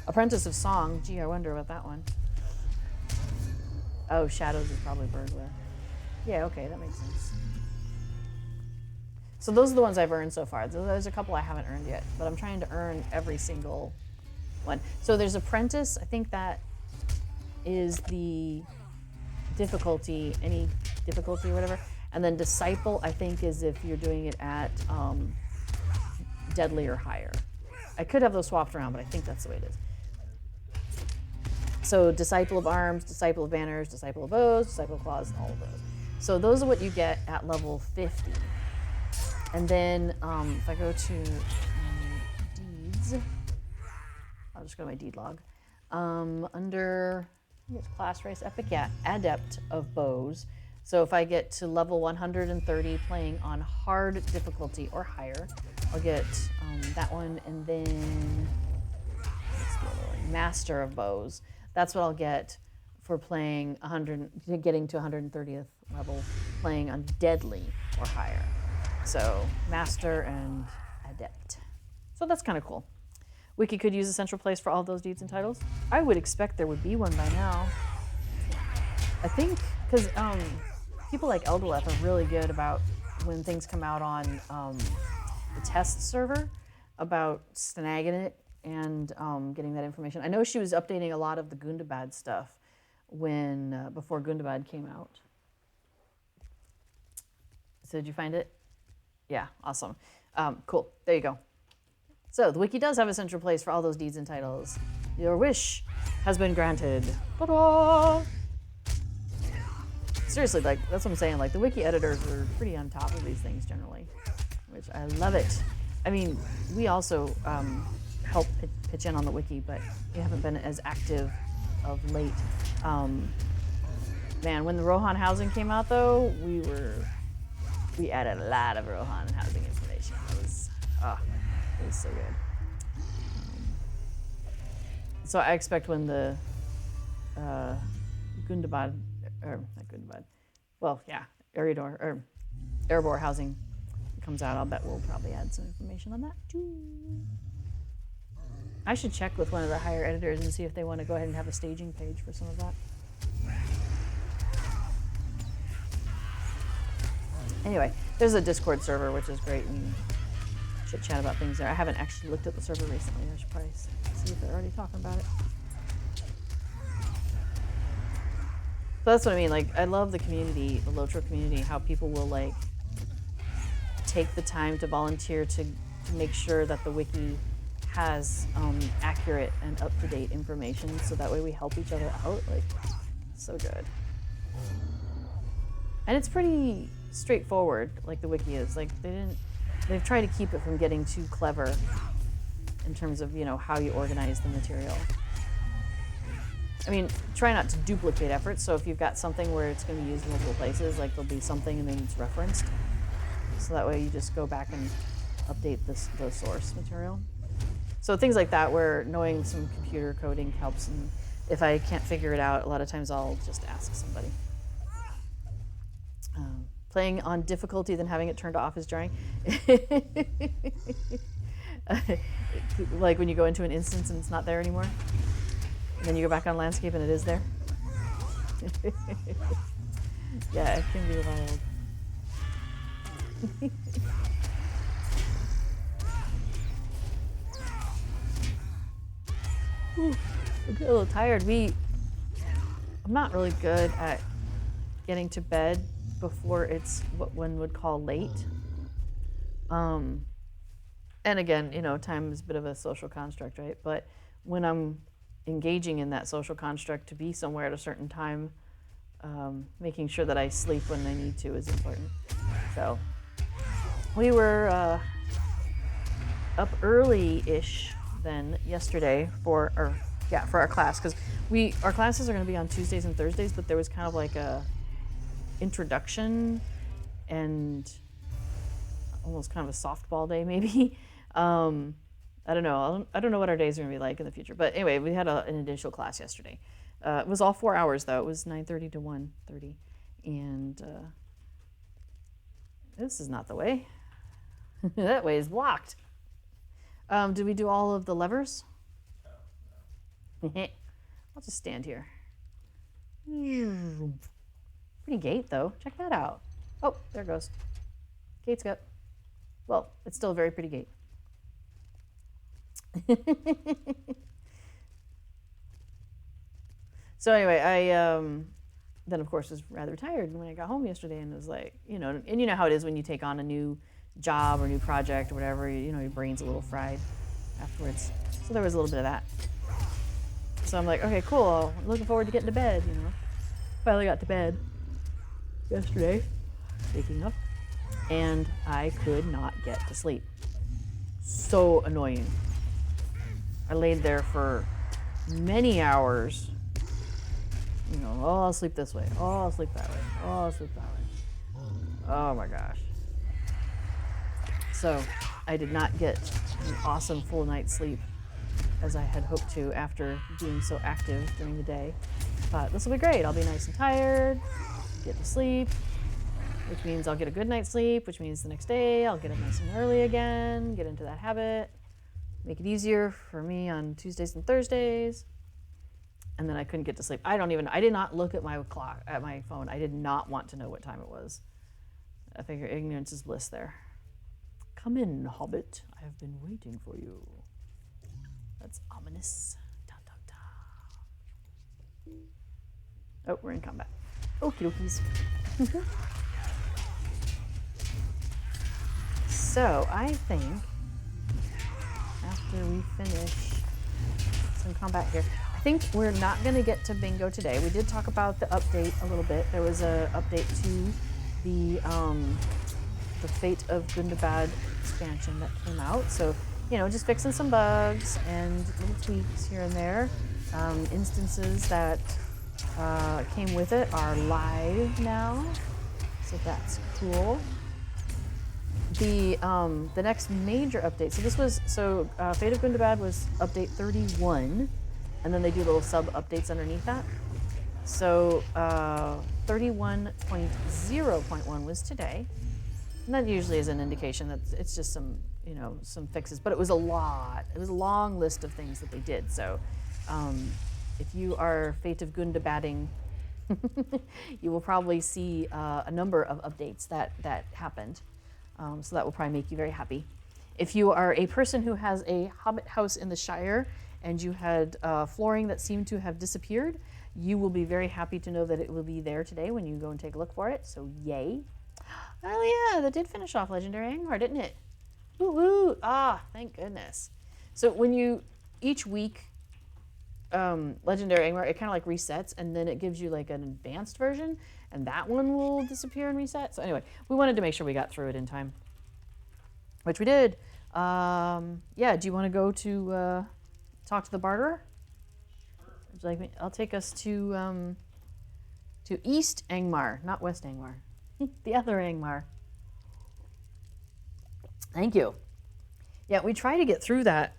A: Apprentice of Song. Gee, I wonder about that one. Oh, Shadows is probably Burglar. Yeah, okay, that makes sense. So those are the ones I've earned so far. There's a couple I haven't earned yet, but I'm trying to earn every single one. So there's Apprentice. I think that is the difficulty, any difficulty or whatever. And then Disciple, I think, is if you're doing it at Deadly or higher. I could have those swapped around, but I think that's the way it is. So Disciple of Arms, Disciple of Banners, Disciple of Bows, Disciple of Claws, and all of those. So those are what you get at level 50. And then if I go to deeds, I'll just go to my deed log. Under I think it's class race epic, yeah, Adept of Bows. So if I get to level 130 playing on hard difficulty or higher, I'll get that one, and then what's the other one? Master of Bows. That's what I'll get for playing getting to 130th level playing on Deadly or higher. So Master and Adept. So that's kind of cool. Wiki could use a central place for all of those deeds and titles. I would expect there would be one by now. I think because people like Elderleth are really good about when things come out on the test server about snagging it and getting that information. I know she was updating a lot of the Gundabad stuff before Gundabad came out. So did you find it? Yeah, awesome. Cool, there you go. So the wiki does have a central place for all those deeds and titles. Your wish has been granted. Ta-da! Seriously, like that's what I'm saying. Like the wiki editors are pretty on top of these things generally, which I love it. I mean, we also help pitch in on the wiki, but we haven't been as active of late. Man, when the Rohan housing came out, though, we added a lot of Rohan housing information. It was so good. So I expect when the Gundabad, or not Gundabad, well, yeah, Erebor or Erebor housing comes out, I'll bet we'll probably add some information on that too. I should check with one of the higher editors and see if they want to go ahead and have a staging page for some of that. Anyway, there's a Discord server, which is great. And chit chat about things there. I haven't actually looked at the server recently. I should probably see if they're already talking about it. So that's what I mean. Like, I love the community, the Lotro community, how people will like take the time to volunteer to make sure that the wiki has accurate and up-to-date information, so that way we help each other out. Like, so good. And it's pretty straightforward, like the wiki is. Like they've tried to keep it from getting too clever in terms of, you know, how you organize the material. I mean, try not to duplicate efforts. So if you've got something where it's going to be used in multiple places, like there'll be something and then it's referenced. So that way you just go back and update the source material. So things like that, where knowing some computer coding helps. And if I can't figure it out, a lot of times I'll just ask somebody. Playing on difficulty, then having it turned off is jarring. Like when you go into an instance and it's not there anymore. And then you go back on landscape and it is there. Yeah, it can be wild. Ooh, I get a little tired. I'm not really good at getting to bed before it's what one would call late. And again, time is a bit of a social construct, right? But when I'm engaging in that social construct to be somewhere at a certain time, making sure that I sleep when I need to is important. So we were up early-ish then yesterday for our class, because our classes are going to be on Tuesdays and Thursdays, but there was kind of like a introduction and almost kind of a softball day maybe. I don't know. I don't know what our days are going to be like in the future. But anyway, we had an initial class yesterday. It was all 4 hours, though. It was 9:30 to 1:30. And this is not the way. That way is blocked. Did we do all of the levers? I'll just stand here. Pretty gate, though. Check that out. Oh, there it goes. Gate's got... Well, it's still a very pretty gate. So anyway, I then of course was rather tired when I got home yesterday, and it was like, and you know how it is when you take on a new job or new project or whatever, your brain's a little fried afterwards. So there was a little bit of that. So I'm like, okay, cool. I'm looking forward to getting to bed. Finally got to bed yesterday, waking up, and I could not get to sleep. So annoying. I laid there for many hours. I'll sleep this way. Oh, I'll sleep that way. Oh, I'll sleep that way. Oh my gosh. So I did not get an awesome full night's sleep as I had hoped to after being so active during the day. But this will be great. I'll be nice and tired, get to sleep, which means I'll get a good night's sleep, which means the next day I'll get up nice and early again, get into that habit, make it easier for me on Tuesdays and Thursdays. And then I couldn't get to sleep. I did not look at my clock, at my phone. I did not want to know what time it was. I figure ignorance is bliss there. Come in, Hobbit. I have been waiting for you. That's ominous. Da, da, da. Oh, we're in combat. Okie dokies. So, I think after we finish some combat here, I think we're not going to get to bingo today. We did talk about the update a little bit. There was an update to the Fate of Gundabad expansion that came out. So, just fixing some bugs and little tweaks here and there. Instances that came with it are live now, so that's cool. The next major update. So Fate of Gundabad was update 31. And then they do little sub-updates underneath that. So 31.0.1 was today. And that usually is an indication that it's just some fixes. But it was a lot. It was a long list of things that they did. So if you are Fate of Gundabadding, you will probably see a number of updates that happened. So that will probably make you very happy. If you are a person who has a Hobbit house in the Shire, and you had flooring that seemed to have disappeared, you will be very happy to know that it will be there today when you go and take a look for it. So yay. Oh yeah, that did finish off Legendary Angmar, didn't it? Woo woo. Ah, thank goodness. So when each week, Legendary Angmar, it kind of like resets, and then it gives you like an advanced version, and that one will disappear and reset. So anyway, we wanted to make sure we got through it in time, which we did. Yeah, do you want to go to talk to the barterer? Would you like me? I'll take us to East Angmar, not West Angmar. The other Angmar. Thank you. Yeah, we try to get through that.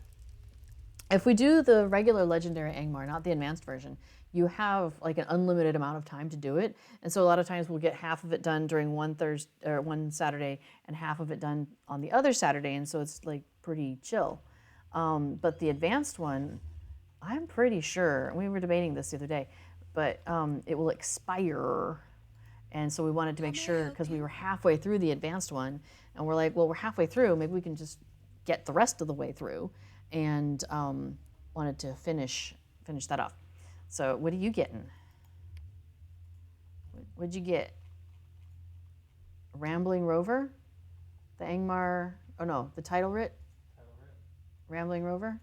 A: If we do the regular Legendary Angmar, not the advanced version, you have like an unlimited amount of time to do it. And so a lot of times we'll get half of it done during one Saturday and half of it done on the other Saturday. And so it's like pretty chill. But the advanced one, I'm pretty sure, we were debating this the other day, but it will expire. And so we wanted to make sure, because we were halfway through the advanced one, and we're like, well, we're halfway through, maybe we can just get the rest of the way through, and wanted to finish that off. So what are you getting? What'd you get? Rambling Rover? The Angmar, oh no, the title writ? Rambling Rover?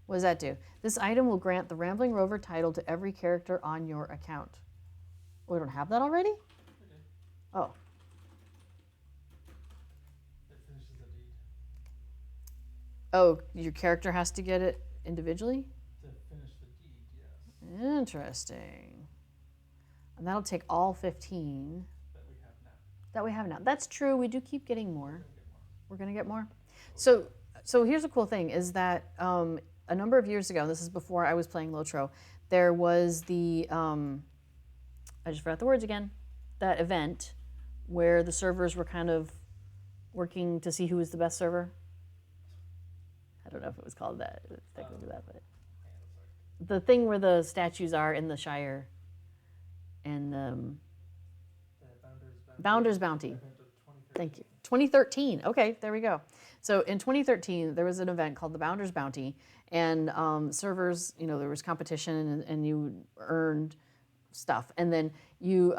A: What does that do? This item will grant the Rambling Rover title to every character on your account. Oh, we don't have that already? Oh.
E: It finishes the deed.
A: Oh, your character has to get it individually?
E: To finish the deed, yes.
A: Interesting. And that'll take all 15
E: That we have now.
A: that we have now. That's true, we do keep getting more. We're gonna get more. So here's a cool thing, is that a number of years ago, this is before I was playing Lotro, there was the, I just forgot the words again, that event where the servers were kind of working to see who was the best server. I don't know if it was called that, it was technically that, but the thing where the statues are in the Shire, and
E: The
A: Bounder's Bounty.
E: Event of 2013.
A: Thank you. 2013. Okay, there we go. So in 2013, there was an event called the Bounder's Bounty, and servers, you know, there was competition, and you earned stuff, and then you,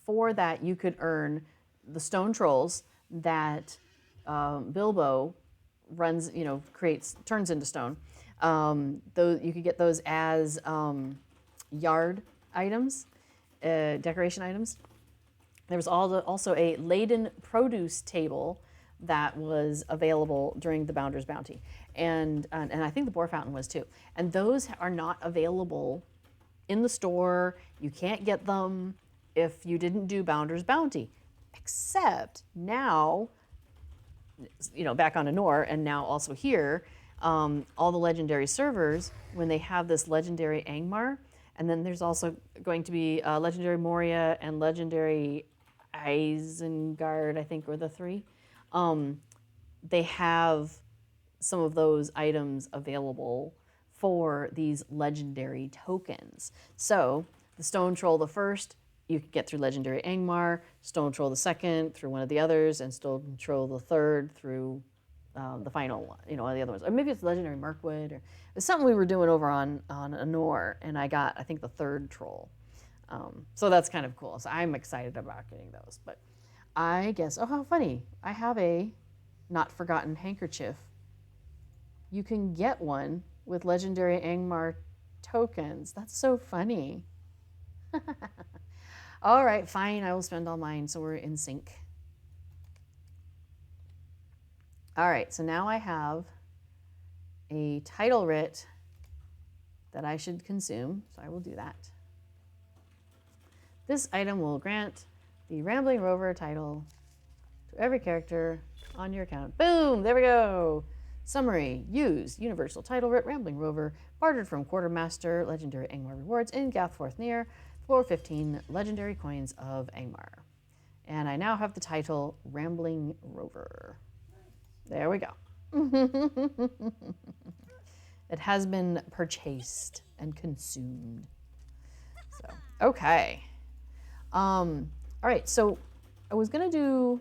A: for that, you could earn the stone trolls that Bilbo runs, you know, turns into stone. Those you could get those as yard items, decoration items. There was also a laden produce table that was available during the Bounder's Bounty, and I think the Boar Fountain was too. And those are not available in the store. You can't get them if you didn't do Bounder's Bounty, except now, you know, back on Anor, and now also here, all the legendary servers, when they have this Legendary Angmar, and then there's also going to be Legendary Moria and Legendary Isengard, I think, were the three. They have some of those items available for these legendary tokens. So the Stone Troll the first, you could get through Legendary Angmar, Stone Troll the second through one of the others, and Stone Troll the third through the final one, you know, one of the other ones. Or maybe it's Legendary Mirkwood, or it's something we were doing over on Anor, and I got, I think, the third troll. So that's kind of cool. So I'm excited about getting those. But I guess, oh, how funny. I have a not forgotten handkerchief. You can get one with Legendary Angmar tokens. That's so funny. All right, fine. I will spend all mine, so we're in sync. All right, so now I have a title writ that I should consume, so I will do that. This item will grant the Rambling Rover title to every character on your account. Boom, there we go. Summary, use Universal Title Writ Rambling Rover, bartered from Quartermaster Legendary Angmar rewards in Gathforth Near for 15 legendary coins of Angmar. And I now have the title Rambling Rover. There we go. It has been purchased and consumed. So, okay. All right, so I was gonna do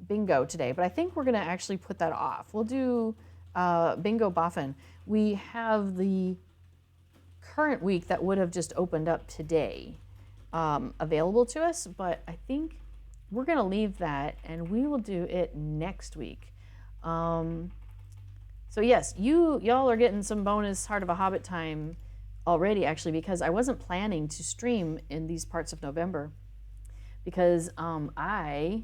A: bingo today, but I think we're gonna actually put that off. We'll do bingo boffin. We have the current week that would have just opened up today available to us, but I think we're gonna leave that and we will do it next week. So yes, y'all are getting some bonus Heart of a Hobbit time already, actually, because I wasn't planning to stream in these parts of November because I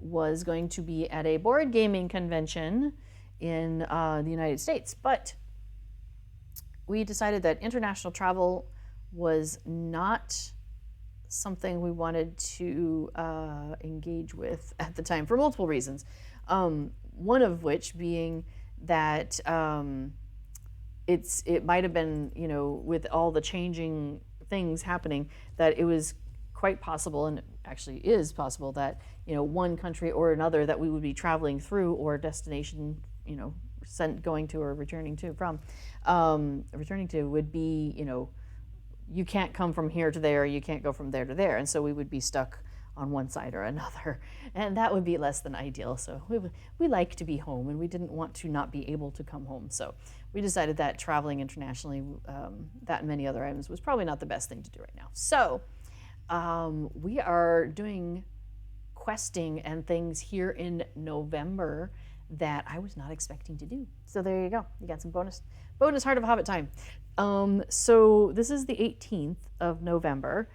A: was going to be at a board gaming convention in the United States, but we decided that international travel was not something we wanted to engage with at the time for multiple reasons. One of which being that it might have been, you know, with all the changing things happening, that it was quite possible, and it actually is possible, that, you know, one country or another that we would be traveling through, or destination, you know, going to or returning to from, returning to, would be, you know, you can't come from here to there, you can't go from there to there. And so we would be stuck on one side or another. And that would be less than ideal. So we like to be home, and we didn't want to not be able to come home. So we decided that traveling internationally, that and many other items, was probably not the best thing to do right now. So we are doing questing and things here in November that I was not expecting to do. So there you go. You got some bonus Heart of Hobbit time. So this is the 18th of November.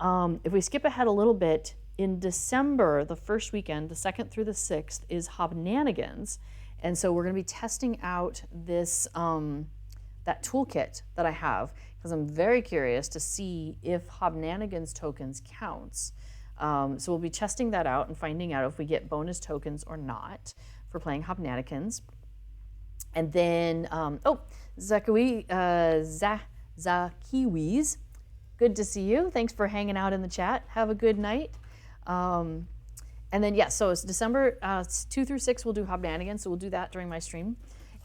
A: If we skip ahead a little bit, in December, the first weekend, the 2nd through the 6th, is Hobnanigans. And so we're going to be testing out this that toolkit that I have, because I'm very curious to see if Hobnanigans tokens counts. So we'll be testing that out and finding out if we get bonus tokens or not for playing Hobnanigans. And then, Zakiwis, good to see you. Thanks for hanging out in the chat. Have a good night. And then, so it's December 2 through 6, we'll do Hobnanigans, so we'll do that during my stream.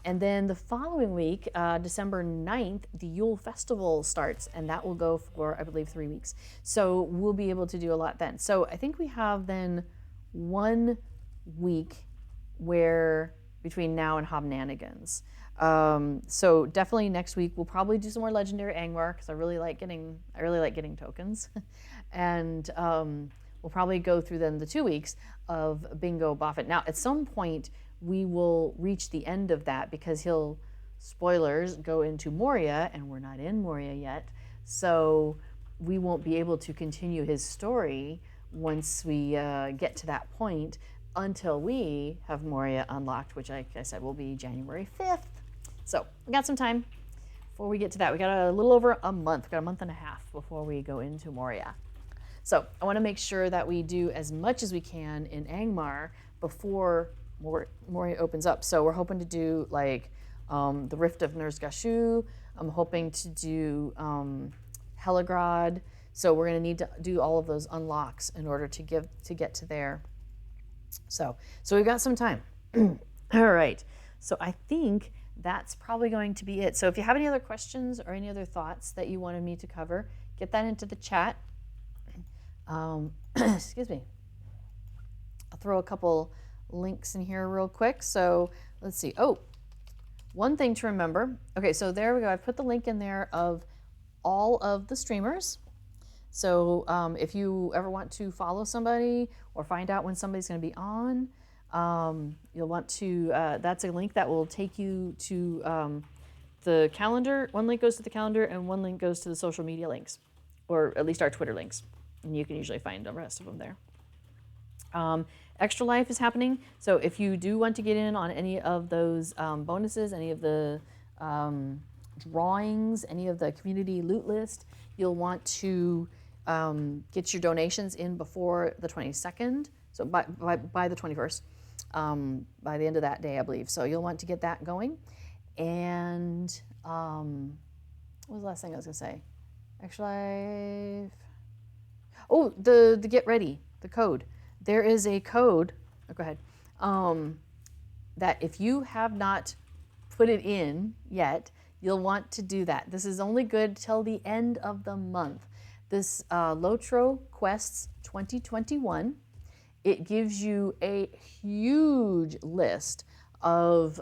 A: And then the following week, December 9th, the Yule Festival starts, and that will go for, I believe, 3 weeks. So we'll be able to do a lot then. So I think we have then 1 week where between now and Hobnanigans. So definitely next week we'll probably do some more Legendary Angmar, because I really like getting tokens. And we'll probably go through then the 2 weeks of Bingo Boffin. Now at some point we will reach the end of that, because he'll, spoilers, go into Moria, and we're not in Moria yet. So we won't be able to continue his story once we get to that point, until we have Moria unlocked, which, like I said, will be January 5th. So we got some time before we get to that. We got a little over a month. We got a month and a half before we go into Moria. So I want to make sure that we do as much as we can in Angmar before Moria opens up. So we're hoping to do like the Rift of Ner'zgashu. I'm hoping to do Helagrod. So we're going to need to do all of those unlocks in order to get to there. So we've got some time. All right. So I think that's probably going to be it. So if you have any other questions or any other thoughts that you wanted me to cover, get that into the chat. Excuse me. I'll throw a couple links in here real quick. So let's see. Oh, one thing to remember. Okay, so there we go. I put the link in there of all of the streamers. So if you ever want to follow somebody or find out when somebody's going to be on, you'll want to, that's a link that will take you to the calendar. One link goes to the calendar and one link goes to the social media links, or at least our Twitter links. And you can usually find the rest of them there. Extra Life is happening. So if you do want to get in on any of those bonuses, any of the drawings, any of the community loot list, you'll want to get your donations in before the 22nd, so by the 21st, by the end of that day, I believe. So you'll want to get that going. And what was the last thing I was going to say? Actually, oh, the get ready, the code. There is a code, go ahead, that if you have not put it in yet, you'll want to do that. This is only good till the end of the month. This Lotro Quests 2021, it gives you a huge list of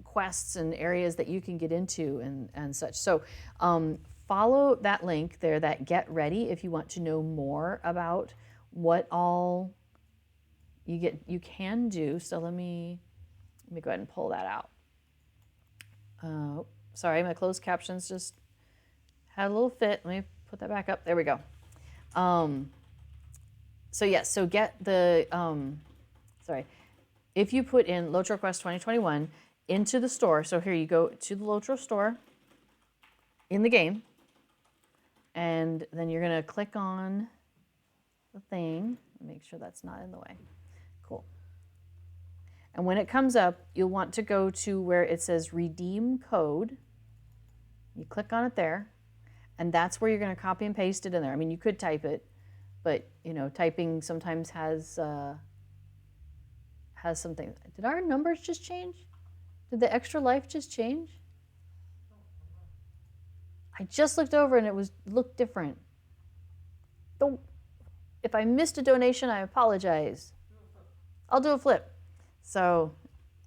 A: quests and areas that you can get into and such. So follow that link there, that Get Ready, if you want to know more about what all you can do. So let me go ahead and pull that out. Sorry, my closed captions just had a little fit. Let me put that back up. There we go. So yes, so get the, if you put in Lotro Quest 2021 into the store, so here you go to the Lotro store in the game, and then you're gonna click on the thing, make sure that's not in the way. Cool. And when it comes up, you'll want to go to where it says redeem code. You click on it there, and that's where you're going to copy and paste it in there. I mean, you could type it, but you know, typing sometimes has something. Did our numbers just change? Did the extra life just change? I just looked over and it looked different. If I missed a donation, I apologize. I'll do a flip. So,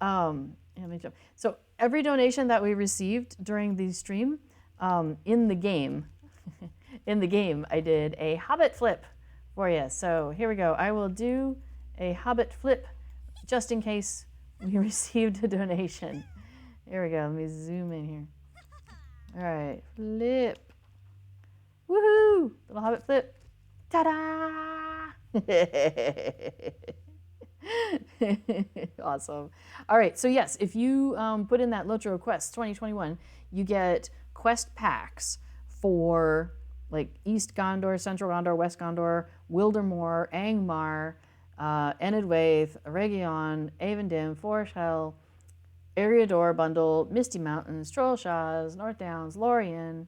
A: so every donation that we received during the stream, in the game, I did a Hobbit flip for you. So here we go. I will do a Hobbit flip just in case we received a donation. Here we go. Let me zoom in here. All right, flip. Woohoo! Little Hobbit flip. Ta-da! Awesome. All right, so yes, if you put in that Lotro Quest 2021, you get quest packs for like East Gondor, Central Gondor, West Gondor, Wildermoor, Angmar, Enedwaith, Region, Avendim, Forest Hell, Eriador Bundle, Misty Mountains, Trollshaws, North Downs, Lothlorien,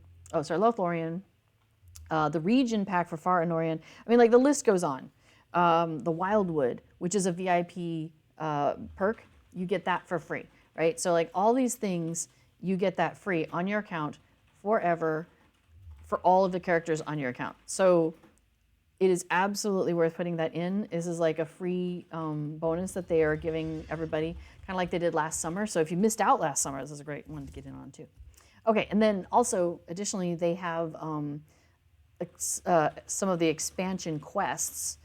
A: the region pack for Far and Orient. I mean, like the list goes on. The Wildwood, which is a VIP perk, you get that for free, right? So like all these things, you get that free on your account forever for all of the characters on your account. So it is absolutely worth putting that in. This is like a free bonus that they are giving everybody, kind of like they did last summer. So if you missed out last summer, this is a great one to get in on too. Okay, and then also, additionally, they have some of the expansion quests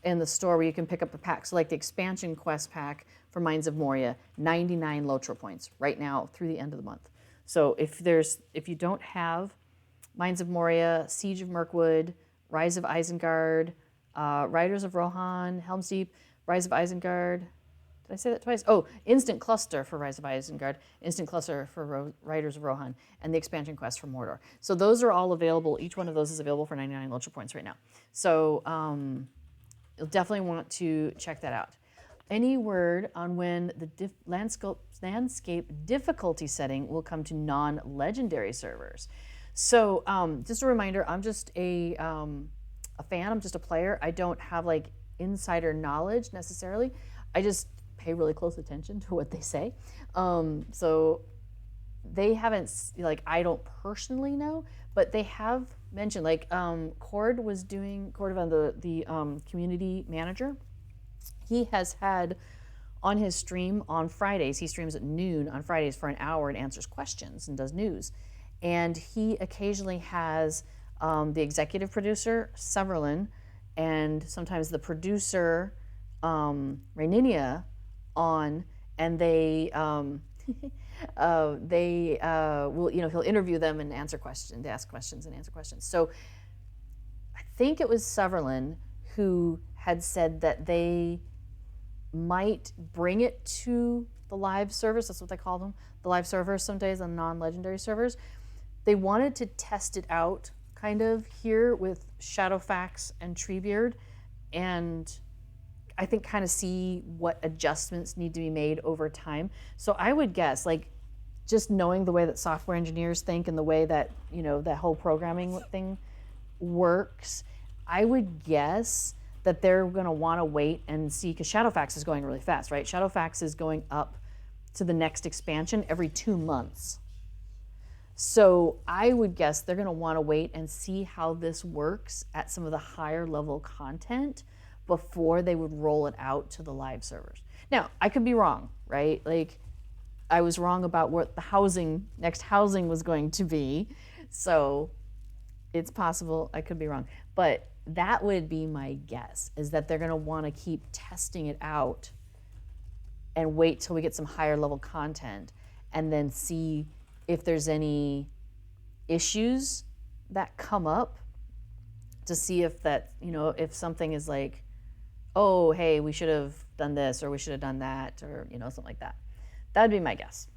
A: in the store where you can pick up a pack. So like the expansion quest pack for Mines of Moria, 99 Lotro points right now through the end of the month. So if you don't have Mines of Moria, Siege of Mirkwood, Rise of Isengard, Riders of Rohan, Helm's Deep, Rise of Isengard. Did I say that twice? Oh, Instant Cluster for Rise of Isengard, Instant Cluster for Riders of Rohan, and the expansion quest for Mordor. So those are all available. Each one of those is available for 99 Lotro points right now. So you'll definitely want to check that out. Any word on when the landscape difficulty setting will come to non-legendary servers? So just a reminder, I'm just a fan, I'm just a player. I don't have like insider knowledge necessarily. I just pay really close attention to what they say. So they haven't, like I don't personally know, but they have mentioned, like Cord the community manager, he has had on his stream on Fridays, he streams at noon on Fridays for an hour and answers questions and does news. And he occasionally has the executive producer, Severlin, and sometimes the producer, Raininia, on, and they will, he'll interview them and ask questions and answer questions. So I think it was Severlin who had said that they might bring it to the live servers. That's what they call them, the live servers some days on non-legendary servers. They wanted to test it out kind of here with Shadowfax and Treebeard, and I think kind of see what adjustments need to be made over time. So I would guess, like, just knowing the way that software engineers think and the way that, that whole programming thing works, I would guess that they're going to want to wait and see, because Shadowfax is going really fast, right? Shadowfax is going up to the next expansion every 2 months. So I would guess they're going to want to wait and see how this works at some of the higher level content before they would roll it out to the live servers. Now, I could be wrong, right? Like, I was wrong about what the next housing was going to be. So it's possible I could be wrong. But that would be my guess, is that they're going to want to keep testing it out and wait till we get some higher level content and then see if there's any issues that come up, to see if that, if something is like, oh, hey, we should have done this or we should have done that, or, something like that. That'd be my guess.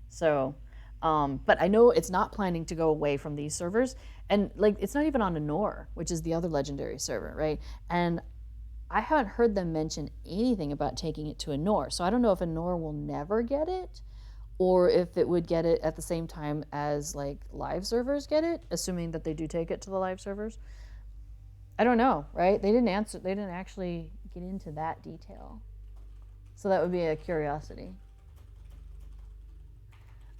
A: So, but I know it's not planning to go away from these servers. And like, it's not even on Anor, which is the other legendary server, right? And I haven't heard them mention anything about taking it to Anor. So I don't know if Anor will never get it, or if it would get it at the same time as like live servers get it, assuming that they do take it to the live servers. I don't know, right? They didn't actually get into that detail. So that would be a curiosity.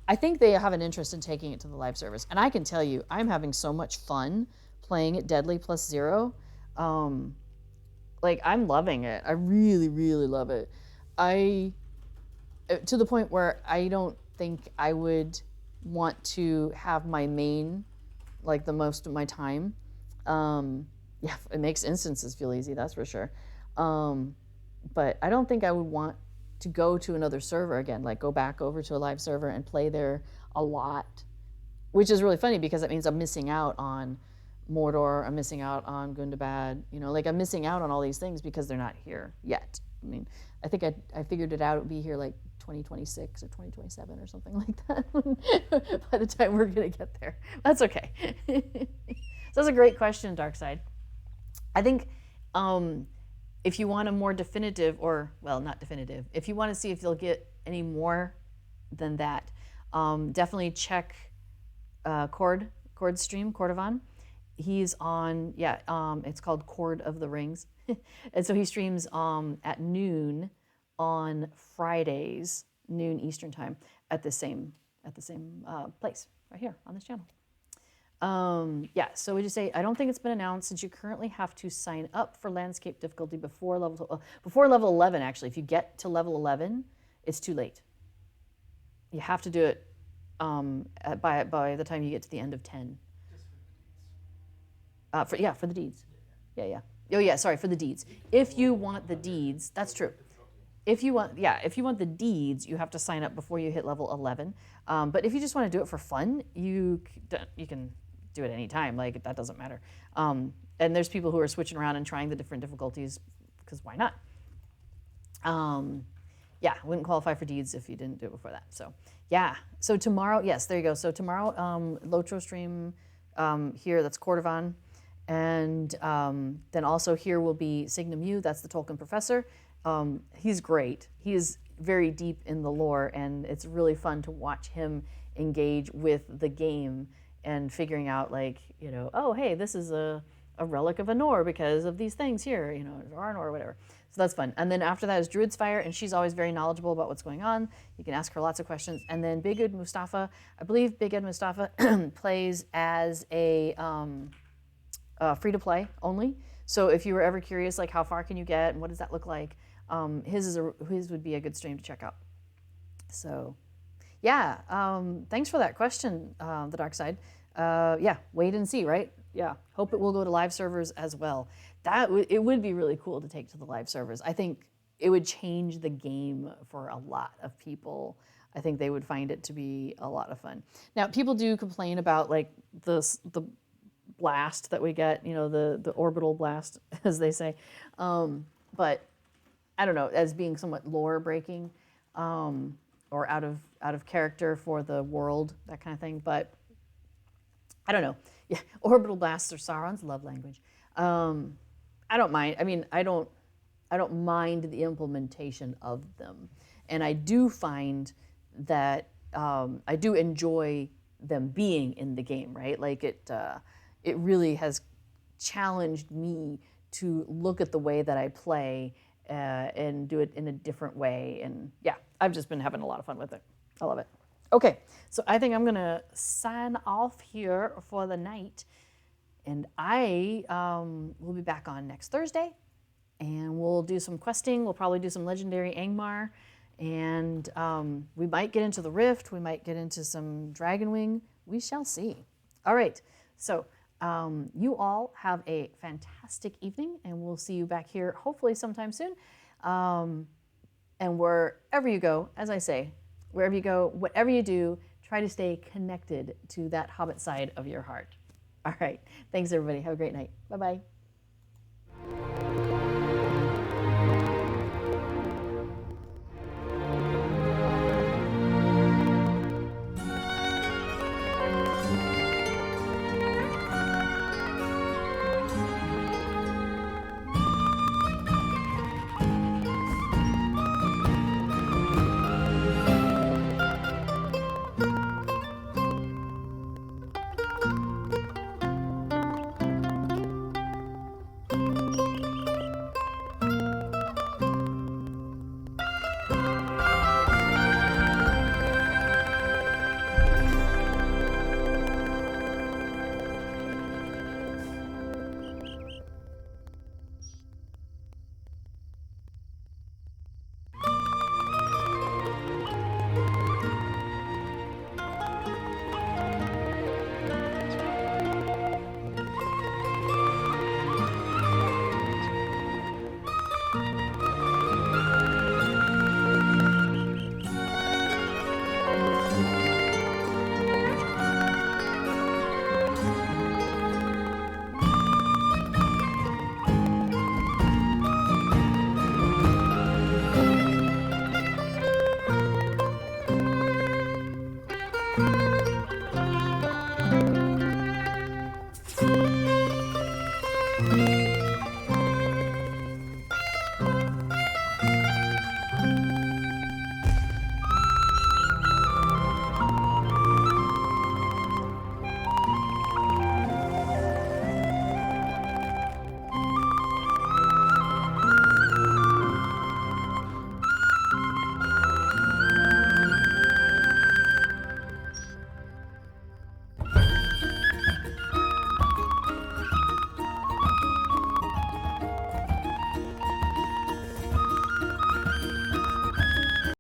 A: I think they have an interest in taking it to the live service. And I can tell you, I'm having so much fun playing at Deadly plus 0. Like, I'm loving it. I really, really love it. To the point where I don't think I would want to have my main, like, the most of my time. Yeah, it makes instances feel easy, that's for sure. But I don't think I would want to go to another server again, like go back over to a live server and play there a lot, which is really funny because that means I'm missing out on Mordor, I'm missing out on Gundabad, like I'm missing out on all these things because they're not here yet. I mean, I think I figured it out, it would be here like 2026 or 2027 or something like that by the time we're gonna get there. That's okay. So that's a great question, Darkside. I think if you want a more definitive, or, well, not definitive, if you want to see if you'll get any more than that, definitely check Cord's stream, Cordovan. He's on, it's called Cord of the Rings. And so he streams at noon on Fridays, noon Eastern time, at the same place, right here on this channel. So we just say, I don't think it's been announced since you currently have to sign up for landscape difficulty before level 11, actually. If you get to level 11, it's too late. You have to do it by the time you get to the end of 10. For the deeds. Yeah. Oh yeah, sorry, for the deeds. If you want the deeds, that's true. If you want the deeds, you have to sign up before you hit level 11. But if you just want to do it for fun, you can do it anytime. Like, that doesn't matter. And there's people who are switching around and trying the different difficulties because why not? Wouldn't qualify for deeds if you didn't do it before that. So yeah. So tomorrow, yes, there you go. So tomorrow, Lotro stream here. That's Cordovan. And then also here will be Signum U. That's the Tolkien professor. He's great. He is very deep in the lore, and it's really fun to watch him engage with the game and figuring out, like, oh, hey, this is a relic of Anor because of these things here, Arnor or whatever. So that's fun. And then after that is Druid's Fire, and she's always very knowledgeable about what's going on. You can ask her lots of questions. And then Big Ed Mustafa, I believe Big Ed Mustafa plays as a free-to-play only. So if you were ever curious, like, how far can you get and what does that look like, his would be a good stream to check out. So, yeah, thanks for that question, The Dark Side. Wait and see, right? Yeah, hope it will go to live servers as well. It would be really cool to take to the live servers. I think it would change the game for a lot of people. I think they would find it to be a lot of fun. Now, people do complain about, like, the blast that we get, the orbital blast, as they say. But I don't know, as being somewhat lore breaking, or out of character for the world, that kind of thing. But I don't know. Yeah, orbital blasts are Sauron's love language. I don't mind. I mean, I don't mind the implementation of them, and I do find that I do enjoy them being in the game. Right, like it really has challenged me to look at the way that I play and do it in a different way. And yeah, I've just been having a lot of fun with it. I love it. Okay, so I think I'm gonna sign off here for the night, and I will be back on next Thursday, and we'll do some questing. We'll probably do some Legendary Angmar, and we might get into the Rift. We might get into some Dragonwing. We shall see. All right, so you all have a fantastic evening, and we'll see you back here hopefully sometime soon. And wherever you go, as I say, wherever you go, whatever you do, try to stay connected to that Hobbit side of your heart. All right. Thanks, everybody. Have a great night. Bye-bye.